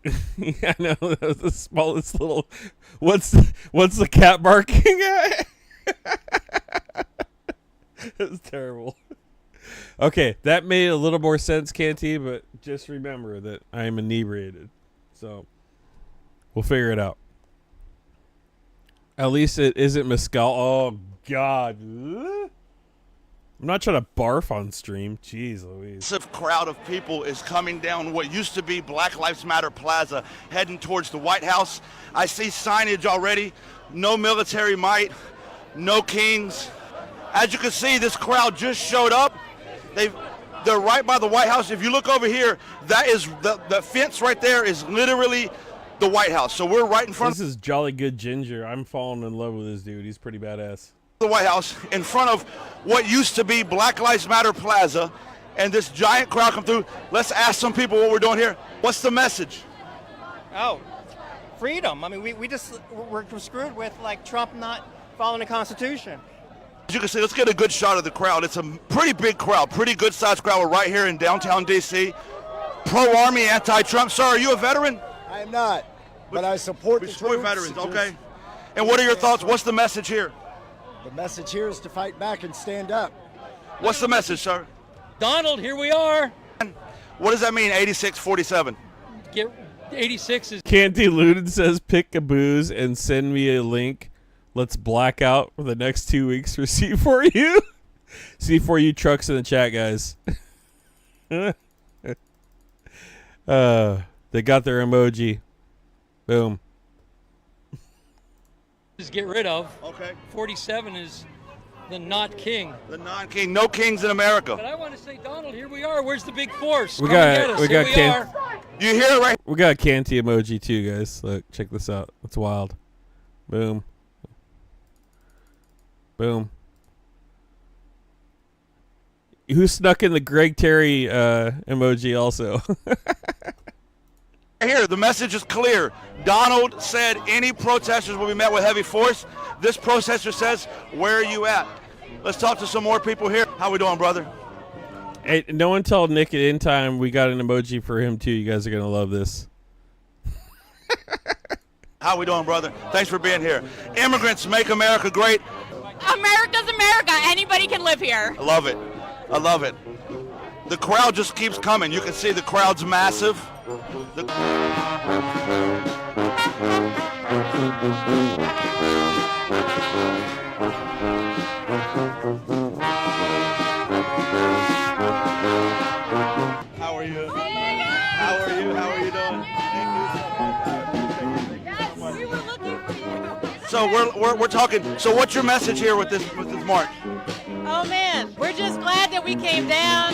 I know that was the smallest little. What's the cat barking at? That's terrible. Okay, that made a little more sense, Canty, but just remember that I am inebriated, so we'll figure it out. At least it isn't mezcal. Oh God. I'm not trying to barf on stream. Jeez Louise. Massive crowd of people is coming down what used to be Black Lives Matter Plaza, heading towards the White House. I see signage already. No military might, no kings. As you can see, this crowd just showed up. They're right by the White House. If you look over here, that is the fence right there is literally the White House. So we're right in front of... This is Jolly Good Ginger. I'm falling in love with this dude. He's pretty badass. The White House, in front of what used to be Black Lives Matter Plaza, and this giant crowd come through. Let's ask some people what we're doing here. What's the message? Oh, freedom. I mean, we're screwed with, like, Trump not following the Constitution. As you can see, let's get a good shot of the crowd. It's a pretty big crowd, pretty good sized crowd. We're right here in downtown D.C. Pro-Army, anti-Trump. Sir, are you a veteran? I am not, but I support the troops. Veterans, okay. And what are your thoughts? What's the message here? The message here is to fight back and stand up. What's the message, sir? Donald, here we are. What does that mean, 86-47? 86 is... Canty Luden says, pick a booze and send me a link. Let's black out for the next 2 weeks for C4U. C4U trucks in the chat, guys. They got their emoji. Boom. is get rid of. Okay. 47 is the not king. The non-king. No kings in America. But I want to say, Donald, here we are. Where's the big force? We Come and get got us. we Here got we can. are. You hear it right? We got a Canty emoji too, guys. Look, check this out. It's wild. Boom. Boom. Who snuck in the Greg Terry emoji also? Here, the message is clear. Donald said any protesters will be met with heavy force. This protester says, where are you at? Let's talk to some more people here. How we doing, brother? Hey, no one told Nick at In Time we got an emoji for him too. You guys are gonna love this. How we doing, brother? Thanks for being here. Immigrants make America great. America's America. Anybody can live here. I love it. I love it. The crowd just keeps coming. You can see the crowd's massive. How are you? How are you? How are you doing? Thank you. We were looking for you. So we're talking. So what's your message here with this march? Oh man, we're just glad that we came down.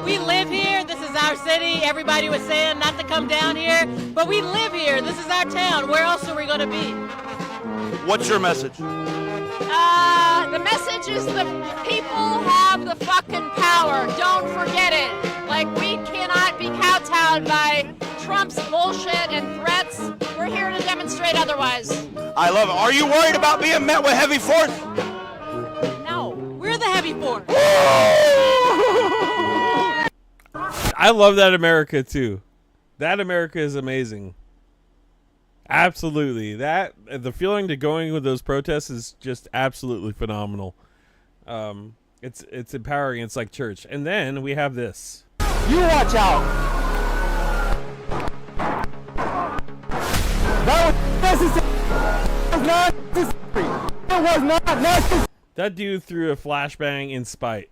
We live here. This is our city. Everybody was saying not to come down here, but we live here. This is our town. Where else are we going to be? What's your message? The message is the people have the fucking power. Don't forget it. Like, we cannot be kowtowed by Trump's bullshit and threats. We're here to demonstrate otherwise. I love it. Are you worried about being met with heavy force? No, we're the heavy force. I love that America too. That America is amazing. Absolutely. That the feeling to going with those protests is just absolutely phenomenal. It's empowering. It's like church. And then we have this. You watch out. That was necessary. It was not necessary. It was not necessary. That dude threw a flashbang in spite.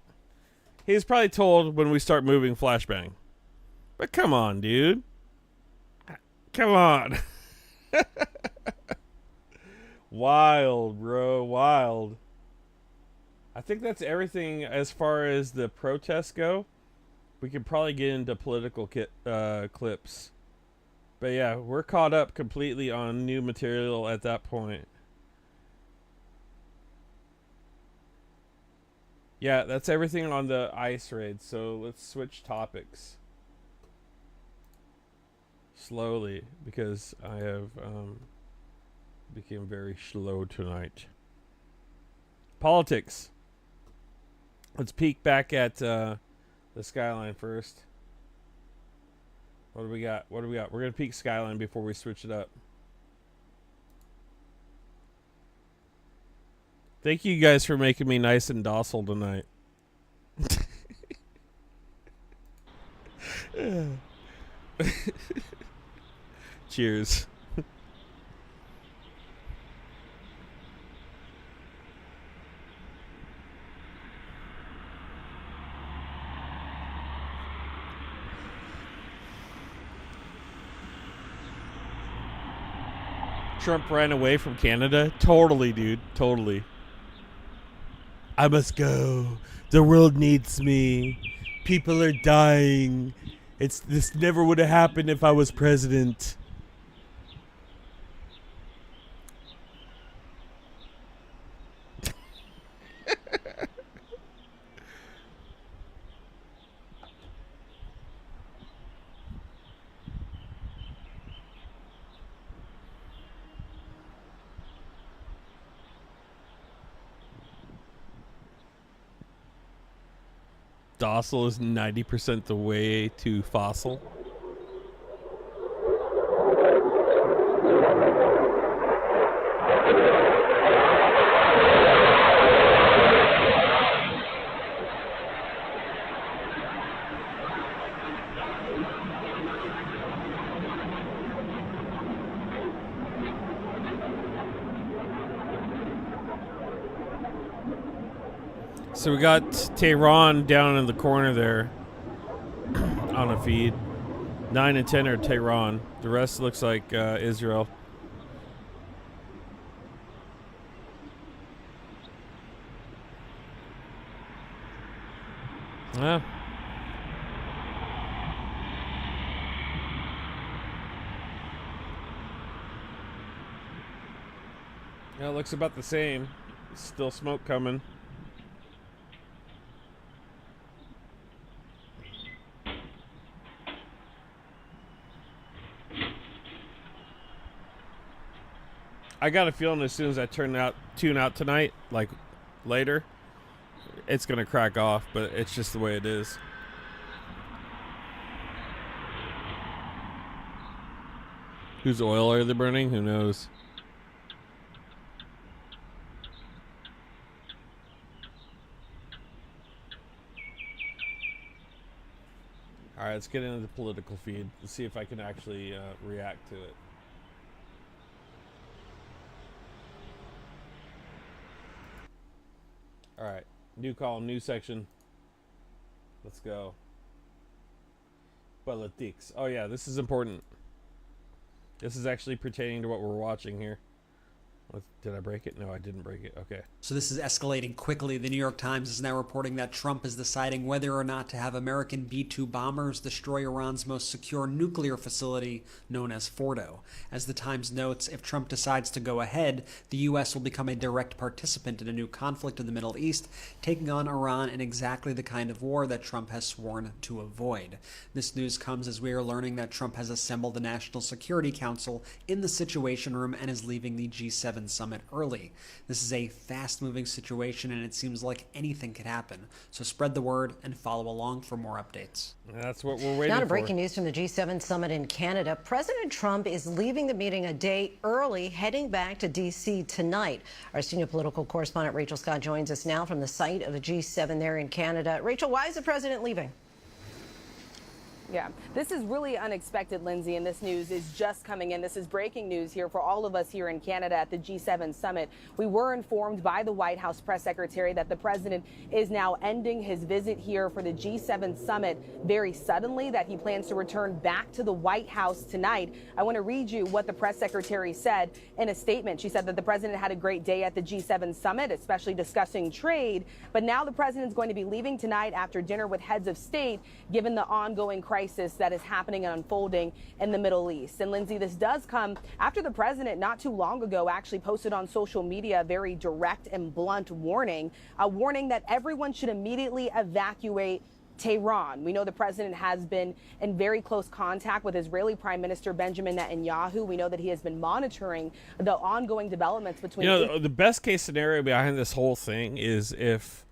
He's probably told when we start moving flashbang. But come on, dude. Come on. Wild, bro. Wild. I think that's everything as far as the protests go. We could probably get into political clips. But yeah, we're caught up completely on new material at that point. Yeah, that's everything on the ICE raid. So let's switch topics. Slowly, because I have became very slow tonight. Politics. Let's peek back at the skyline first. What do we got? What do we got? We're gonna peek skyline before we switch it up. Thank you guys for making me nice and docile tonight. Cheers. Trump ran away from Canada? Totally, dude. Totally. I must go. The world needs me. People are dying. This never would have happened if I was president. Docile is 90% the way to fossil. So we got Tehran down in the corner there on a feed. 9 and 10 are Tehran. The rest looks like Israel. Yeah. Yeah, it looks about the same. Still smoke coming. I got a feeling as soon as I tune out tonight, like later, it's gonna crack off, but it's just the way it is. Whose oil are they burning? Who knows? All right, let's get into the political feed. Let's see if I can actually react to it. All right, new column, new section. Let's go. Politics. Oh yeah, this is important. This is actually pertaining to what we're watching here. Did I break it? No, I didn't break it. Okay. So this is escalating quickly. The New York Times is now reporting that Trump is deciding whether or not to have American B-2 bombers destroy Iran's most secure nuclear facility, known as Fordo. As the Times notes, if Trump decides to go ahead, the U.S. will become a direct participant in a new conflict in the Middle East, taking on Iran in exactly the kind of war that Trump has sworn to avoid. This news comes as we are learning that Trump has assembled the National Security Council in the Situation Room and is leaving the G7 summit early. This is a fast-moving situation and it seems like anything could happen. So spread the word and follow along for more updates. That's what we're waiting for. Now to breaking news from the G7 summit in Canada. President Trump is leaving the meeting a day early, heading back to D.C. tonight. Our senior political correspondent Rachel Scott joins us now from the site of the G7 there in Canada. Rachel, why is the president leaving? Yeah, this is really unexpected, Lindsay, and this news is just coming in. This is breaking news here for all of us here in Canada at the G7 summit. We were informed by the White House press secretary that the president is now ending his visit here for the G7 summit very suddenly, that he plans to return back to the White House tonight. I want to read you what the press secretary said in a statement. She said that the president had a great day at the G7 summit, especially discussing trade, but now the president is going to be leaving tonight after dinner with heads of state, given the ongoing crisis that is happening and unfolding in the Middle East. And Lindsay, this does come after the president not too long ago actually posted on social media a very direct and blunt warning, a warning that everyone should immediately evacuate Tehran. We know the president has been in very close contact with Israeli Prime Minister Benjamin Netanyahu. We know that he has been monitoring the ongoing developments between... You know, the best case scenario behind this whole thing is if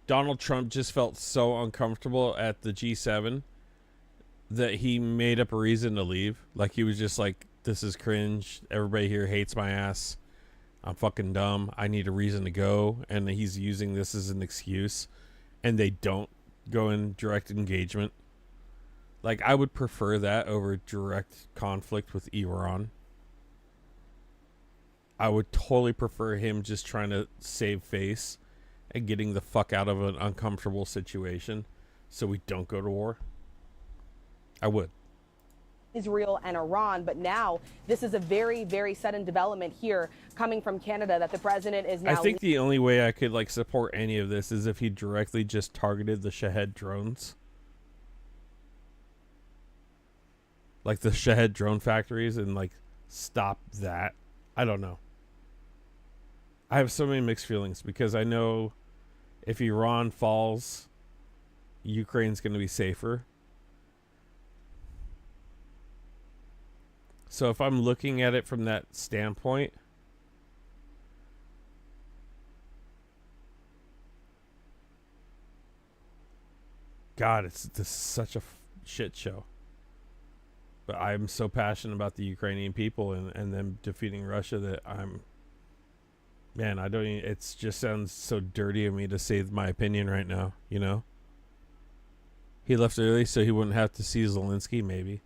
Donald Trump just felt so uncomfortable at the G7 that he made up a reason to leave. Like, he was just like, this is cringe. Everybody here hates my ass. I'm fucking dumb. I need a reason to go. And he's using this as an excuse. And they don't go in direct engagement. Like, I would prefer that over direct conflict with Iran. I would totally prefer him just trying to save face and getting the fuck out of an uncomfortable situation so we don't go to war. I would. Israel and Iran, but now this is a very, very sudden development here coming from Canada that the president is now... I think the only way I could support any of this is if he directly just targeted the Shahed drones. Like the Shahed drone factories, and stop that. I don't know. I have so many mixed feelings because I know if Iran falls, Ukraine's going to be safer. So if I'm looking at it from that standpoint, God, this is such a shit show. But I'm so passionate about the Ukrainian people and them defeating Russia that man, I don't even, it just sounds so dirty of me to say my opinion right now, you know? He left early so he wouldn't have to see Zelensky, maybe.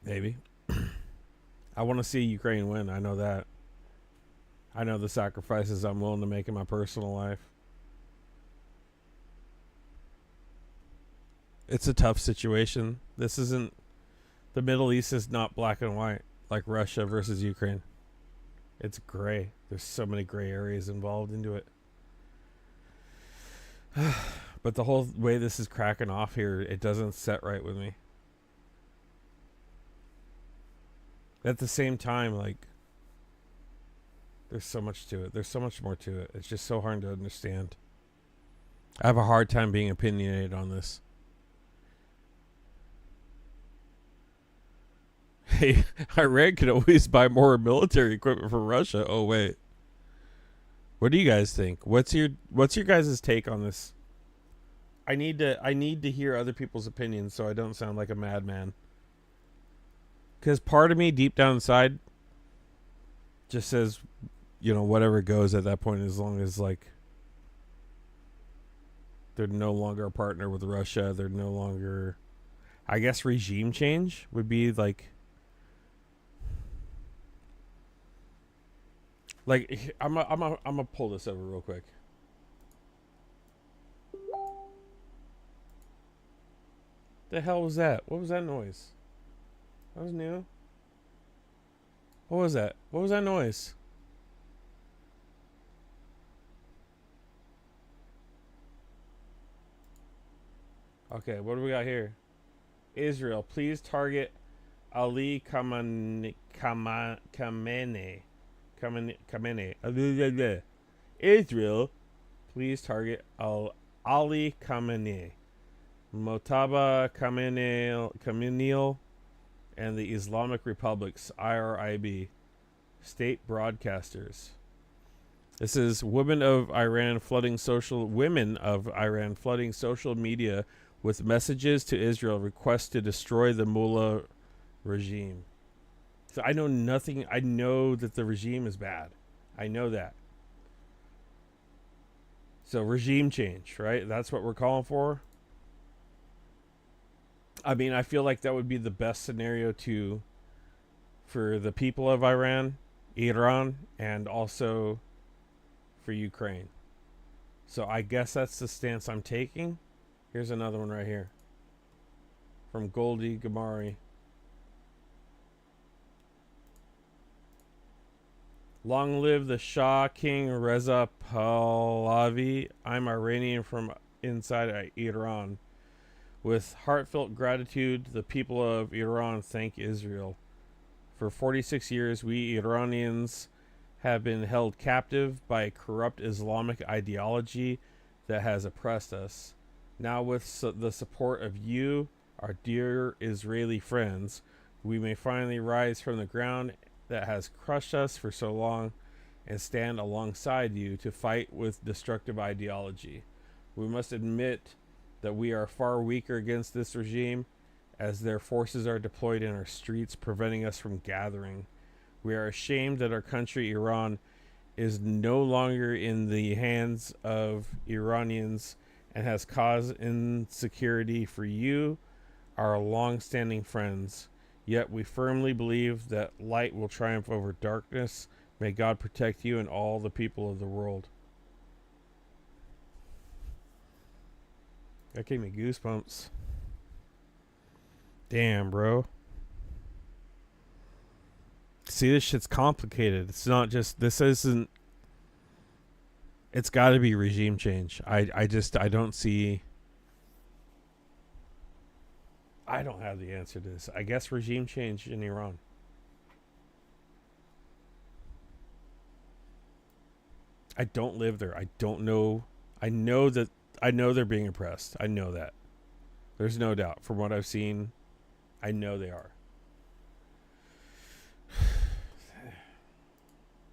Maybe. I want to see Ukraine win, I know that. I know the sacrifices I'm willing to make in my personal life. It's a tough situation. This isn't, the Middle East is not black and white like Russia versus Ukraine. It's gray. There's so many gray areas involved into it. But the whole way this is cracking off here, it doesn't set right with me. At the same time, like, there's so much to it. There's so much more to it. It's just so hard to understand. I have a hard time being opinionated on this. Hey, Iran could always buy more military equipment from Russia. Oh, wait. What do you guys think? What's your guys' take on this? I need to hear other people's opinions so I don't sound like a madman. Because part of me deep down inside just says, you know, whatever goes at that point, as long as, like, they're no longer a partner with Russia. They're no longer, I guess, regime change would be like I'm gonna pull this over real quick. The hell was that? What was that noise? That was new. What was that? What was that noise? Okay, what do we got here? Israel, please target Ali Khamenei. Israel, please target Ali Khamenei, Mojtaba Khamenei, and the Islamic Republic's IRIB state broadcasters. This is women of Iran flooding social media with messages to Israel, requests to destroy the mullah regime. So I know nothing. I know that the regime is bad. I know that. So regime change, right? That's what we're calling for. I mean, I feel like that would be the best scenario for the people of Iran, and also for Ukraine. So I guess that's the stance I'm taking. Here's another one right here from Goldie Gamari. Long live the Shah King Reza Pahlavi. I'm Iranian from inside Iran. With heartfelt gratitude, the people of Iran thank Israel. For 46 years, we Iranians have been held captive by a corrupt Islamic ideology that has oppressed us. Now, with the support of you, our dear Israeli friends, we may finally rise from the ground that has crushed us for so long and stand alongside you to fight with destructive ideology. We must admit that we are far weaker against this regime, as their forces are deployed in our streets, preventing us from gathering. We are ashamed that our country, Iran, is no longer in the hands of Iranians and has caused insecurity for you, our long-standing friends. Yet we firmly believe that light will triumph over darkness. May God protect you and all the people of the world. That gave me goosebumps. Damn, bro. See, this shit's complicated. It's not just, this isn't, it's got to be regime change. I don't see, I don't have the answer to this. I guess regime change in Iran. I don't live there. I don't know. I know they're being oppressed. I know that. There's no doubt. From what I've seen, I know they are.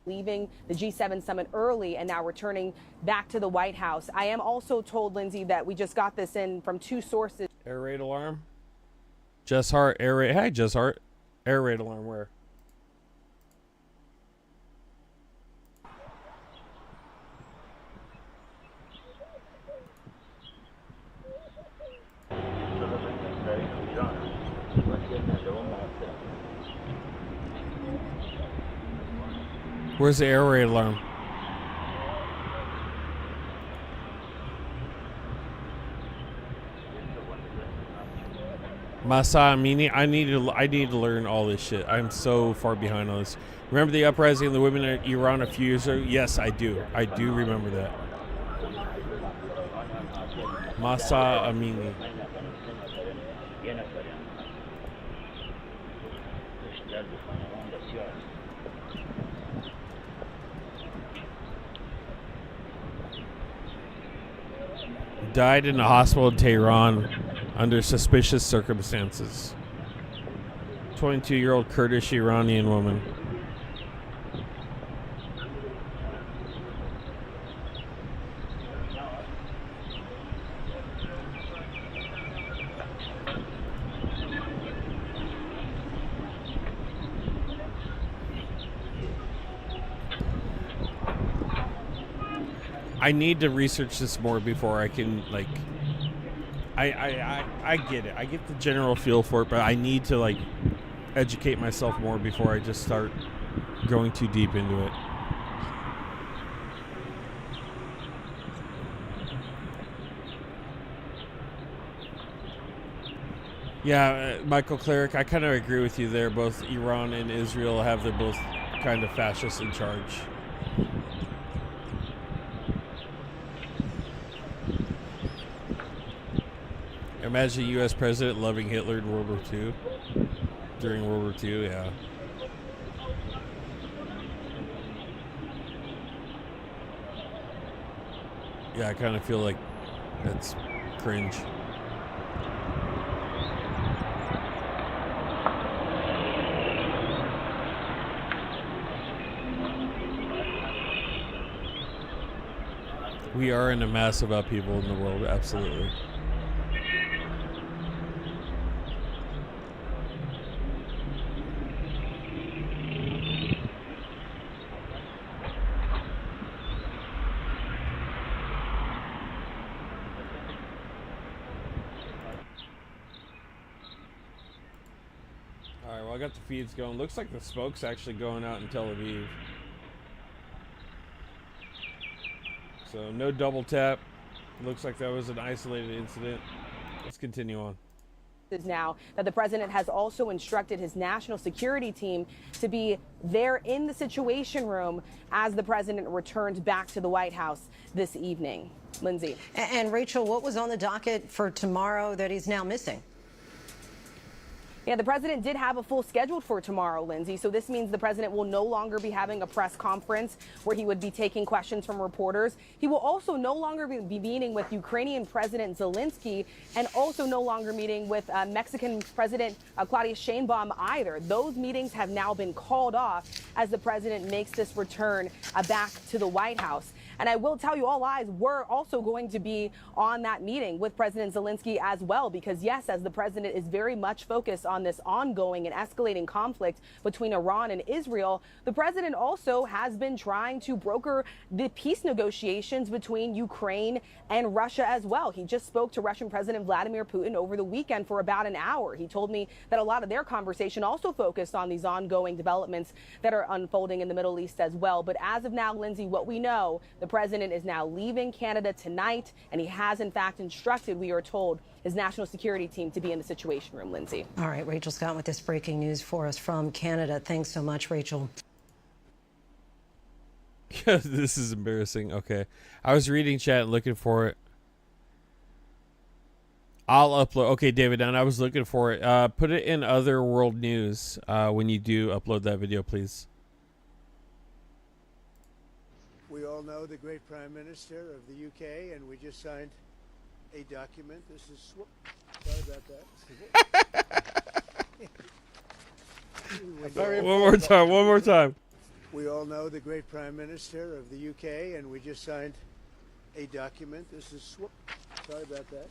Leaving the G7 summit early and now returning back to the White House. I am also told, Lindsay, that we just got this in from two sources. Air raid alarm. Jess Hart, air raid. Hi, Jess Hart. Air raid alarm where? Where's the air raid alarm? Masa Amini, I need to learn all this shit. I'm so far behind on this. Remember the uprising of the women in Iran a few years ago? Yes, I do. I do remember that. Masa Amini. Died in a hospital in Tehran under suspicious circumstances. 22-year-old Kurdish Iranian woman. I need to research this more before I can, like, I get it. I get the general feel for it, but I need to, like, educate myself more before I just start going too deep into it. Yeah, Michael Cleric, I kind of agree with you there. Both Iran and Israel have their both kind of fascists in charge. Imagine a U.S. president loving Hitler in World War II. During World War II, yeah. Yeah, I kind of feel like that's cringe. We are in a massive upheaval in the world, absolutely. Alright, well, I got the feeds going. Looks like the smoke's actually going out in Tel Aviv. So, no double tap. Looks like that was an isolated incident. Let's continue on. Is now that the president has also instructed his national security team to be there in the Situation Room as the president returned back to the White House this evening. Lindsay. And Rachel, what was on the docket for tomorrow that he's now missing? Yeah, the president did have a full schedule for tomorrow, Lindsay. So this means the president will no longer be having a press conference where he would be taking questions from reporters. He will also no longer be meeting with Ukrainian President Zelensky and also no longer meeting with Mexican President Claudia Sheinbaum either. Those meetings have now been called off as the president makes this return back to the White House. And I will tell you, all eyes were also going to be on that meeting with President Zelensky as well, because yes, as the president is very much focused on this ongoing and escalating conflict between Iran and Israel, the president also has been trying to broker the peace negotiations between Ukraine and Russia as well. He just spoke to Russian President Vladimir Putin over the weekend for about an hour. He told me that a lot of their conversation also focused on these ongoing developments that are unfolding in the Middle East as well. But as of now, Lindsay, what we know, the president is now leaving Canada tonight, and he has in fact instructed, we are told, his national security team to be in the Situation Room, Lindsay. All right, Rachel Scott with this breaking news for us from Canada. Thanks so much, Rachel. This is embarrassing. Okay. I was reading chat and looking for it. I'll upload. Okay, David, and I was looking for it. Put it in other world news when you do upload that video, please. We all know the great Prime Minister of the UK, and we just signed a document. This is... Sorry about that. One more time. We all know the great Prime Minister of the UK, and we just signed a document. This is... Sorry about that.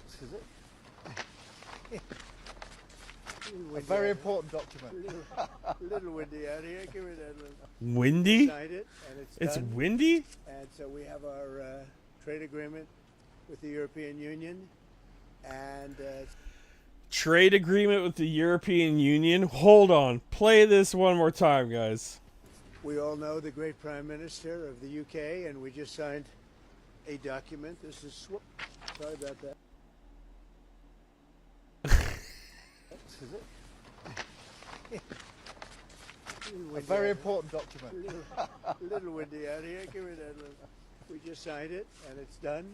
A very important document. A little windy out here. Give me that little... Windy? Signed it, and it's done. windy? And so we have our trade agreement with the European Union. And... Trade agreement with the European Union? Hold on. Play this one more time, guys. We all know the great Prime Minister of the UK, and we just signed a document. This is... Sorry about that. A very important document. A little windy out here. Give me that little... We just signed it, and it's done.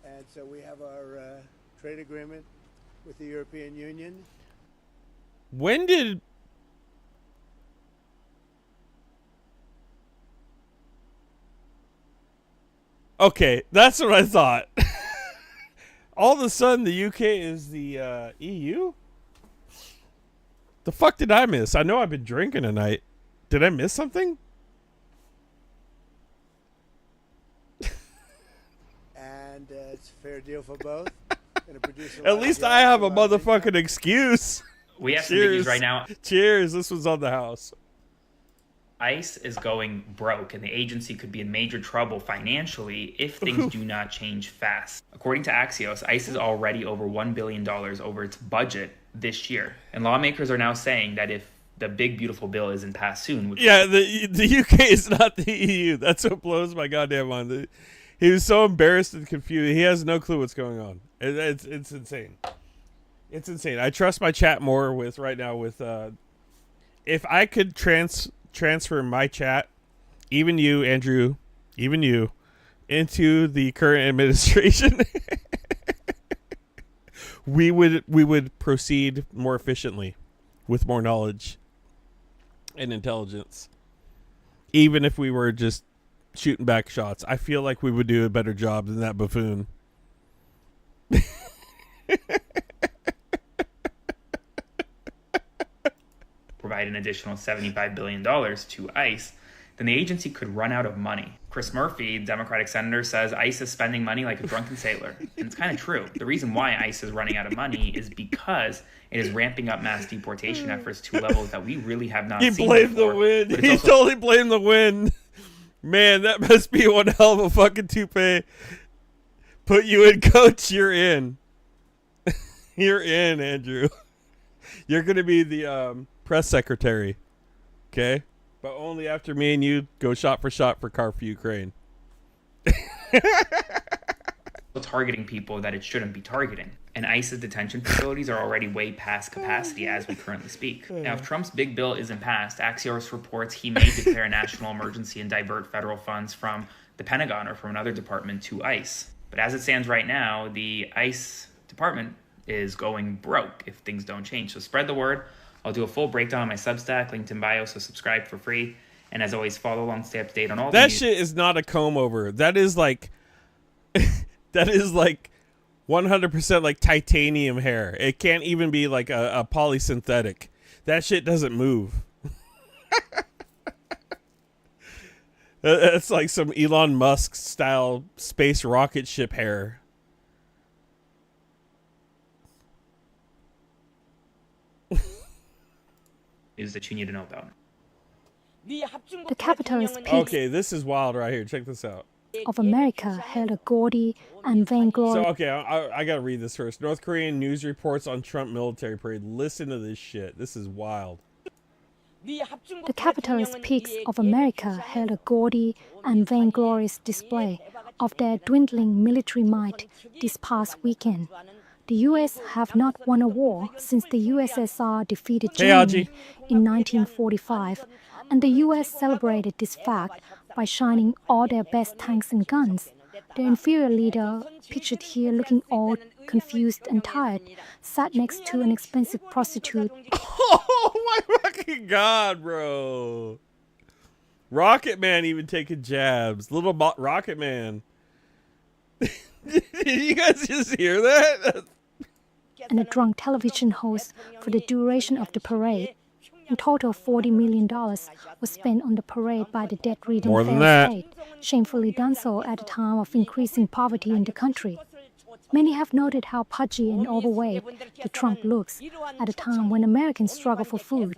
And so we have our trade agreement with the European Union. When did... Okay, that's what I thought. All of a sudden, the UK is the EU? The fuck did I miss? I know I've been drinking tonight. Did I miss something? And it's a fair deal for both. Gonna produce a lot At of least jobs, I have a a lot of motherfucking excuse. We have some big news right now. Cheers. This was on the house. ICE is going broke, and the agency could be in major trouble financially if things do not change fast. According to Axios, ICE is already over $1 billion over its budget this year. And lawmakers are now saying that if the big, beautiful bill isn't passed soon... Which Yeah, the UK is not the EU. That's what blows my goddamn mind. He was so embarrassed and confused. He has no clue what's going on. It's insane. It's insane. I trust my chat more with right now with... if I could transfer my chat, even you, Andrew, even you, into the current administration, we would proceed more efficiently with more knowledge and intelligence. Even if we were just shooting back shots, I feel like we would do a better job than that buffoon. provide an additional $75 billion to ICE, then the agency could run out of money. Chris Murphy, Democratic senator, says ICE is spending money like a drunken sailor. And it's kind of true. The reason why ICE is running out of money is because it is ramping up mass deportation efforts to levels that we really have not seen before. He blamed the wind. He totally blamed the wind. Man, that must be one hell of a fucking toupee. Put you in, coach. You're in. You're in, Andrew. You're going to be the press secretary. Okay? But only after me and you go shot for Car for Ukraine. Targeting people that it shouldn't be targeting. And ICE's detention facilities are already way past capacity as we currently speak. Now, if Trump's big bill isn't passed, Axios reports he may declare a national emergency and divert federal funds from the Pentagon or from another department to ICE. But as it stands right now, the ICE department is going broke if things don't change. So spread the word. I'll do a full breakdown on my Substack, linked in bio, so subscribe for free. And as always, follow along, stay up to date on all that the shit is not a comb over. That is like that is like 100% like titanium hair. It can't even be like a polysynthetic. That shit doesn't move. That's like some Elon Musk style space rocket ship hair. news that you need to know about. The capitalist peaks Okay, this is wild right here. Check this out. of America held a gaudy and vainglorious. So, okay, I gotta read this first. North Korean news reports on Trump military parade. Listen to this shit. This is wild. The capitalist peaks of America held a gaudy and vainglorious display of their dwindling military might this past weekend. The U.S. have not won a war since the USSR defeated Germany in 1945, and the U.S. celebrated this fact by shining all their best tanks and guns. The inferior leader, pictured here looking old, confused, and tired, sat next to an expensive prostitute. Oh my fucking god, bro! Rocket Man even taking jabs. Little Rocket Man. Did you guys just hear that? And a drunk television host for the duration of the parade. In total, $40 million was spent on the parade by the debt-ridden failed state, shamefully done so at a time of increasing poverty in the country. Many have noted how pudgy and overweight the Trump looks at a time when Americans struggle for food.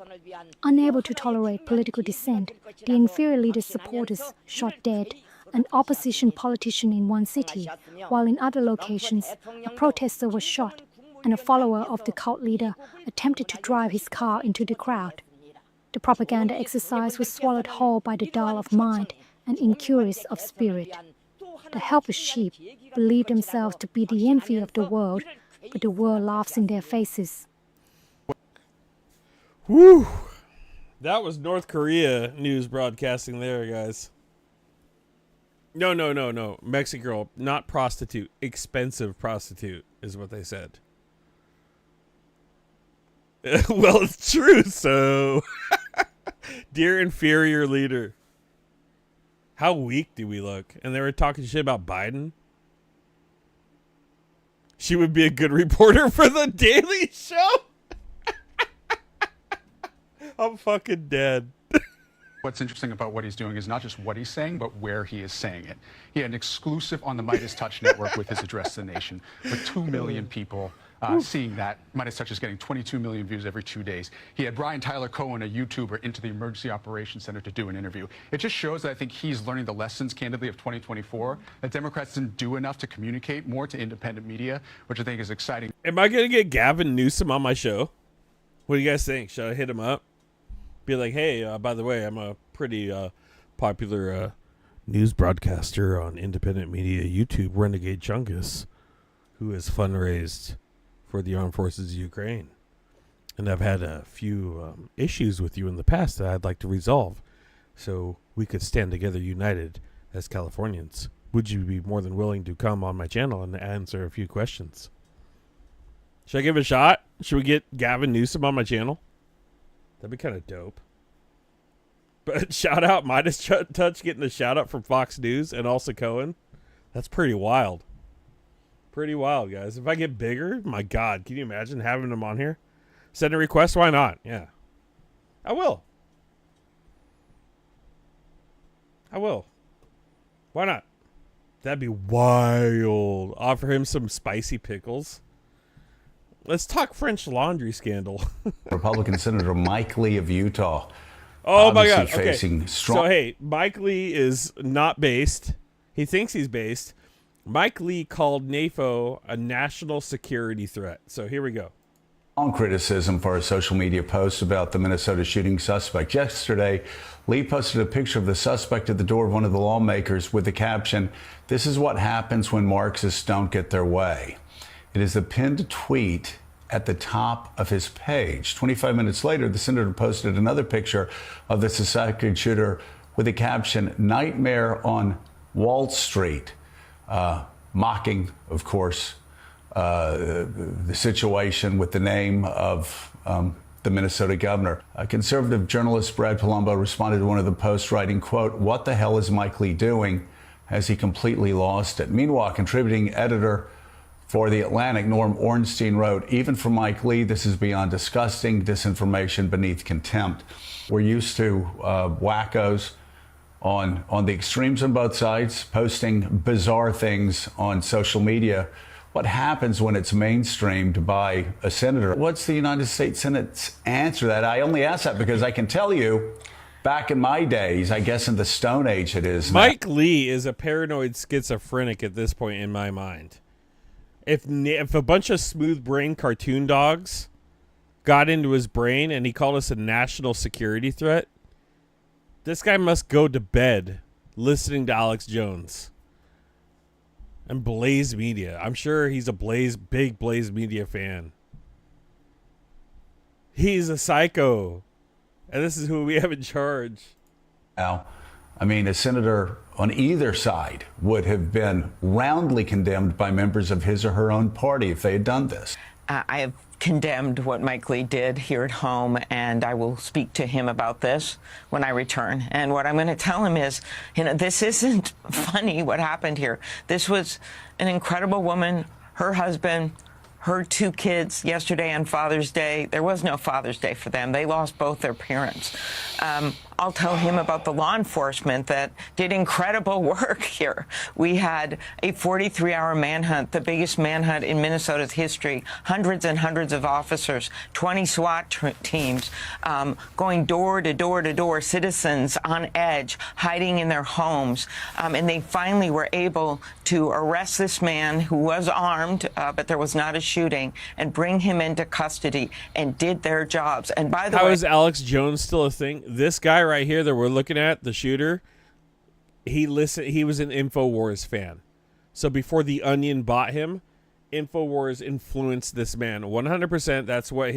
Unable to tolerate political dissent, the inferior leader's supporters shot dead an opposition politician in one city, while in other locations, a protester was shot and a follower of the cult leader attempted to drive his car into the crowd. The propaganda exercise was swallowed whole by the dull of mind and incurious of spirit. The helpless sheep believe themselves to be the envy of the world, but the world laughs in their faces. Whew! That was North Korea news broadcasting there, guys. No. Mexican girl, not prostitute. Expensive prostitute is what they said. Well, it's true, so. Dear inferior leader. How weak do we look? And they were talking shit about Biden. She would be a good reporter for the Daily Show. I'm fucking dead. What's interesting about what he's doing is not just what he's saying, but where he is saying it. He had an exclusive on the Midas Touch network with his address to the nation, with 2 million people seeing that. Midas Touch is getting 22 million views every 2 days. He had Brian Tyler Cohen, a YouTuber, into the Emergency Operations Center to do an interview. It just shows that I think he's learning the lessons, candidly, of 2024, that Democrats didn't do enough to communicate more to independent media, which I think is exciting. Am I going to get Gavin Newsom on my show? What do you guys think? Should I hit him up? Be like, hey, by the way, I'm a pretty popular news broadcaster on independent media YouTube, Renegade Chungus, who has fundraised for the armed forces of Ukraine. And I've had a few issues with you in the past that I'd like to resolve so we could stand together united as Californians. Would you be more than willing to come on my channel and answer a few questions? Should I give it a shot? Should we get Gavin Newsom on my channel? That'd be kind of dope. But shout out Midas Touch getting a shout out from Fox News and also Cohen. That's pretty wild. Pretty wild, guys. If I get bigger, my God, can you imagine having them on here? Send a request, why not? Yeah. I will. Why not? That'd be wild. Offer him some spicy pickles. Let's talk French laundry scandal. Republican Senator Mike Lee of Utah. Oh my God. Okay. Facing strong... So, hey, Mike Lee is not based. He thinks he's based. Mike Lee called NAFO a national security threat. So here we go. On criticism for a social media post about the Minnesota shooting suspect. Yesterday, Lee posted a picture of the suspect at the door of one of the lawmakers with the caption, "This is what happens when Marxists don't get their way." It is the pinned tweet at the top of his page. 25 minutes later, the senator posted another picture of the suspected shooter with the caption, "Nightmare on Wall Street," mocking, of course, the situation with the name of the Minnesota governor. Conservative journalist Brad Palumbo responded to one of the posts writing, quote, "What the hell is Mike Lee doing? Has he completely lost it?" Meanwhile, contributing editor for The Atlantic, Norm Ornstein wrote, "Even for Mike Lee, this is beyond disgusting, disinformation beneath contempt." We're used to wackos on the extremes on both sides, posting bizarre things on social media. What happens when it's mainstreamed by a senator? What's the United States Senate's answer to that? I only ask that because I can tell you, back in my days, I guess in the Stone Age it is. Mike Lee is a paranoid schizophrenic at this point in my mind. If a bunch of smooth brain cartoon dogs got into his brain and he called us a national security threat, this guy must go to bed listening to Alex Jones and Blaze Media. I'm sure he's a big Blaze Media fan. He's a psycho. And this is who we have in charge. Now, I mean, a senator on either side would have been roundly condemned by members of his or her own party if they had done this. I have condemned what Mike Lee did here at home, and I will speak to him about this when I return. And what I'm going to tell him is, this isn't funny what happened here. This was an incredible woman, her husband, her 2 kids yesterday on Father's Day. There was no Father's Day for them. They lost both their parents. I'll tell him about the law enforcement that did incredible work here. We had a 43-hour manhunt, the biggest manhunt in Minnesota's history, hundreds and hundreds of officers, 20 SWAT teams, going door to door to door, citizens on edge, hiding in their homes. And they finally were able to arrest this man who was armed, but there was not a shooting, and bring him into custody, and did their jobs. And by the way... How is Alex Jones still a thing? This guy right here that we're looking at, the shooter, he was an InfoWars fan. So before The Onion bought him, InfoWars influenced this man 100%. That's what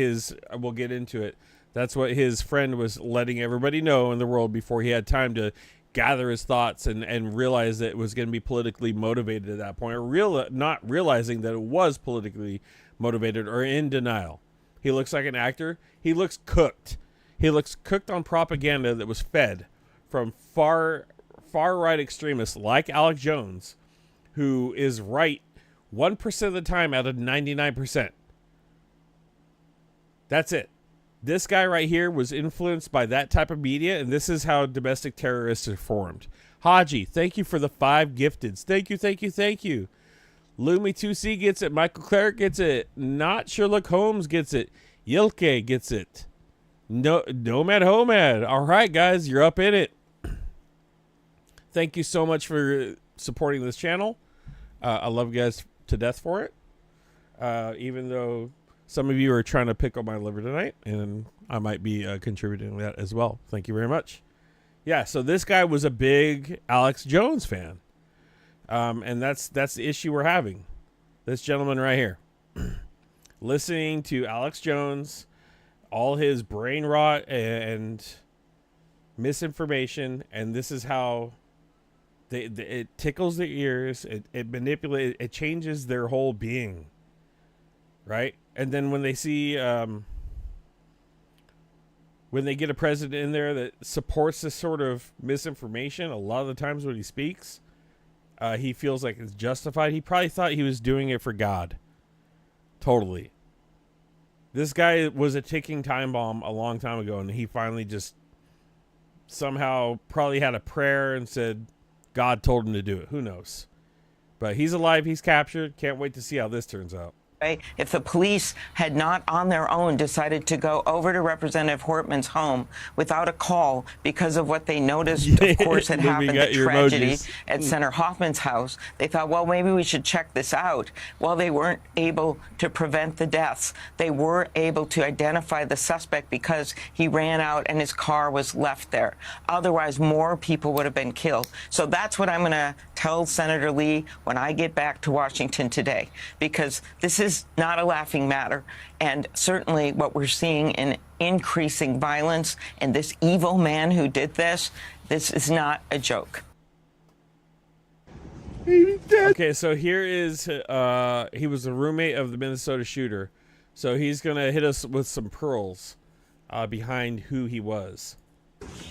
we'll get into it. That's what his friend was letting everybody know in the world before he had time to gather his thoughts and realize that it was going to be politically motivated at that point, or not realizing that it was politically motivated or in denial. He looks like an actor. He looks cooked. He looks cooked on propaganda that was fed from far right extremists like Alex Jones, who is right 1% of the time out of 99%. That's it. This guy right here was influenced by that type of media, and this is how domestic terrorists are formed. Haji, thank you for the 5 gifteds. Thank you, thank you, thank you. Lumi2C gets it. Michael Clark gets it. Not Sherlock Holmes gets it. Yilke gets it. Nomad Homad. All right, guys, you're up in it. Thank you so much for supporting this channel. I love you guys to death for it. Even though some of you are trying to pick up my liver tonight, and I might be contributing to that as well. Thank you very much. Yeah, so this guy was a big Alex Jones fan. And that's the issue we're having. This gentleman right here. Listening to Alex Jones, all his brain rot and misinformation, and this is how it tickles their ears, it manipulates, it changes their whole being. Right? And then when they see, when they get a president in there that supports this sort of misinformation, a lot of the times when he speaks, he feels like it's justified. He probably thought he was doing it for God. Totally. This guy was a ticking time bomb a long time ago, and he finally just somehow probably had a prayer and said God told him to do it. Who knows? But he's alive. He's captured. Can't wait to see how this turns out. If the police had not on their own decided to go over to Representative Hortman's home without a call because of what they noticed, of course, had happened, the tragedy at Senator Hoffman's house, they thought, well, maybe we should check this out. Well, they weren't able to prevent the deaths. They were able to identify the suspect because he ran out and his car was left there. Otherwise, more people would have been killed. So that's what I'm going to tell Senator Lee when I get back to Washington today, because this is not a laughing matter, and certainly what we're seeing in increasing violence and this evil man who did this is not a joke. Okay, so here is he was a roommate of the Minnesota shooter, so he's gonna hit us with some pearls behind who he was.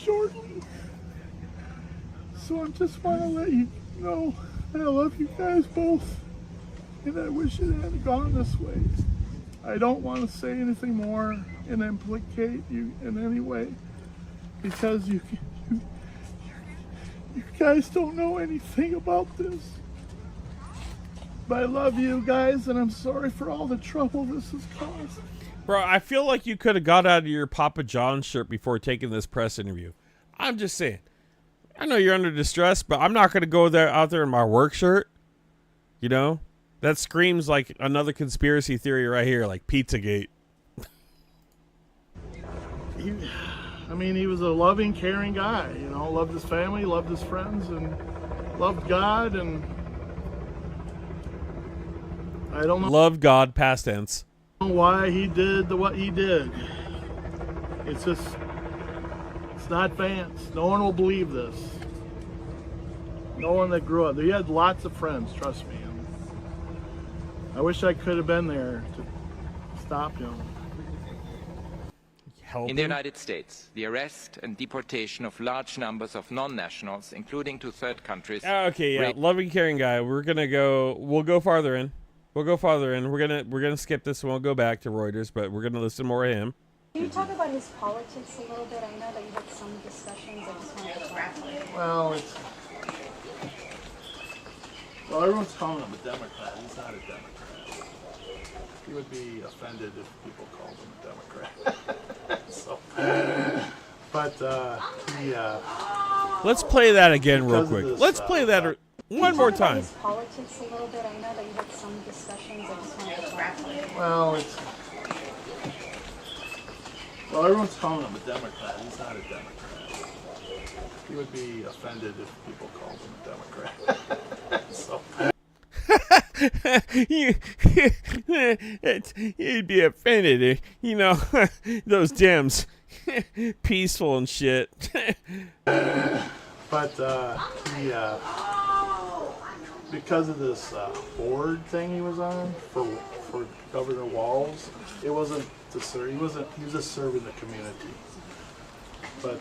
Shortly. So I just want to let you know that I love you guys both. And I wish it hadn't gone this way. I don't want to say anything more and implicate you in any way, because you guys don't know anything about this. But I love you guys, and I'm sorry for all the trouble this has caused. Bro, I feel like you could have got out of your Papa John shirt before taking this press interview. I'm just saying. I know you're under distress, but I'm not going to go out there in my work shirt. You know? That screams like another conspiracy theory right here, like Pizzagate. I mean, he was a loving, caring guy, you know, loved his family, loved his friends, and loved God, and I don't know. Loved God, past tense. Why he did what he did. It's just, it's not fans. No one will believe this. No one that grew up. He had lots of friends, trust me. I wish I could have been there to stop him. In the United States, the arrest and deportation of large numbers of non-nationals, including to third countries. Okay, yeah, loving, caring guy. We'll go farther in. We're gonna skip this and we'll go back to Reuters, but we're gonna listen more of him. Can you talk about his politics a little bit? I know that you had some discussions. I just wanted to talk about it. Well, everyone's calling him a Democrat. He's not a Democrat. He would be offended if people called him a Democrat. So, but let's play that again real quick. Let's play that one more time. His politics a little bit. I know that you had some discussions. I just wanted to talk about it. Well, everyone's calling him a Democrat. He's not a Democrat. He would be offended if people called him a Democrat. So. You'd be offended, you know, those Dems, peaceful and shit. But he, because of this board thing he was on for Governor Walz, it wasn't to serve. He was just serving the community. But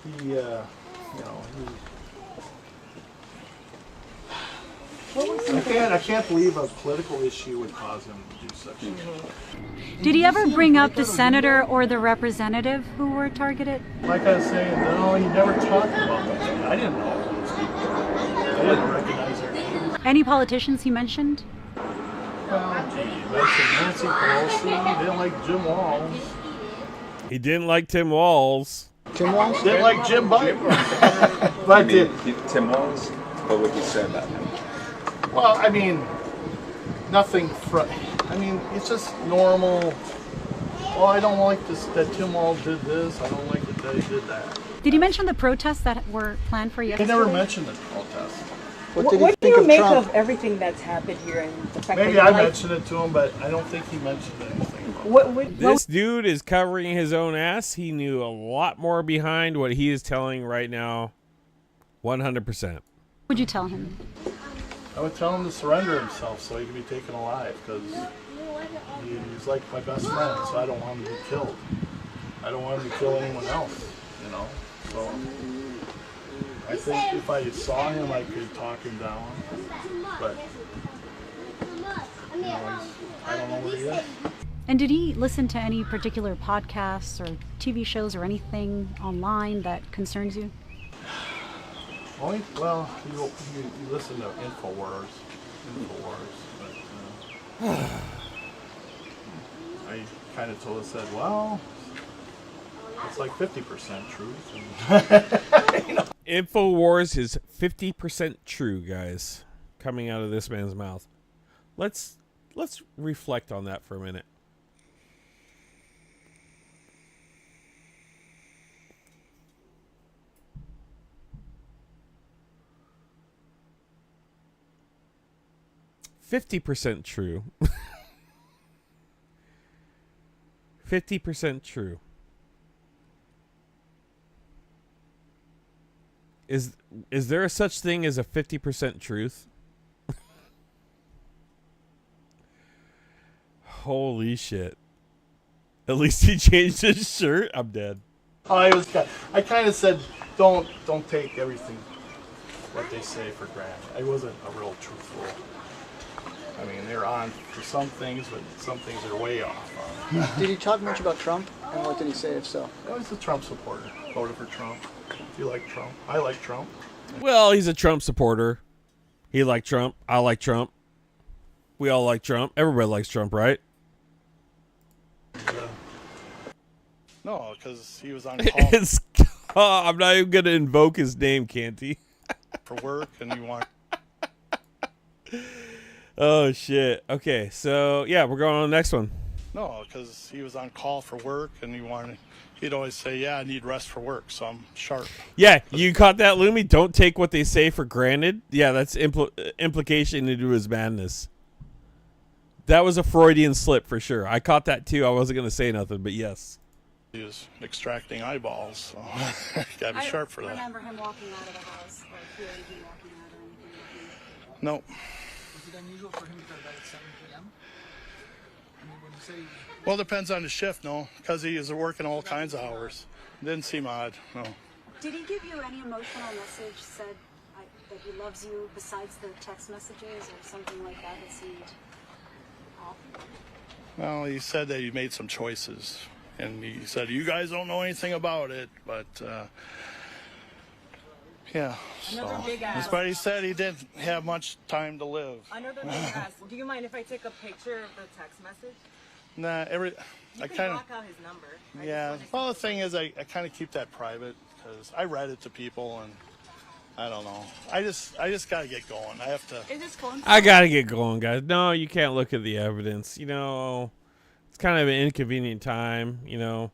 he, you know, I can't believe a political issue would cause him to do such things. Did he ever bring up the senator or the representative who were targeted? Like I was saying, no, he never talked about that. I didn't know those people. I didn't recognize their names. Any politicians he mentioned? Well, gee, he mentioned Nancy Pelosi. He didn't like Jim Walz. He didn't like Tim Walz. Tim Walz? Didn't like Jim Biden. But Tim Walz? What would you say about him? Well, I mean, nothing. I mean, it's just normal. Well, I don't like this that Tim Walz did this. I don't like that he did that. Did he mention the protests that were planned for yesterday? He never mentioned the protests. What do you make of everything that's happened here and the fact Maybe that I mentioned it to him, but I don't think he mentioned anything about it. This dude is covering his own ass. He knew a lot more behind what he is telling right now. 100%. What would you tell him? I would tell him to surrender himself so he can be taken alive, because he's like my best friend, so I don't want him to be killed. I don't want him to kill anyone else, you know. So I think if I saw him, I could talk him down, but you know, I don't know where he is. And did he listen to any particular podcasts or TV shows or anything online that concerns you? Well, you listen to Infowars, but I kind of told us that, well, it's like 50% truth. And you know. Infowars is 50% true, guys, coming out of this man's mouth. Let's reflect on that for a minute. %50 true. 50% true. Is there a such thing as a 50% truth? Holy shit. At least he changed his shirt. I'm dead. I kind of said, don't take everything what they say for granted. I wasn't a real truthful. I mean, they're on for some things, but some things are way off. Did he talk much about Trump, and what did he say if so? I was a Trump supporter. Voted for Trump. You like Trump? I like Trump. Well, he's a Trump supporter. He liked Trump. I like Trump. We all like Trump. Everybody likes Trump, right? No, because he was on call. I'm not even going to invoke his name, Canty. For work, and you want... Oh, shit. Okay, so, yeah, we're going on to the next one. No, because he was on call for work, and he'd always say, yeah, I need rest for work, so I'm sharp. Yeah, you caught that, Lumi? Don't take what they say for granted. Yeah, that's implication into his madness. That was a Freudian slip for sure. I caught that too. I wasn't going to say nothing, but yes. He was extracting eyeballs, so gotta be sharp for that. I remember him walking out of the house, or hearing him walking out or anything like that. Nope. Was it unusual for him to go to bed at 7 p.m.? I mean, when you say... Well, it depends on the shift, no, because he is working all kinds of hours. Didn't seem odd, no. Did he give you any emotional message, said that he loves you, besides the text messages or something like that that seemed off? Well, he said that he made some choices, and he said, you guys don't know anything about it, but, yeah. Another big ass. That's what he said. He didn't have much time to live. Another big ass. Do you mind if I take a picture of the text message? Nah, You can block out his number. Yeah. Well, the thing is, I kind of keep that private because I read it to people, and I don't know. I just gotta get going. I have to. Is this phone? I gotta get going, guys. No, you can't look at the evidence. You know, it's kind of an inconvenient time. You know,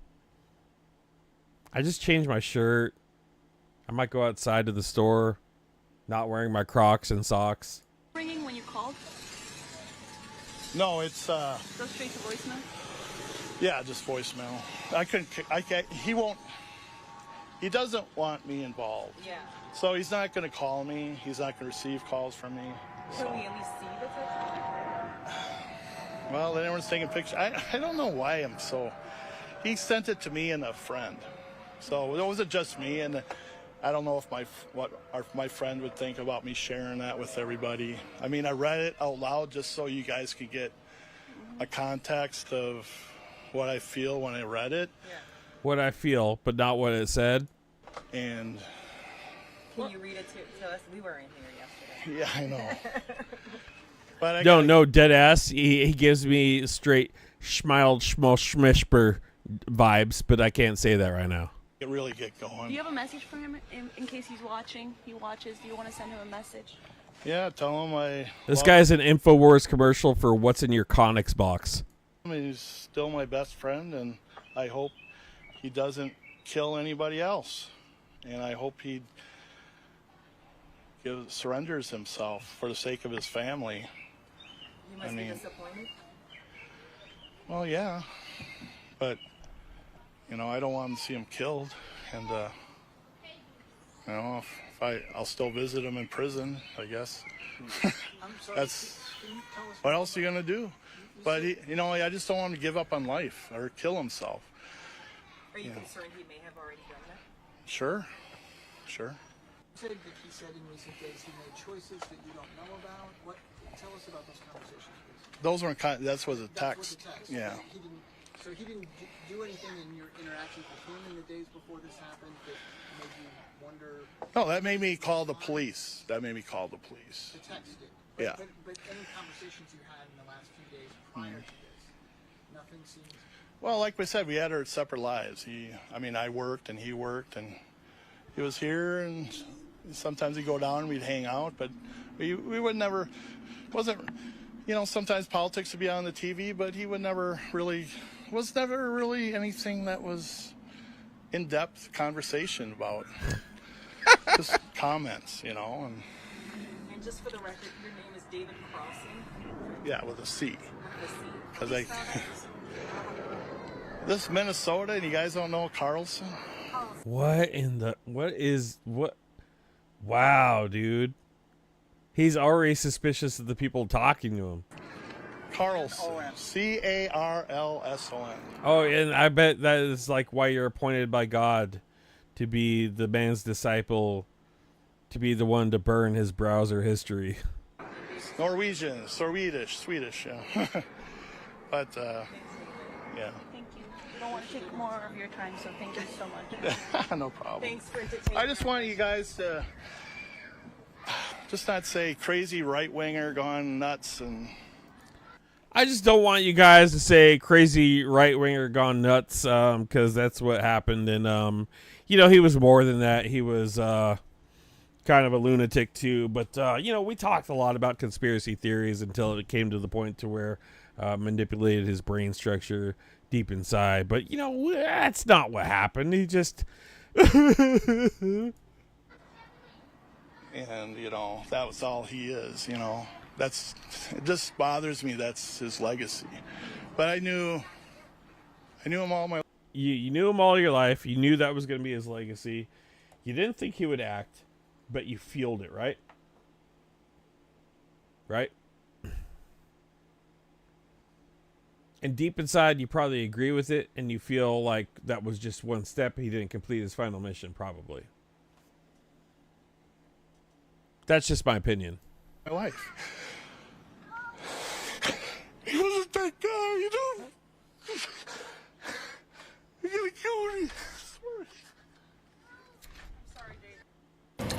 I just changed my shirt. I might go outside to the store, not wearing my Crocs and socks. Ringing when you called? No, it's Go straight to voicemail? yeah, just voicemail. I can't. He won't. he doesn't want me involved. Yeah. So he's not going to call me. He's not going to receive calls from me. Can we at least see the picture? Well, then everyone's taking pictures. I don't know why I'm so... He sent it to me and a friend. So it wasn't just me, and I don't know if my friend would think about me sharing that with everybody. I mean, I read it out loud just so you guys could get a context of what I feel when I read it. Yeah. What I feel, but not what it said. And Can you read it to us? We were in here yesterday. yeah, I know. But I No, dead ass. He gives me straight schmiled schmishper vibes, but I can't say that right now. really get going. Do you have a message for him in case he's watching? He watches. Do you want to send him a message? Yeah, tell him This guy's an InfoWars commercial for what's in your Connex box. He's still my best friend, and I hope he doesn't kill anybody else. And I hope he surrenders himself for the sake of his family. You must be disappointed. Well, yeah, but I don't want to see him killed, and I'll still visit him in prison, I guess. That's what else are you gonna do? But I just don't want him to give up on life or kill himself. Are you concerned he may have already done that? Sure. You said that he said in recent days he made choices that you don't know about. Tell us about those conversations, please. Those weren't. That was a text. Yeah. So he didn't do anything in your interactions with him in the days before this happened that made you wonder? No, that made me call the police. The text did. Yeah. But any conversations you had in the last few days prior to this, nothing seems... Well, like we said, we had our separate lives. I worked and he worked, and he was here, and sometimes he'd go down and we'd hang out, but we would never, sometimes politics would be on the TV, but he was never really anything that was in-depth conversation about, just comments, And just for the record, your name is David Crossing? Yeah, with a C. With a C. This is Minnesota, and you guys don't know Carlson? Wow, dude. He's already suspicious of the people talking to him. Carlson. Carlson. Oh, and I bet that is like why you're appointed by God to be the man's disciple, to be the one to burn his browser history. Norwegian, Swedish, yeah. But, yeah. Thank you. I don't want to take more of your time, so thank you so much. No problem. Thanks for entertaining. I just want you guys to just not say crazy right-winger gone nuts, and I just don't want you guys to say crazy right-winger gone nuts, because that's what happened. And, he was more than that. He was kind of a lunatic, too. But, we talked a lot about conspiracy theories until it came to the point to where manipulated his brain structure deep inside. But, that's not what happened. He just... and, that was all he is, it just bothers me. That's his legacy. But I knew him all my life. You knew him all your life. You knew that was going to be his legacy. You didn't think he would act, but you feeled it, right? Right? And deep inside, you probably agree with it, and you feel like that was just one step. He didn't complete his final mission, probably. That's just my opinion. My life. He wasn't that guy, You're gonna kill me.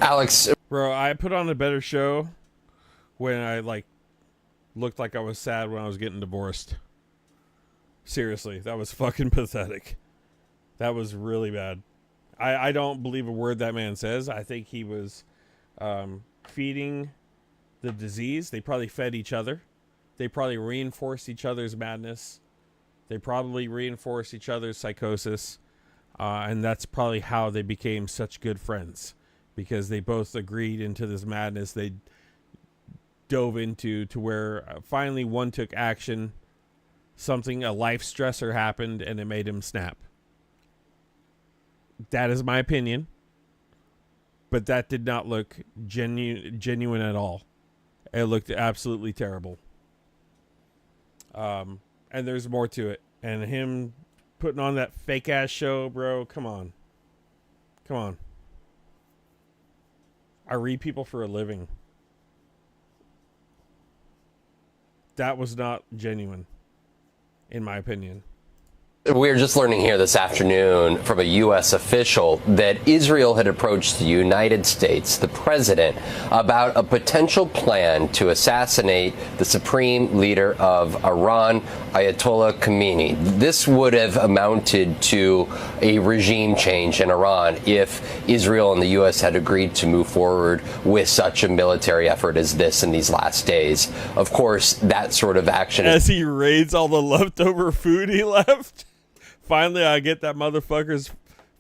Alex. Bro, I put on a better show when I, looked like I was sad when I was getting divorced. Seriously, that was fucking pathetic. That was really bad. I don't believe a word that man says. I think he was feeding the disease. They probably fed each other. They probably reinforced each other's madness. They probably reinforced each other's psychosis. And that's probably how they became such good friends. Because they both agreed into this madness they dove into, to where finally one took action. A life stressor happened, and it made him snap. That is my opinion. But that did not look genuine at all. It looked absolutely terrible. And there's more to it. And him putting on that fake ass show, bro, come on. Come on. I read people for a living. That was not genuine, in my opinion. We're just learning here this afternoon from a U.S. official that Israel had approached the United States, the president, about a potential plan to assassinate the supreme leader of Iran, Ayatollah Khamenei. This would have amounted to a regime change in Iran if Israel and the U.S. had agreed to move forward with such a military effort as this in these last days. Of course, that sort of action... As he raids all the leftover food he left... Finally, I get that motherfucker's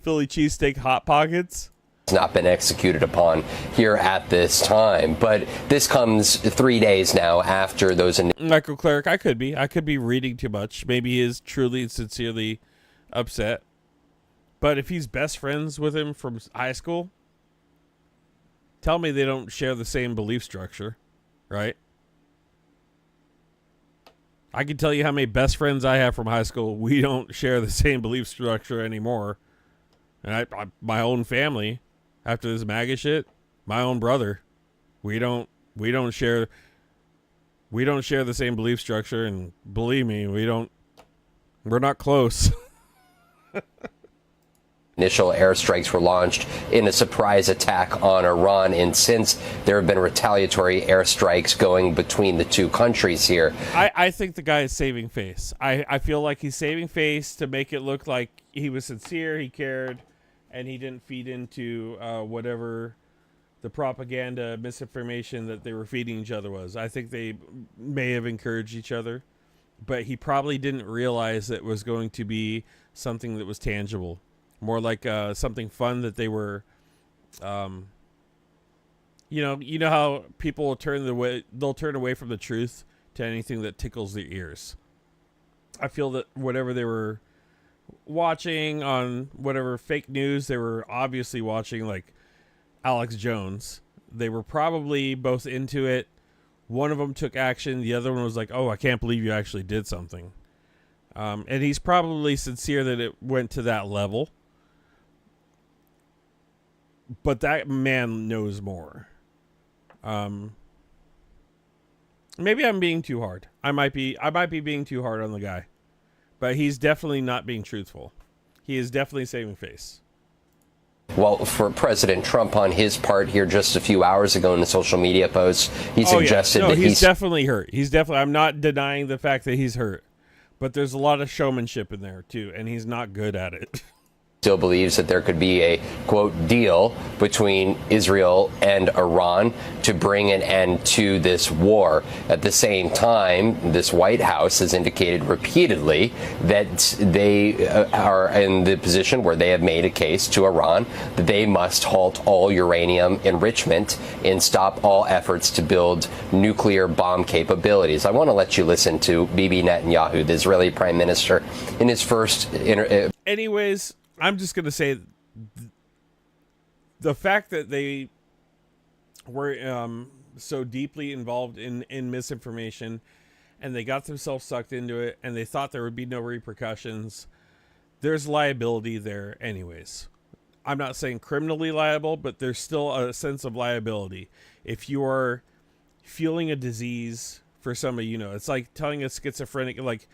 Philly cheesesteak Hot Pockets. It's not been executed upon here at this time, but this comes 3 days now after those... Michael Cleric, I could be reading too much. Maybe he is truly and sincerely upset. But if he's best friends with him from high school, tell me they don't share the same belief structure, right? I can tell you how many best friends I have from high school. We don't share the same belief structure anymore. And my own family, after this MAGA shit, my own brother, we don't share the same belief structure. And believe me, we're not close. Initial airstrikes were launched in a surprise attack on Iran, and since there have been retaliatory airstrikes going between the two countries here. I think the guy is saving face. I feel like he's saving face to make it look like he was sincere, he cared, and he didn't feed into whatever the propaganda, misinformation that they were feeding each other was. I think they may have encouraged each other, but he probably didn't realize it was going to be something that was tangible. More like something fun that they were, you know how people will they'll turn away from the truth to anything that tickles their ears. I feel that whatever they were watching on whatever fake news, they were obviously watching like Alex Jones. They were probably both into it. One of them took action. The other one was like, oh, I can't believe you actually did something. And he's probably sincere that it went to that level. But that man knows more. Maybe I'm being too hard. I might be being too hard on the guy. But he's definitely not being truthful. He is definitely saving face. Well, for President Trump on his part here just a few hours ago in a social media post, he suggested that he's definitely hurt. I'm not denying the fact that he's hurt. But there's a lot of showmanship in there, too. And he's not good at it. Still believes that there could be a, quote, deal between Israel and Iran to bring an end to this war. At the same time, this White House has indicated repeatedly that they are in the position where they have made a case to Iran that they must halt all uranium enrichment and stop all efforts to build nuclear bomb capabilities. I want to let you listen to Bibi Netanyahu, the Israeli prime minister, in his first Anyways, I'm just going to say the fact that they were so deeply involved in misinformation and they got themselves sucked into it and they thought there would be no repercussions. There's liability there anyways. I'm not saying criminally liable, but there's still a sense of liability. If you are feeling a disease for somebody, it's like telling a schizophrenic, like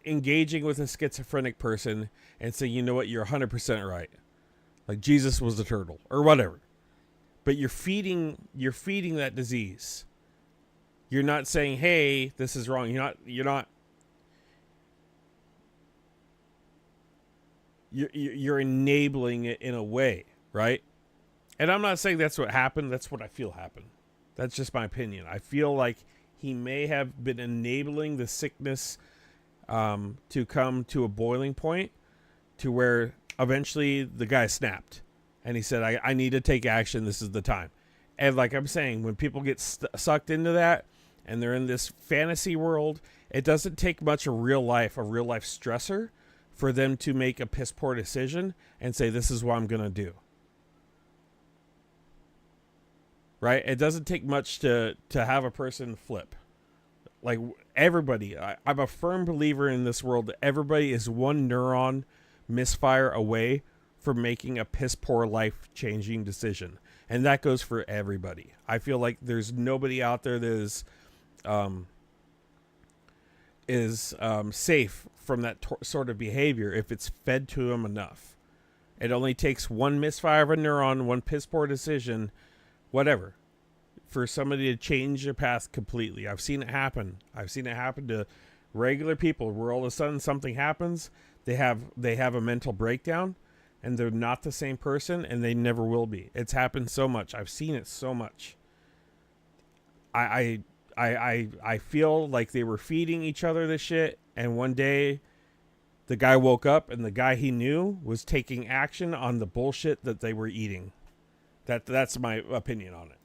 engaging with a schizophrenic person and say, you know what, you're 100% right. Like Jesus was the turtle or whatever. But you're feeding that disease. You're not saying, hey, this is wrong. You're enabling it in a way, right? And I'm not saying that's what happened. That's what I feel happened. That's just my opinion. I feel like he may have been enabling the sickness to come to a boiling point to where eventually the guy snapped and he said, I need to take action. This is the time. And like I'm saying, when people get sucked into that and they're in this fantasy world, it doesn't take much a real life stressor for them to make a piss poor decision and say, this is what I'm going to do. Right? It doesn't take much to have a person flip. Like everybody, I'm a firm believer in this world that everybody is one neuron misfire away from making a piss poor life changing decision. And that goes for everybody. I feel like there's nobody out there that is safe from that sort of behavior if it's fed to them enough. It only takes one misfire of a neuron, one piss poor decision, whatever, for somebody to change their path completely. I've seen it happen. I've seen it happen to regular people where all of a sudden something happens. They have a mental breakdown and they're not the same person and they never will be. It's happened so much. I've seen it so much. I feel like they were feeding each other this shit, and one day the guy woke up and the guy he knew was taking action on the bullshit that they were eating. That's my opinion on it.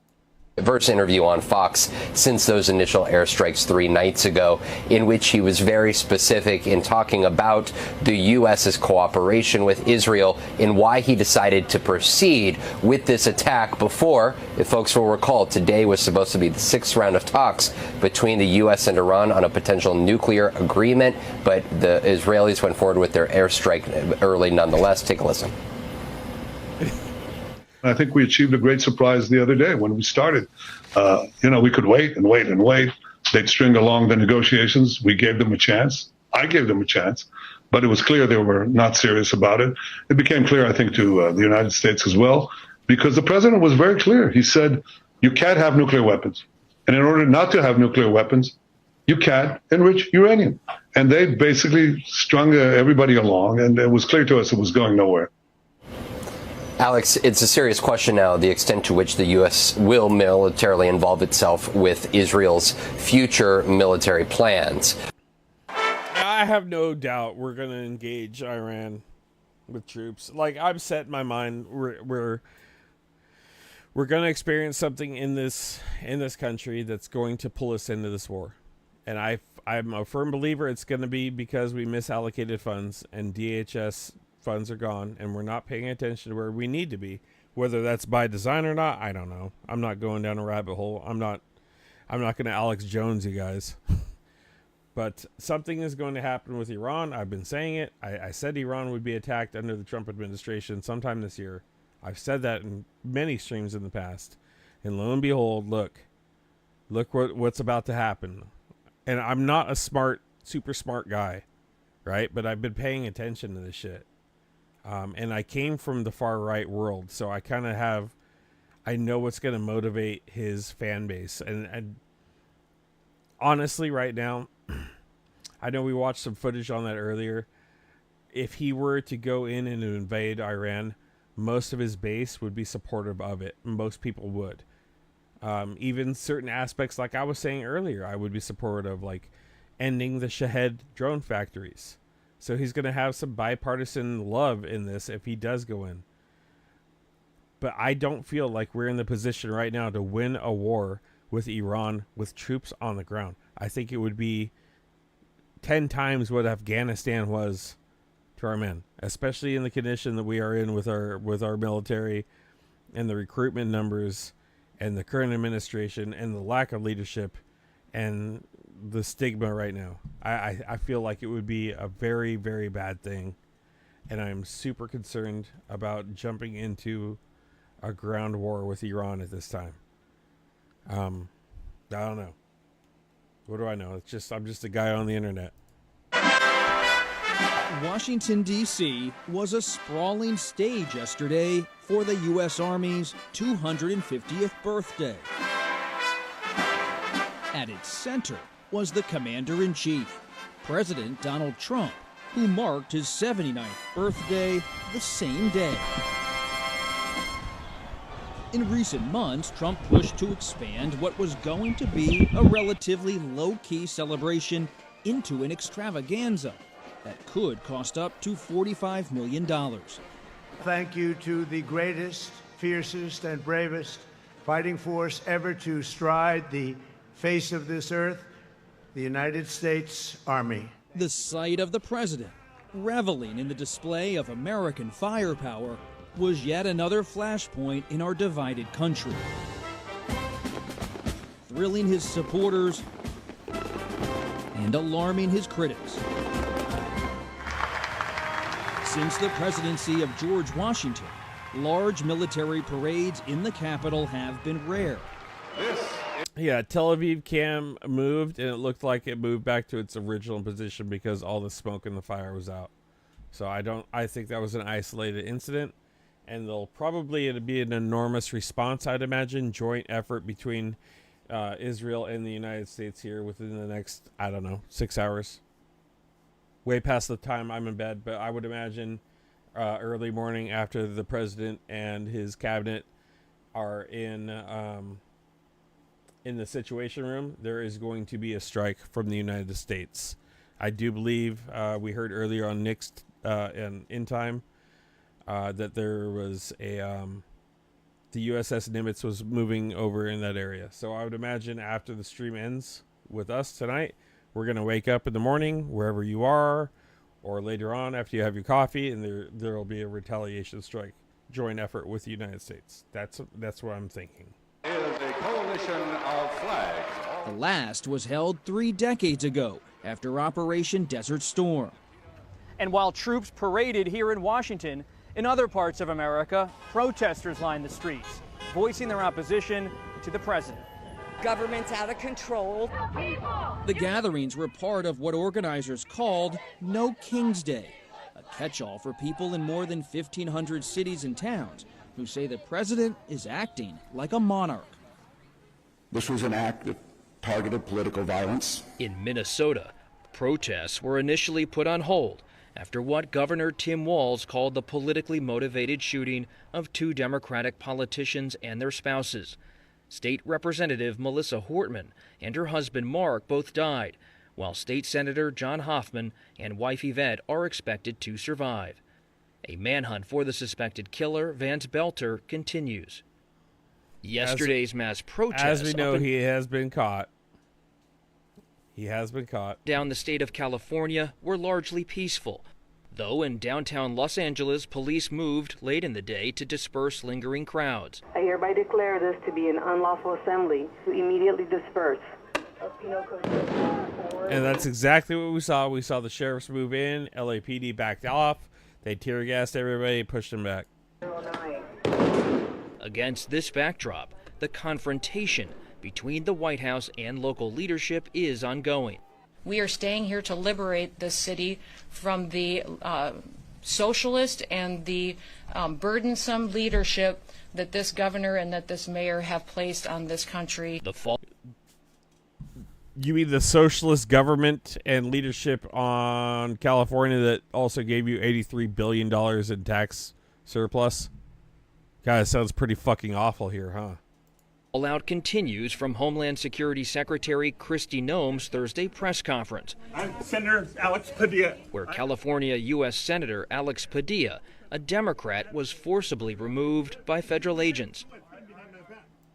Diverse interview on Fox since those initial airstrikes 3 nights ago, in which he was very specific in talking about the U.S.'s cooperation with Israel and why he decided to proceed with this attack before, if folks will recall, today was supposed to be the 6th round of talks between the U.S. and Iran on a potential nuclear agreement, but the Israelis went forward with their airstrike early nonetheless. Take a listen. I think we achieved a great surprise the other day when we started. We could wait and wait and wait. They'd string along the negotiations. We gave them a chance. I gave them a chance, but it was clear they were not serious about it. It became clear, I think, to the United States as well, because the president was very clear. He said, you can't have nuclear weapons. And in order not to have nuclear weapons, you can't enrich uranium. And they basically strung everybody along, and it was clear to us it was going nowhere. Alex, it's a serious question now, the extent to which the U.S. will militarily involve itself with Israel's future military plans. I have no doubt we're going to engage Iran with troops. Like, I've set in my mind we're going to experience something in this country that's going to pull us into this war. And I'm a firm believer it's going to be because we misallocated funds and DHS funds are gone and we're not paying attention to where we need to be. Whether that's by design or not, I don't know. I'm not going down a rabbit hole. I'm not going to Alex Jones you guys. But something is going to happen with Iran. I've been saying it. I said Iran would be attacked under the Trump administration sometime this year. I've said that in many streams in the past. And lo and behold, look what's about to happen. And I'm not a super smart guy, right? But I've been paying attention to this shit. And I came from the far right world, so I kind of I know what's going to motivate his fan base. And honestly, right now, I know we watched some footage on that earlier. If he were to go in and invade Iran, most of his base would be supportive of it. Most people would. Even certain aspects, like I was saying earlier, I would be supportive of, like ending the Shahed drone factories. So he's going to have some bipartisan love in this if he does go in. But I don't feel like we're in the position right now to win a war with Iran with troops on the ground. I think it would be 10 times what Afghanistan was to our men, especially in the condition that we are in with our military and the recruitment numbers and the current administration and the lack of leadership and the stigma right now. I feel like it would be a very, very bad thing. And I'm super concerned about jumping into a ground war with Iran at this time. I don't know. What do I know? I'm just a guy on the internet. Washington, D.C. was a sprawling stage yesterday for the U.S. Army's 250th birthday. At its center was the Commander-in-Chief, President Donald Trump, who marked his 79th birthday the same day. In recent months, Trump pushed to expand what was going to be a relatively low-key celebration into an extravaganza that could cost up to $45 million. Thank you to the greatest, fiercest, and bravest fighting force ever to stride the face of this earth, the United States Army. The sight of the president reveling in the display of American firepower, was yet another flashpoint in our divided country. Thrilling his supporters and alarming his critics. Since the presidency of George Washington, large military parades in the Capitol have been rare. Yeah, Tel Aviv cam moved, and it looked like it moved back to its original position because all the smoke and the fire was out. So I think that was an isolated incident, and there'll probably be an enormous response, I'd imagine, joint effort between Israel and the United States here within the next, 6 hours. Way past the time I'm in bed, but I would imagine early morning after the president and his cabinet are in the Situation Room, there is going to be a strike from the United States. I do believe we heard earlier on Nick's in time that there was the USS Nimitz was moving over in that area. So I would imagine after the stream ends with us tonight, we're going to wake up in the morning wherever you are, or later on after you have your coffee, and there will be a retaliation strike, joint effort with the United States. That's what I'm thinking. Is a coalition of flags. The last was held 3 decades ago after Operation Desert Storm. And while troops paraded here in Washington, in other parts of America, protesters lined the streets, voicing their opposition to the president. Government's out of control. The gatherings were part of what organizers called No King's Day, a catch-all for people in more than 1,500 cities and towns who say the president is acting like a monarch. This was an act that targeted political violence. In Minnesota, protests were initially put on hold after what Governor Tim Walz called the politically motivated shooting of 2 Democratic politicians and their spouses. State Representative Melissa Hortman and her husband Mark both died, while State Senator John Hoffman and wife Yvette are expected to survive. A manhunt for the suspected killer, Vance Belter, continues. Yesterday's mass protests... As we know, he has been caught. He has been caught. ...down the state of California were largely peaceful, though in downtown Los Angeles, police moved late in the day to disperse lingering crowds. I hereby declare this to be an unlawful assembly to immediately disperse. And that's exactly what we saw. We saw the sheriffs move in, LAPD backed off, they tear gassed everybody, pushed them back. Against this backdrop, the confrontation between the White House and local leadership is ongoing. We are staying here to liberate this city from the socialist and the burdensome leadership that this governor and that this mayor have placed on this country. You mean the socialist government and leadership on California that also gave you $83 billion in tax surplus? Guys, sounds pretty fucking awful here, huh? Fallout continues from Homeland Security Secretary Kristi Noem's Thursday press conference. I'm Senator Alex Padilla. Where California U.S. Senator Alex Padilla, a Democrat, was forcibly removed by federal agents.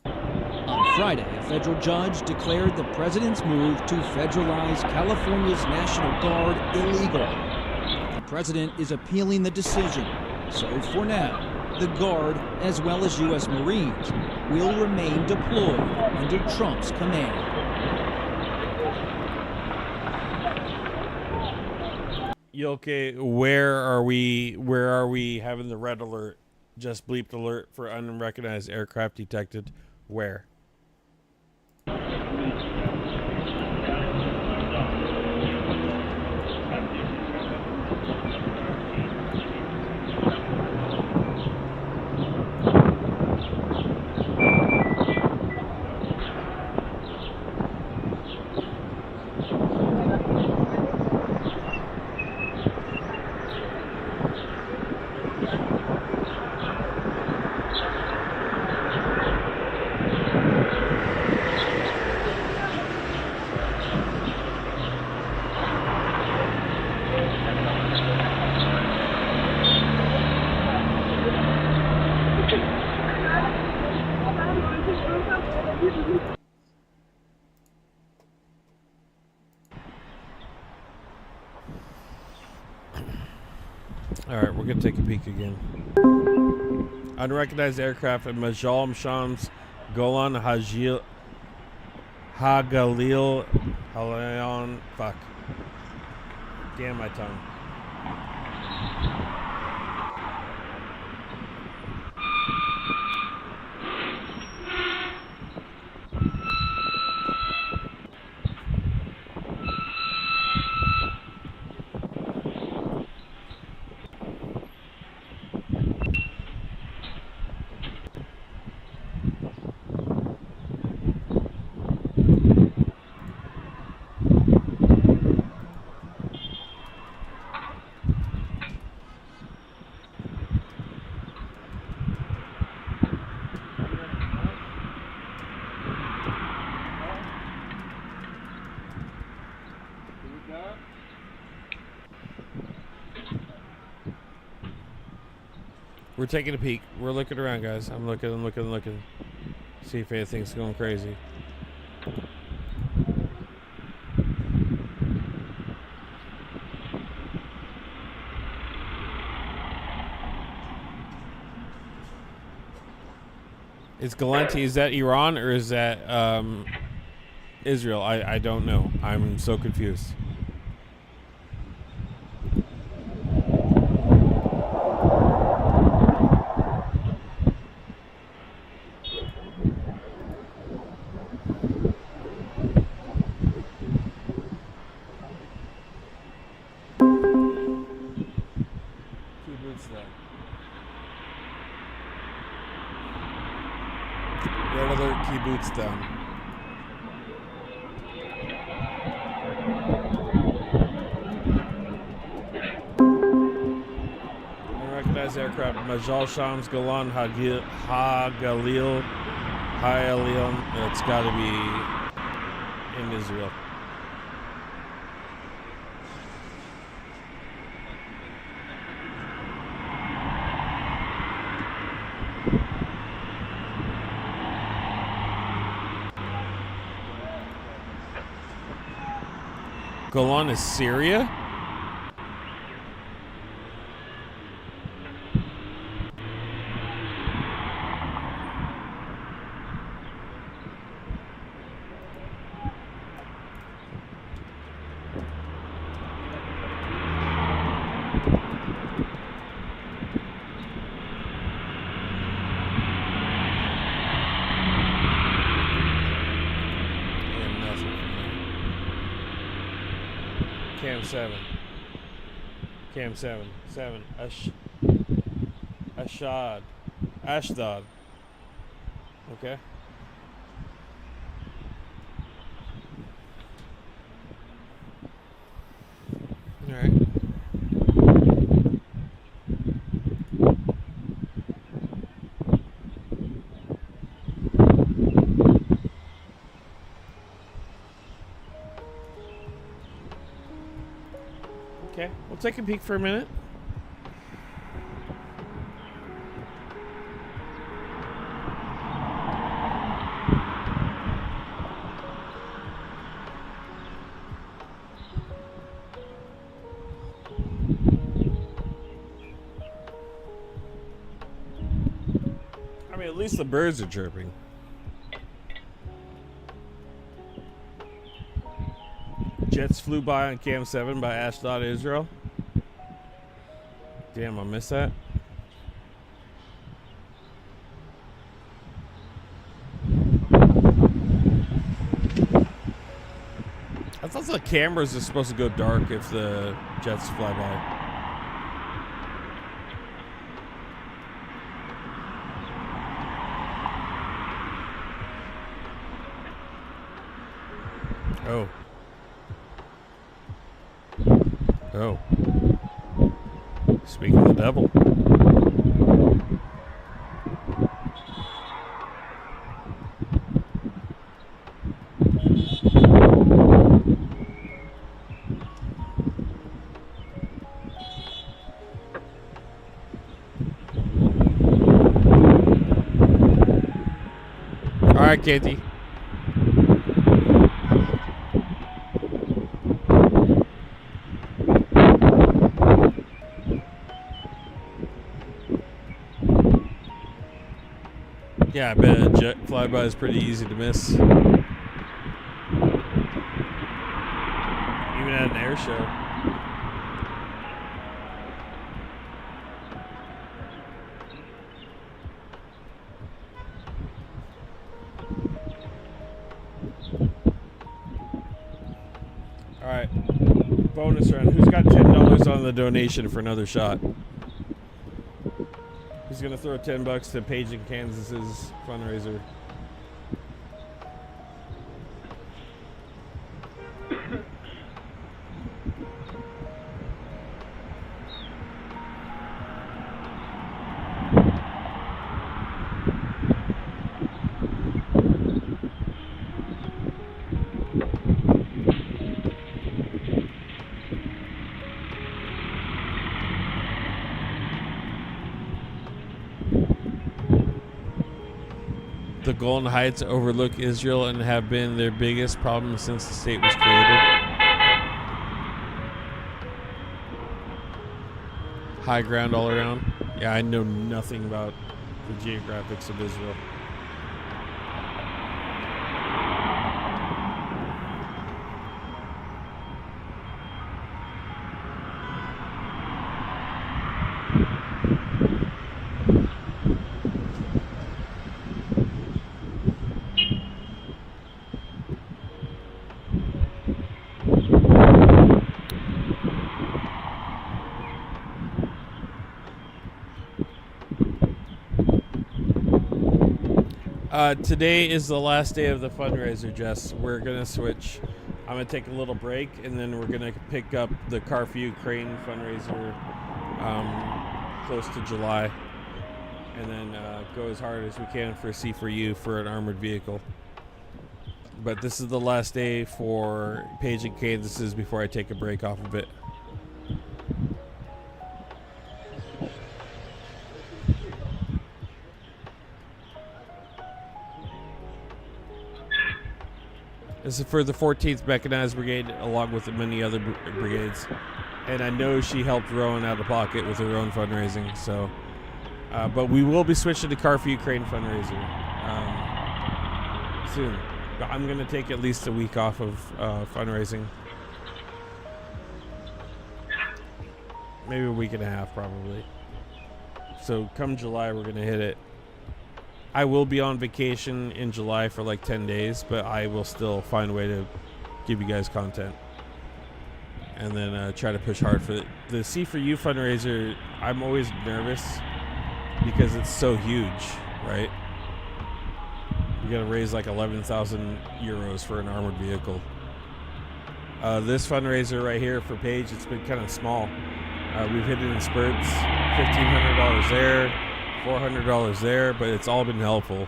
On Friday, a federal judge declared the president's move to federalize California's National Guard illegal. The president is appealing the decision, so for now, the Guard, as well as U.S. Marines, will remain deployed under Trump's command. Yulke, where are we having the red alert? Just bleeped alert for unrecognized aircraft detected. Where? we're gonna take a peek again. Unrecognized aircraft at Majal Shams Golan Hagalil Halayan. Fuck. Damn my tongue. We're taking a peek. We're looking around, guys. I'm looking. See if anything's going crazy. Is Galanti, is that Iran or is that Israel? I don't know. I'm so confused. Red alert, kibbutz down. Unrecognized aircraft, Majal Shams Golan Hagalil Hayalion. It's got to be in Israel. Golan is Syria? Cam 7. Ashdod. Okay. All right. Okay, we'll take a peek for a minute. I mean, at least the birds are chirping. Jets flew by on Cam 7 by Ashdod, Israel. Damn, I missed that. I thought the cameras are supposed to go dark if the jets fly by. Oh. Oh. Speaking of the devil. All right, Katie. Yeah, I bet a jet flyby is pretty easy to miss. Even at an air show. Alright. Bonus round. Who's got $10 on the donation for another shot? Who's going to throw $10 to Page in Kansas's fundraiser? The Golden Heights overlook Israel and have been their biggest problem since the state was created. High ground all around. Yeah, I know nothing about the geographics of Israel. Today is the last day of the fundraiser, Jess. We're going to switch. I'm going to take a little break, and then we're going to pick up the Car for Ukraine fundraiser close to July. And then go as hard as we can for C4U for an armored vehicle. But this is the last day for Page and Kansas before I take a break off of it. This is for the 14th Mechanized Brigade, along with many other brigades. And I know she helped Rowan out of pocket with her own fundraising. So, but we will be switching to Car for Ukraine fundraiser soon. But I'm going to take at least a week off of fundraising. Maybe a week and a half, probably. So come July, we're going to hit it. I will be on vacation in July for like 10 days, but I will still find a way to give you guys content. And then try to push hard for it. The C4U fundraiser, I'm always nervous because it's so huge, right? You gotta raise like 11,000 euros for an armored vehicle. This fundraiser right here for Page, it's been kind of small. We've hit it in spurts, $1,500 there, $400 there, but it's all been helpful.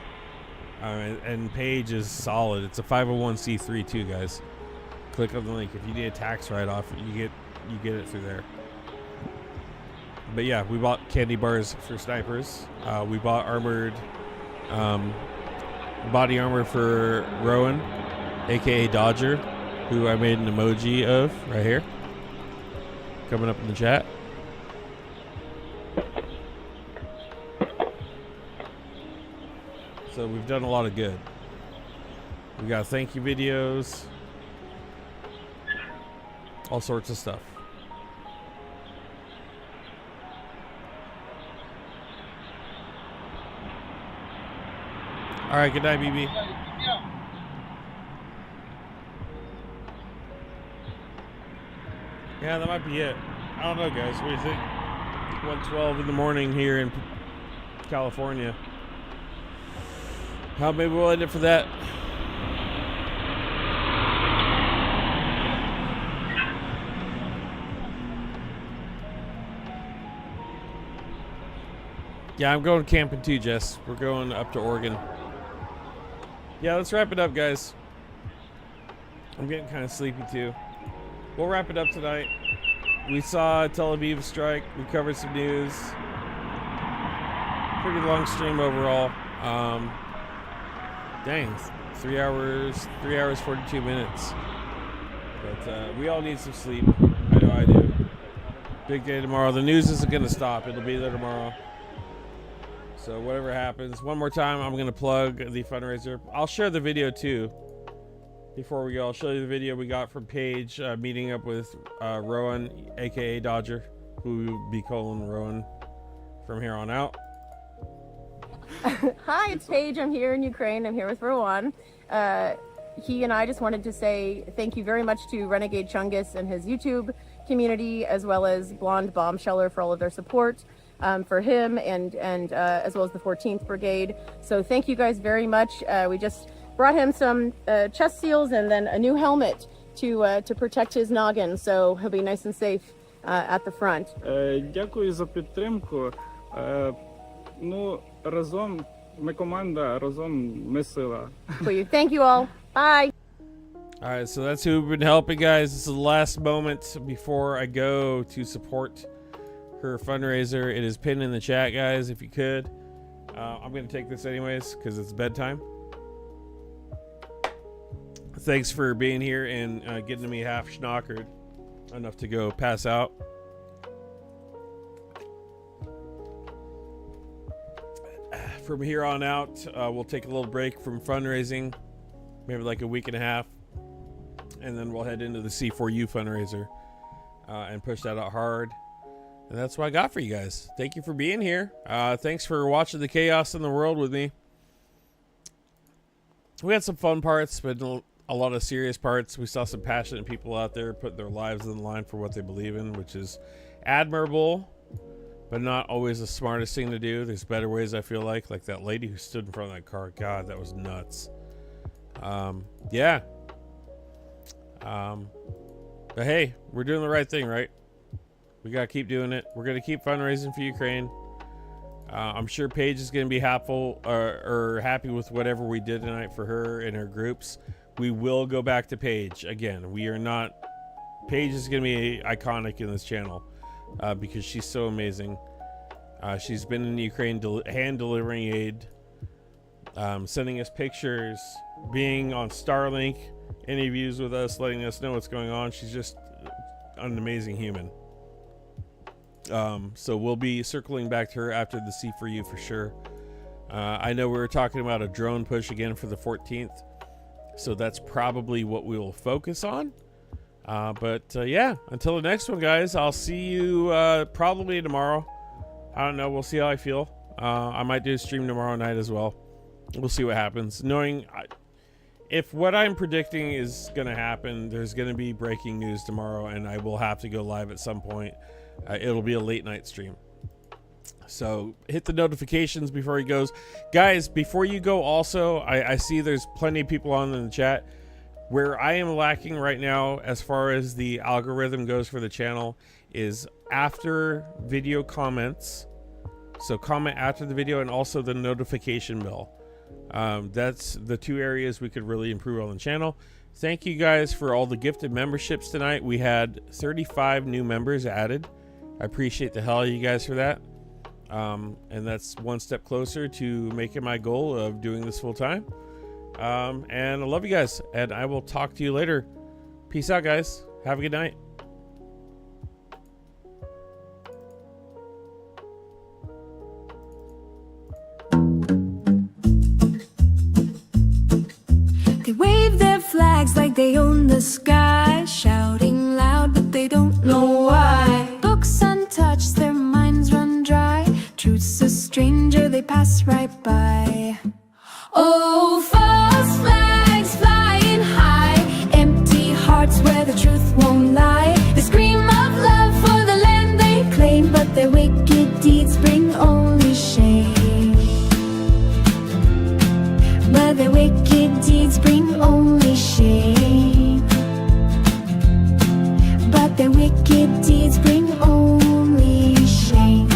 And Page is solid. It's a 501c3 too, guys. Click on the link if you need a tax write-off. You get it through there. But yeah, we bought candy bars for snipers. We bought armored body armor for Rowan, aka Dodger, who I made an emoji of right here. Coming up in the chat. So we've done a lot of good. We got thank you videos, all sorts of stuff. All right, good night, BB. Yeah, that might be it. I don't know, guys. What do you think? 1:12 in the morning here in California. Maybe we'll end it for that. Yeah, I'm going camping too, Jess. We're going up to Oregon. Yeah, let's wrap it up, guys. I'm getting kind of sleepy too. We'll wrap it up tonight. We saw Tel Aviv strike. We covered some news. Pretty long stream overall. Dang, 3 hours 42 minutes. But we all need some sleep. I know I do. Big day tomorrow. The news isn't going to stop. It'll be there tomorrow. So whatever happens, one more time, I'm going to plug the fundraiser. I'll share the video too. Before we go, I'll show you the video we got from Paige meeting up with Rowan, aka Dodger, who will be calling Rowan from here on out. Hi, it's Paige. I'm here in Ukraine. I'm here with Rowan. He and I just wanted to say thank you very much to Renegade Chungus and his YouTube community, as well as Blonde Bombsheller for all of their support for him and as well as the 14th Brigade. So thank you guys very much. We just brought him some chest seals and then a new helmet to protect his noggin, so he'll be nice and safe at the front. Дякую за підтримку. Ну, разом ми команда, разом ми сила. Thank you all. Bye. All right, so that's who we've been helping, guys. This is the last moment before I go to support her fundraiser. It is pinned in the chat, guys, if you could. I'm going to take this anyways because it's bedtime. Thanks for being here and getting me half schnockered enough to go pass out. From here on out, we'll take a little break from fundraising, maybe like a week and a half, and then we'll head into the C4U fundraiser and push that out hard. And that's what I got for you guys. Thank you for being here. Thanks for watching the chaos in the world with me. We had some fun parts, but a lot of serious parts. We saw some passionate people out there putting their lives on the line for what they believe in, which is admirable, but not always the smartest thing to do. There's better ways, I feel like that lady who stood in front of that car. God, that was nuts. Yeah. But hey, we're doing the right thing, right? We gotta keep doing it. We're gonna keep fundraising for Ukraine. I'm sure Paige is gonna be happy with whatever we did tonight for her and her groups. We will go back to Paige again. We are not. Paige is gonna be iconic in this channel because she's so amazing. She's been in Ukraine hand delivering aid, sending us pictures, being on Starlink interviews with us, letting us know what's going on. She's just an amazing human. So we'll be circling back to her after the C4U for sure. I know we were talking about a drone push again for the 14th, so that's probably what we will focus on. Yeah, until the next one, guys, I'll see you probably tomorrow. I don't know, we'll see how I feel. I might do a stream tomorrow night as well. We'll see what happens. Knowing if what I'm predicting is going to happen, there's going to be breaking news tomorrow, and I will have to go live at some point. It'll be a late night stream. So hit the notifications before he goes. Guys, before you go also, I see there's plenty of people on in the chat. Where I am lacking right now as far as the algorithm goes for the channel is after video comments. So comment after the video and also the notification bell. That's the two areas we could really improve on the channel. Thank you guys for all the gifted memberships tonight. We had 35 new members added. I appreciate the hell out of you guys for that. And that's one step closer to making my goal of doing this full time. And I love you guys, and I will talk to you later. Peace out, guys. Have a good night. They wave their flags like they own the sky, shouting loud but they don't know why. Books untouched, their minds run dry. Truth's a stranger, they pass right by. Oh, false flags flying high, empty hearts where the truth won't lie. They scream of love for the land they claim, but their wicked deeds bring only shame. But their wicked deeds bring only shame. But their wicked deeds bring only shame.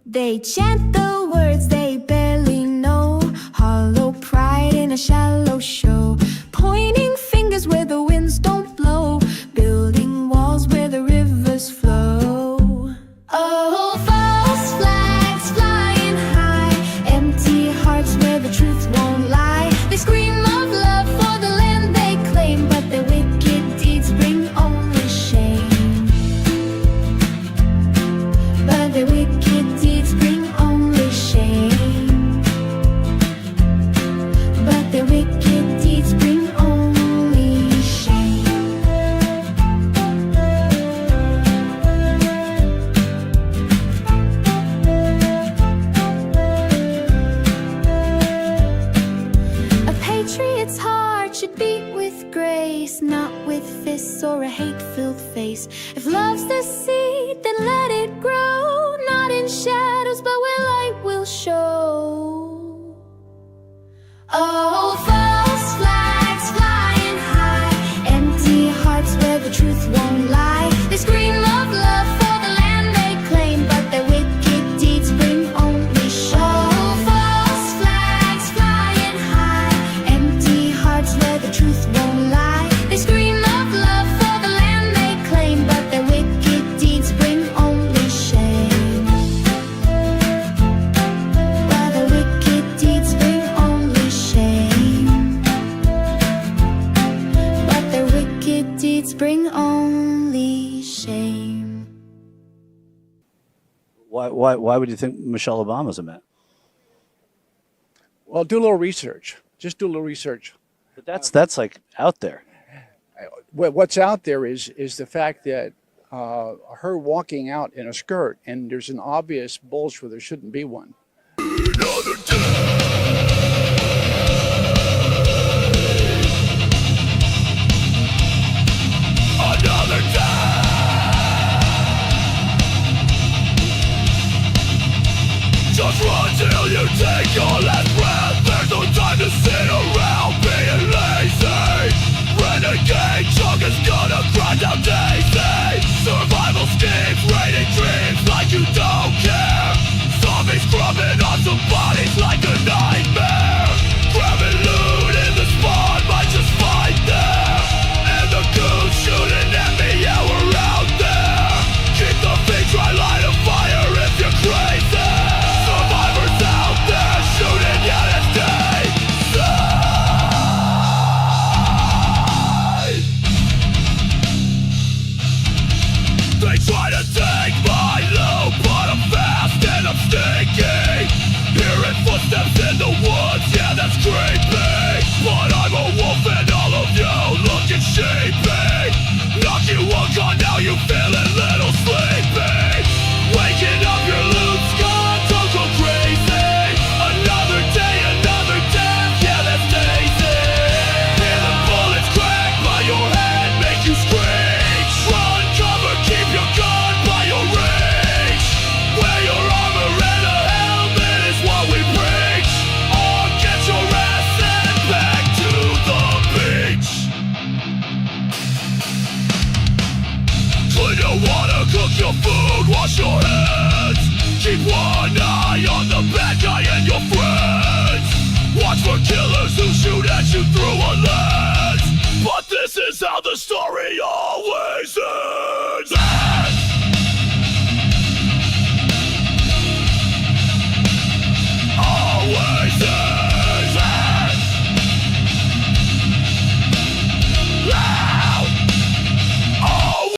They chant the words they barely know, hollow pride in a shallow show, pointing fingers where the winds don't blow, building walls where the rivers flow. Oh, false flags flying high, empty hearts where the truth won't lie. They scream of love for the land they claim, but their wicked deeds bring only shame. a hate-filled face. If love's the seed, then let it grow, not in shadows, but where light will show. Oh, false flags flying high, empty hearts where the truth won't lie. They scream of love for the land they claim, but their wicked deeds bring only shame. Oh, false flags flying high, empty hearts where the truth won't lie. They scream of love for the land they claim, but their wicked deeds bring only shame. While their wicked deeds bring only shame, but their wicked deeds bring only shame. Why would you think Michelle Obama's a man? Well, do a little research. Just do a little research. But that's like out there. What's out there is the fact that her walking out in a skirt, and there's an obvious bulge where there shouldn't be one. Another day. Just run till you take your last breath. There's no time to sit around being lazy. Renegade Chungus gonna grind out daisy. Survival schemes, raiding dreams like you don't care. Zombies crumbing on some bodies like a nightmare. Grabbing loot in the spawn might just fight there. And the goons shooting at me, yeah, we're out there. Keep the feet dry, light a fire if you're crazy. Survivors out there shooting, yeah, that's day. They try to take my loot, but I'm fast and I'm sneaky. Hearing footsteps in the woods, yeah, that's creepy. But I'm a wolf and all of you looking sheepy. Knock you one gone, now you feeling little sleepy. Waking up, your loot's gone, don't go crazy. Another day, another death, yeah, that's easy. Hear the bullets crack by your head, make you screech. Run, cover, keep your gun by your reach. Wear your armor and a helmet is what we preach. Or get your ass sent back to the beach. Clean your water, cook your food, wash your hands. Keep one eye on the bad guy and your friends. Watch for killers who shoot at you through a lens. But this is how the story always ends.